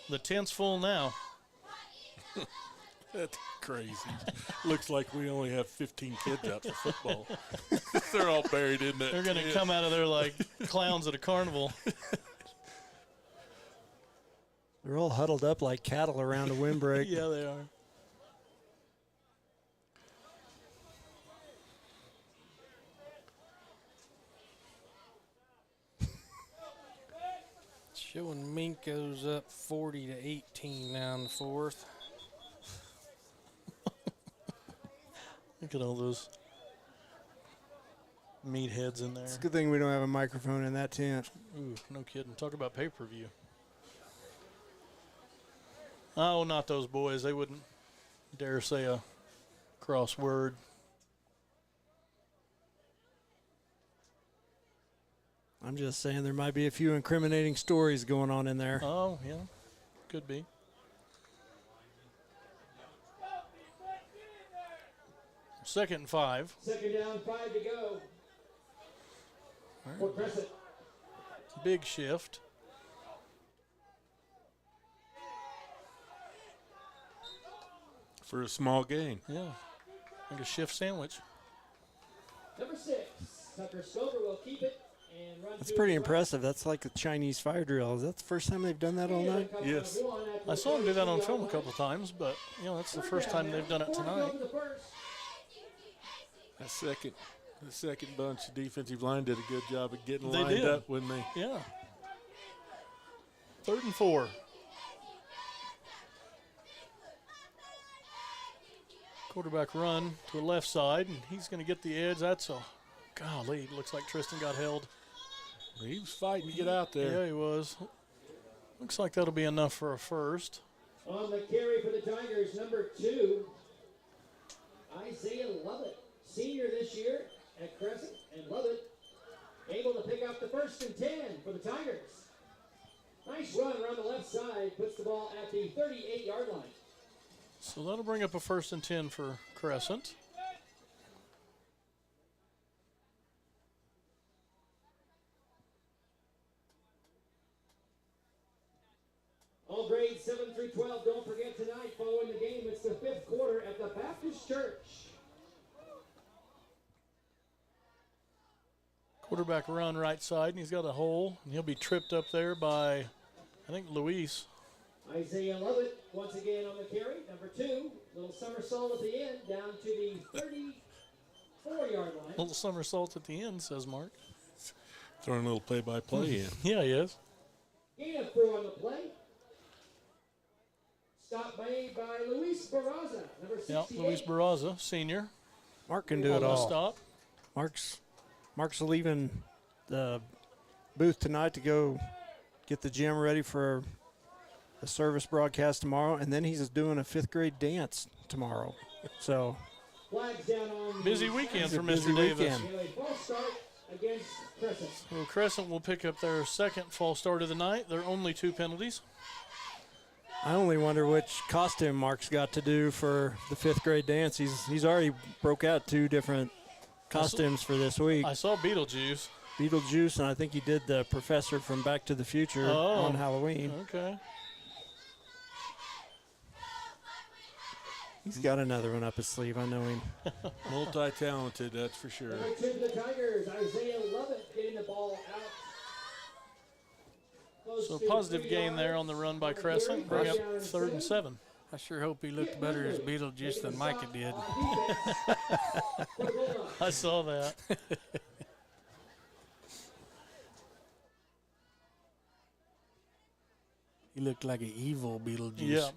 The tent's full now. That's crazy. Looks like we only have 15 kids out for football. They're all buried in that. They're going to tent. come out of there like clowns at a carnival. They're all huddled up like cattle around a windbreak. Yeah, they are. Showing Minko's up 40-18 now in the fourth. Look at all those meatheads in there. It's a good thing we don't have a microphone in that tent. Ooh, no kidding. Talk about pay-per-view. Oh, not those boys. They wouldn't dare say a cross word. I'm just saying there might be a few incriminating stories going on in there. Oh, yeah. Could be. Second and 5. Second down, 5 to go. For Crescent. Big shift. For a small gain. Yeah. Like a shift sandwich. Number 6, Tucker Stover will keep it and run. That's pretty impressive. That's like a Chinese fire drill. Is that the first time they've done that all night? Yes. I saw them do that on film a couple times, but, that's the first time they've done it tonight. The second bunch of defensive line did a good job of getting They lined did. up when they. Yeah. 3rd and 4. Quarterback run to the left side, and he's going to get the edge. That's a golly. Looks like Tristan got held. He was fighting to get out there. Yeah, he was. Looks like that'll be enough for a first. On the carry for the Tigers, number 2, Isaiah Lovett, senior this year at Crescent, and Lovett able to pick up the 1st and 10 for the Tigers. Nice run around the left side, puts the ball at the 38-yard line. So that'll bring up a 1st and 10 for Crescent. All grades 7 through 12, don't forget tonight, following the game, it's the 5th quarter at the Baptist Church. Quarterback run right side, and he's got a hole, and he'll be tripped up there by, I think, Luis. Isaiah Lovett, once again on the carry. Number 2, little somersault at the end, down to the 34-yard line. Little somersault at the end, says Mark. Throwing a little play-by-play in. Yeah, he is. Gain of 4 on the play. Stop made by Luis Barraza, number 68. Yeah, Luis Barraza, senior. Mark can do it On the all. stop. Mark's leaving the booth tonight to go get the gym ready for a service broadcast tomorrow, and then he's doing a 5th grade dance tomorrow. So Flags down on busy weekend for busy Mr. Davis. weekend. a false start against Crescent. So Crescent will pick up their 2nd false start of the night. There are only 2 penalties. I only wonder which costume Mark's got to do for the 5th grade dance. He's already broke out 2 different costumes for this week. I saw Beetlejuice. Beetlejuice, and I think he did the professor from Back to the Future on Halloween. Okay. He's got another one up his sleeve. I know him. Multi-talented, that's for sure. Number 2 to the Tigers, Isaiah Lovett getting the ball out. Close So to positive 3 gain there yards. on the run by Crescent. Bring up 3rd and 7. I sure hope he looked better as Beetlejuice than Micah did. I saw that. He looked like an evil Beetlejuice. Yeah.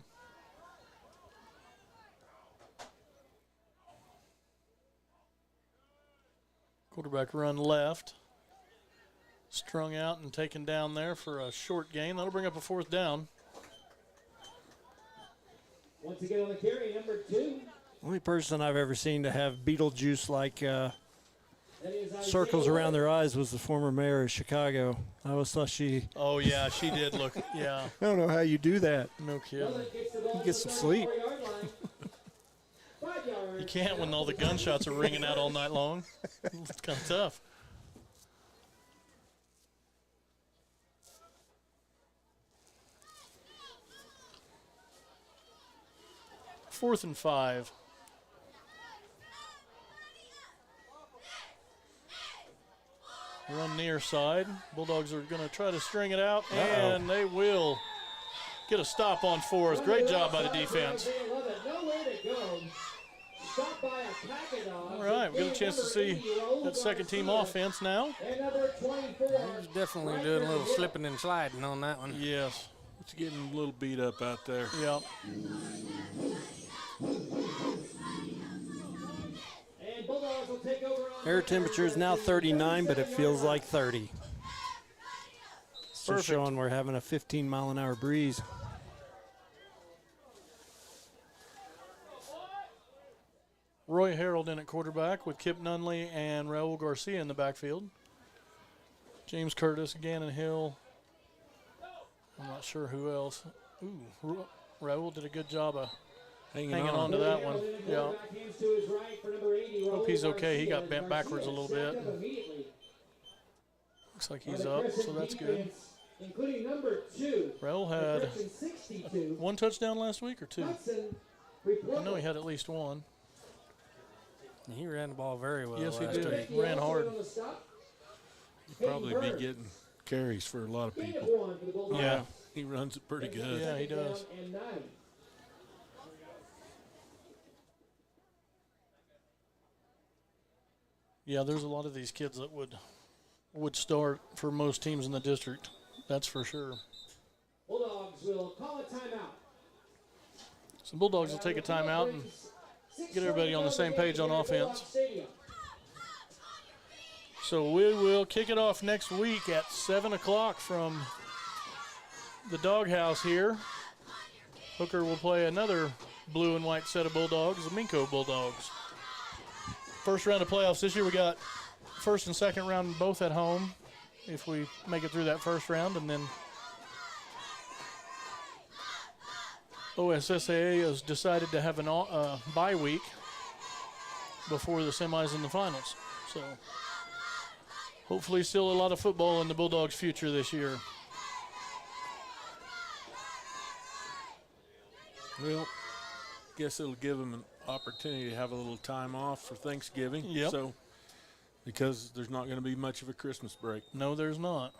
Quarterback run left. Strung out and taken down there for a short gain. That'll bring up a 4th down. Once again on the carry, number 2. Only person I've ever seen to have Beetlejuice-like That is Isaiah circles around Lovett. their eyes was the former mayor of Chicago. I always thought she. Oh, yeah, she did look. Yeah, I don't know how you do that. no kidding. Lovett gets the ball You get to some the sleep. 34-yard line. 5 yards. You can't when all the gunshots are ringing out all night long. It's kind of tough. 4th and 5. Run near side. Bulldogs are going to try to string it out, and they will get a stop on 4th. Great job by the defense. All right, we get a chance to see that second team offense now. He's definitely doing a little slipping and sliding on that one. Yes. It's getting a little beat up out there. Yep. Air temperature is now 39, but it feels like 30. So showing we're having a 15-mile-an-hour breeze. Roy Harold in at quarterback with Kip Nunley and Raul Garcia in the backfield. James Curtis, Gannon Hill. I'm not sure who else. Ooh, Raul did a good job of hanging on to that one. Yeah. Hope he's okay. He got bent backwards a little bit. Looks like he's up, so that's good. Raul had 1 touchdown last week or 2? I know he had at least 1. He ran the ball very well. Yes, he last did. week. He ran hard. He'd probably be getting carries for a lot of people. Yeah. He runs it pretty good. Yeah, he does. Yeah, there's a lot of these kids that would start for most teams in the district. That's for sure. Bulldogs will call a timeout. So Bulldogs will take a timeout and get everybody on the same page on offense. So we will kick it off next week at 7 o'clock from the doghouse here. Hooker will play another blue and white set of Bulldogs, the Minko Bulldogs. First round of playoffs this year, we got first and second round both at home if we make it through that first round, and then OSSAA has decided to have a bye week before the semis and the finals. So hopefully still a lot of football in the Bulldogs' future this year. Well, guess it'll give them an opportunity to have a little time off for Thanksgiving. Yep. So, because there's not going to be much of a Christmas break. No, there's not.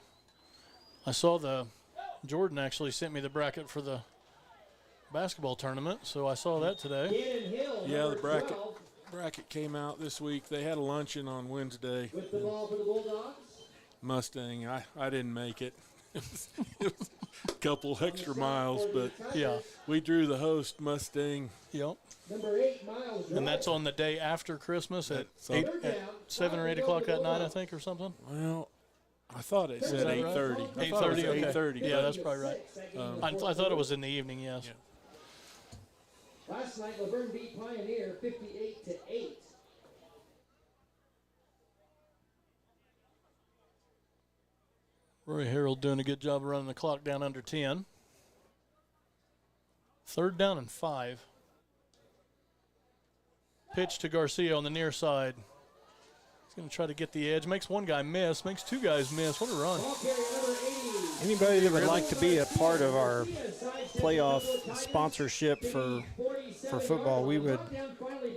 I saw Jordan actually sent me the bracket for the basketball tournament, so I saw that today. Yeah, the bracket came out this week. They had a luncheon on Wednesday. With the ball for the Bulldogs. Mustang, I didn't make it. It was a couple extra miles, but yeah, we drew the host Mustang. Yep. Number 8, Miles. And that's on the day after Christmas at 7 or 8 o'clock that night, I think, or something. Well, I thought it said 8:30. 8:30. Okay. 8:30. Yeah, that's probably right. I thought it was in the evening. Yes. Yeah. Last night, Laverne beat Pioneer 58-8. Roy Harold doing a good job of running the clock down under 10. 3rd down and 5. Pitch to Garcia on the near side. He's going to try to get the edge. Makes one guy miss. Makes 2 guys miss. What a run. Anybody that would like to be a part of our playoff sponsorship for football, we would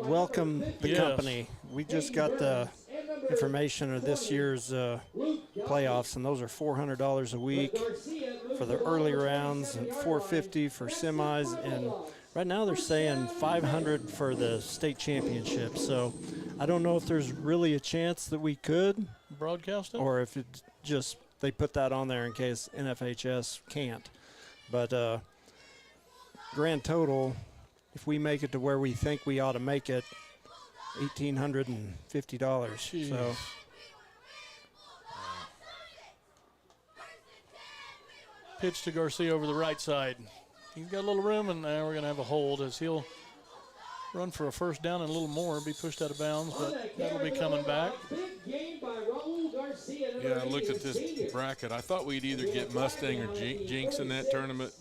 welcome the company. We just got the information of this year's playoffs, and those are $400 a week for the early rounds and $450 for semis, and right now they're saying $500 for the state championship. So I don't know if there's really a chance that we could broadcast it, or if it just they put that on there in case NFHS can't. But grand total, if we make it to where we think we ought to make it, $1,850. So pitch to Garcia over the right side. He's got a little room, and now we're going to have a hold as he'll run for a first down and a little more, be pushed out of bounds, but that'll be coming back. Yeah, I looked at this bracket. I thought we'd either get Mustang or Jinx in that tournament.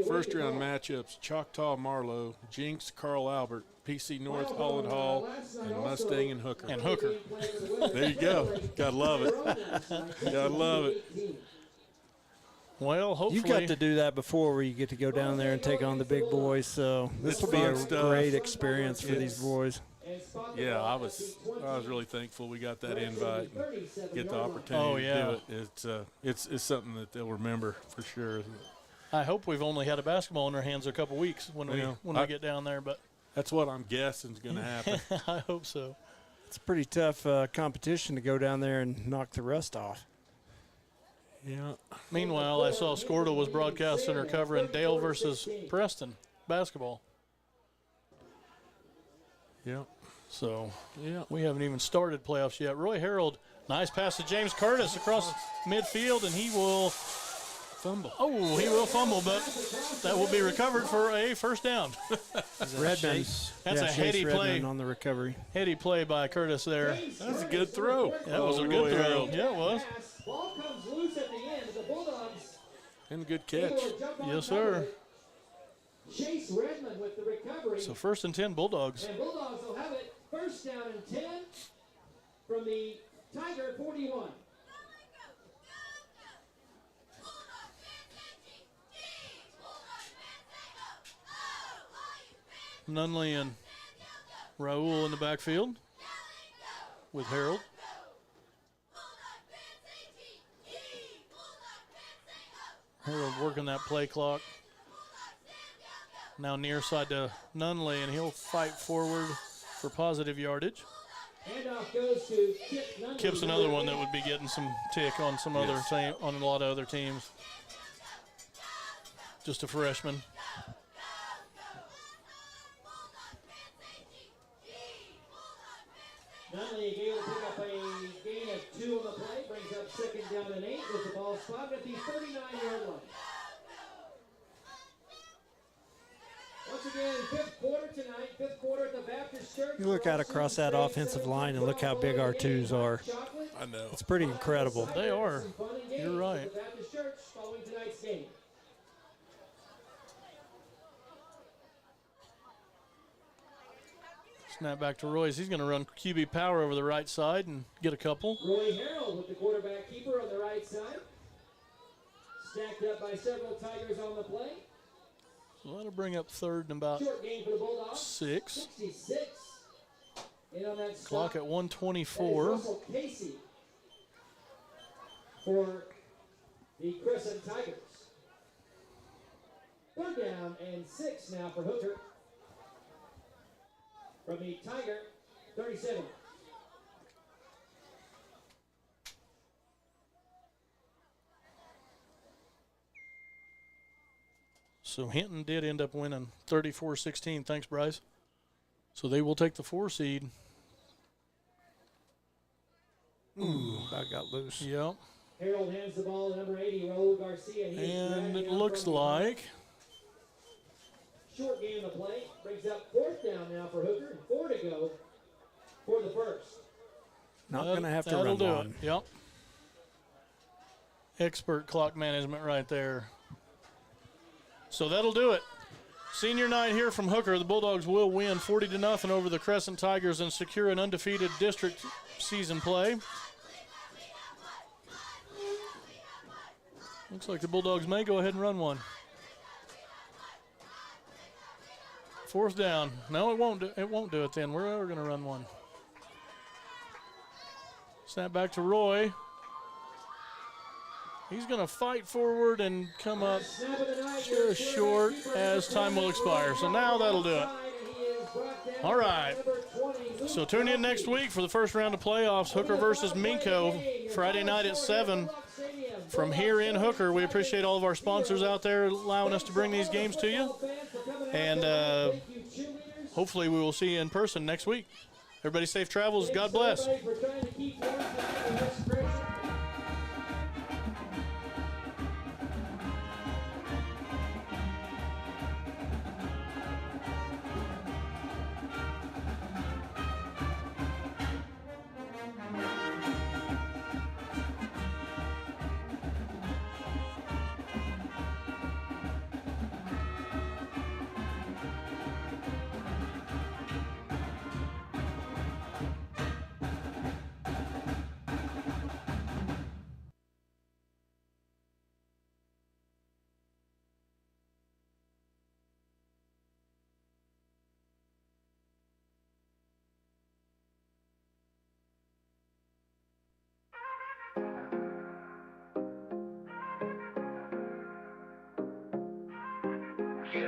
First round matchups, Choctaw Marlowe, Jinx, Carl Albert, PC North, Holland Hall, and Mustang and Hooker. There you go. Gotta love it. Gotta love it. Well, hopefully. You got to do that before where you get to go down there and take on the big boys. So this will be a great experience for these boys. Yeah, I was really thankful we got that invite and get the opportunity to do it. It's something that they'll remember for sure. I hope we've only had a basketball in our hands a couple weeks when we get down there, but that's what I'm guessing is going to happen. I hope so. It's a pretty tough competition to go down there and knock the rust off. Yeah. Meanwhile, I saw Scordo was broadcasting or covering Dale versus Preston basketball. Yeah. So, we haven't even started playoffs yet. Roy Harold, nice pass to James Curtis across midfield, and he will fumble. Oh, he will fumble, but that will be recovered for a first down. Redmond. That's a heady play on the recovery. Heady play by Curtis there. That was a good throw. That was a good throw. Harold. Yeah, it was. Ball comes loose at the end. The Bulldogs. And a good catch. Yes, sir. Chase Redmond with the recovery. So 1st and 10 Bulldogs. And Bulldogs will have it first down and 10 from the Tiger 41. Nunley and Raul in the backfield with Harold. Harold working that play clock. Now near side to Nunley, and he'll fight forward for positive yardage. Handoff goes to Kip Nunley. Kip's another one that would be getting some tick on some other team, on a lot of other teams. Just a freshman. Nunley able to pick up a gain of 2 on the play, brings up 2nd down and 8 with the ball spotted at the 39-yard line. Once again, 5th quarter tonight, 5th quarter at the Baptist Church. You look out across that offensive line and look how big our twos are. I know. It's pretty incredible. They are. You're right. The Baptist Church following tonight's game. Snap back to Royce. He's going to run QB power over the right side and get a couple. Roy Harold with the quarterback keeper on the right side. Stacked up by several Tigers on the play. So that'll bring up 3rd and about Short game for the Bulldogs. 6. 66. In on that Clock stop. at 1:24. Russell Casey for the Crescent Tigers. 3rd down and 6 now for Hooker. From the Tiger 37. So Hinton did end up winning 34-16. Thanks, Bryce. So they will take the 4 seed. That got loose. Yep. Harold hands the ball to number 80, Raul Garcia. And it looks like short game of the play. Brings up 4th down now for Hooker. And 4 to go for the first. Not going to have to that'll run do long. it. Yep. Expert clock management right there. So that'll do it. Senior night here from Hooker. The Bulldogs will win 40-0 over the Crescent Tigers and secure an undefeated district season play. Looks like the Bulldogs may go ahead and run one. 4th down. No, it won't do it then. We're going to run one. Snap back to Roy. He's going to fight forward and come up just short as time will expire. So now that'll do it. All right. So tune in next week for the first round of playoffs, Hooker versus Minco, Friday night at 7 from here in Hooker. We appreciate all of our sponsors out there allowing us to bring these games to you. And hopefully we will see you in person next week. Everybody safe travels. God bless. We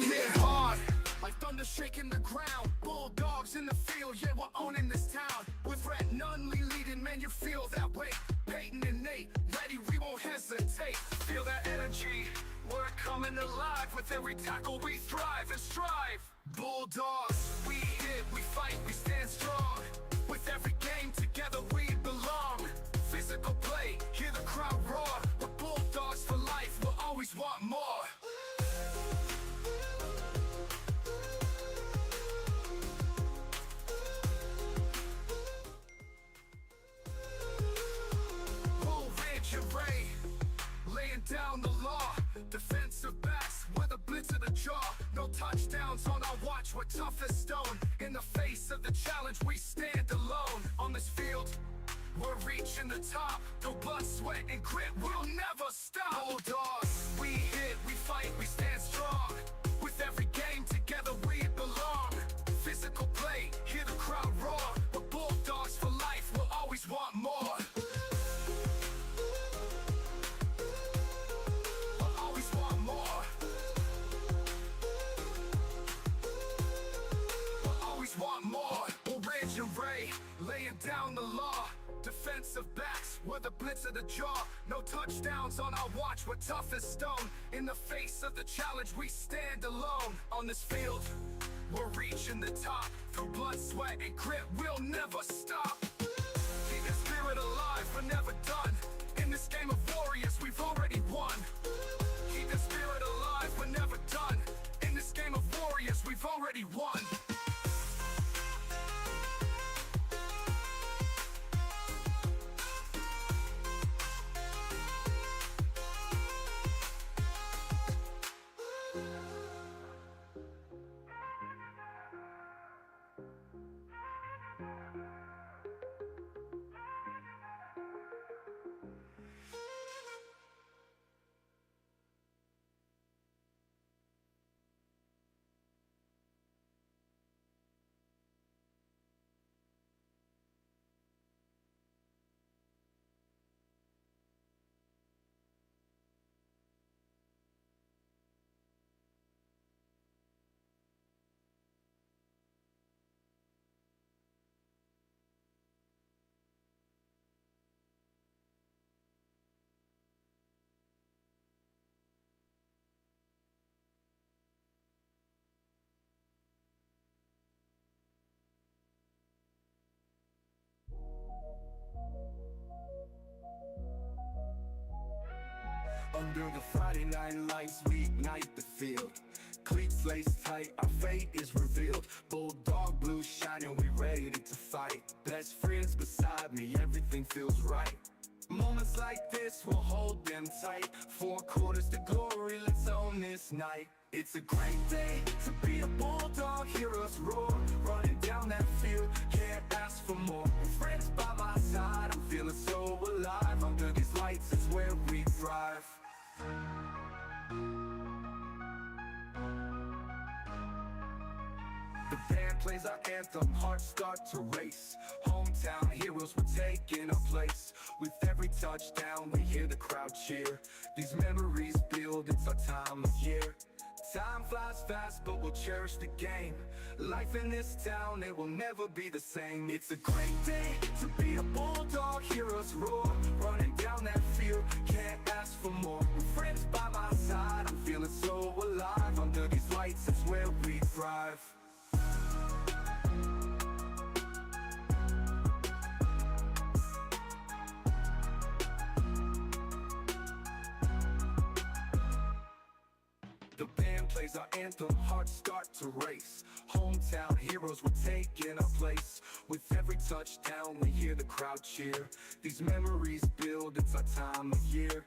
hit hard, like thunder shaking the ground. Bulldogs in the field, yeah, we're owning this town. With Red Nunley leading, man, you feel that weight. Peyton and Nate, ready, we won't hesitate. Feel that energy, we're coming alive. With every tackle we thrive and strive. Bulldogs, we hit, we fight, we stand strong. With every game together we belong. Physical play, hear the crowd roar. We're Bulldogs for life, we'll always want more. Laying down the law, defensive backs with a blitz of the jaw. No touchdowns on our watch, we're tough as stone. In the face of the challenge, we stand alone. On this field, we're reaching the top. No blood, sweat, and grit, we'll never stop. Bulldogs, we hit, we fight, we stand strong. With every game together we belong. Physical play, hear the crowd roar. We're Bulldogs for life, we'll always want more. Laying down the law, defensive backs, we're the blitz of the jaw. No touchdowns on our watch, we're tough as stone. In the face of the challenge, we stand alone. On this field, we're reaching the top. Through blood, sweat, and grit, we'll never stop. Keep the spirit alive, we're never done. In this game of warriors, we've already won. Keep the spirit alive, we're never done. In this game of warriors, we've already won. Under the Friday night lights, we ignite the field. Cleats laced tight, our fate is revealed. Bulldog blue shining, we ready to fight. Best friends beside me, everything feels right. Moments like this, we'll hold them tight. 4 quarters to glory, let's own this night. It's a great day to be a Bulldog, hear us roar. Running down that field, can't ask for more. Friends by my side, I'm feeling so alive. Under these lights is where we thrive. The band plays our anthem, hearts start to race. Hometown heroes, we're taking a place. With every touchdown, we hear the crowd cheer. These memories build, it's our time of year. Time flies fast, but we'll cherish the game. Life in this town, it will never be the same. It's a great day to be a Bulldog, hear us roar. Running down that field, can't ask for more. With friends by my side, I'm feeling so alive. Under these lights, it's where we thrive. The band plays our anthem, hearts start to race. Hometown heroes, we're taking a place. With every touchdown, we hear the crowd cheer. These memories build, it's our time of year.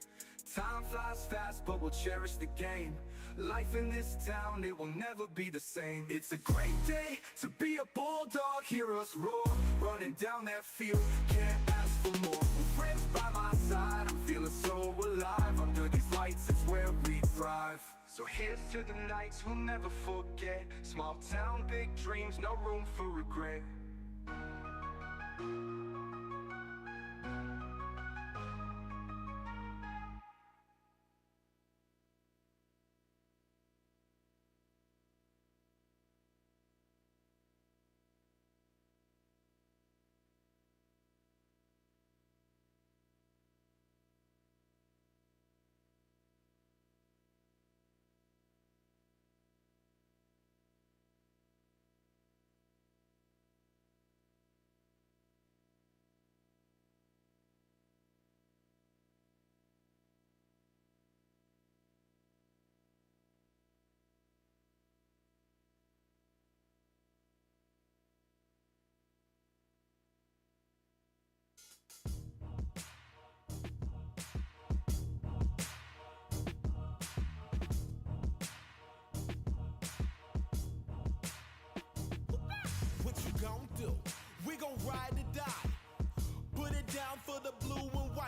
Time flies fast, but we'll cherish the game. Life in this town, it will never be the same. It's a great day to be a Bulldog, hear us roar. Running down that field, can't ask for more. With friends by my side, I'm feeling so alive. Under these lights, it's where we thrive. So here's to the nights we'll never forget. Small town, big dreams, no room for regret.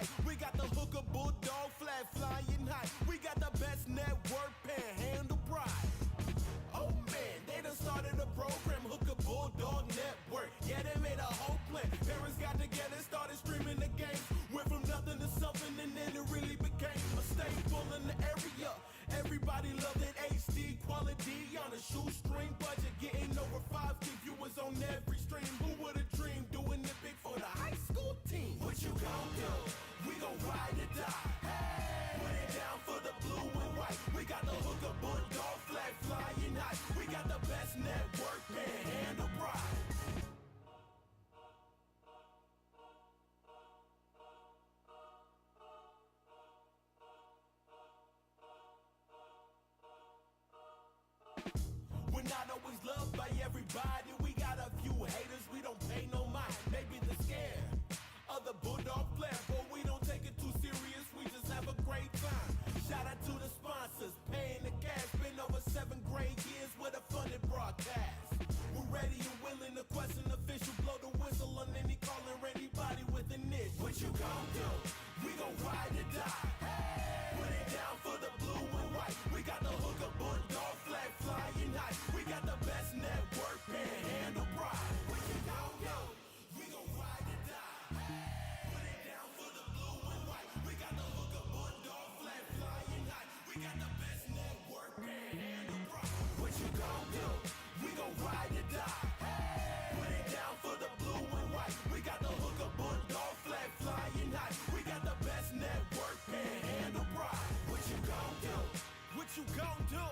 right. We got the hooker bulldog flat flying high. We got the best network panhandle pride. Oh man, they done started a program, Hooker Bulldog Network. Yeah, they made a whole plan. Parents got together, started streaming the game. Went from nothing to something, and then it really became a staple in the area. Everybody loved it, HD quality on a shoestring budget, getting over 5K viewers on every stream. Who would've dreamed doing it big for the high school team? What you gon' do? We gon' ride or die. Hey, put it down for the blue and white. We got the Hooker Bulldog flag flying high. We got the best network, panhandle pride. We're not always loved by everybody. We got a few haters, we don't pay no mind. Maybe they're scared of the Bulldog flag, but we don't take it too serious. We just have a great time. Shout out to the sponsors, paying the cash. Been over 7 great years with a funded broadcast. We're ready and willing to question official, blow the whistle on any call or anybody with an itch. What you gon' do? We gon' ride or die. Hey, put it down for the blue and white. We got the Hooker Bulldog flag flying high. We got the best network, panhandle pride. What you gon' do? We gon' ride or die. Hey, put it down for the blue and white. We got the Hooker Bulldog flag flying high. We got the best network, panhandle pride. What you gon' do? We gon' ride or die. Hey, put it down for the blue and white. We got the Hooker Bulldog flag flying high. We got the best network, panhandle pride. What you gon' do? What you gon' do?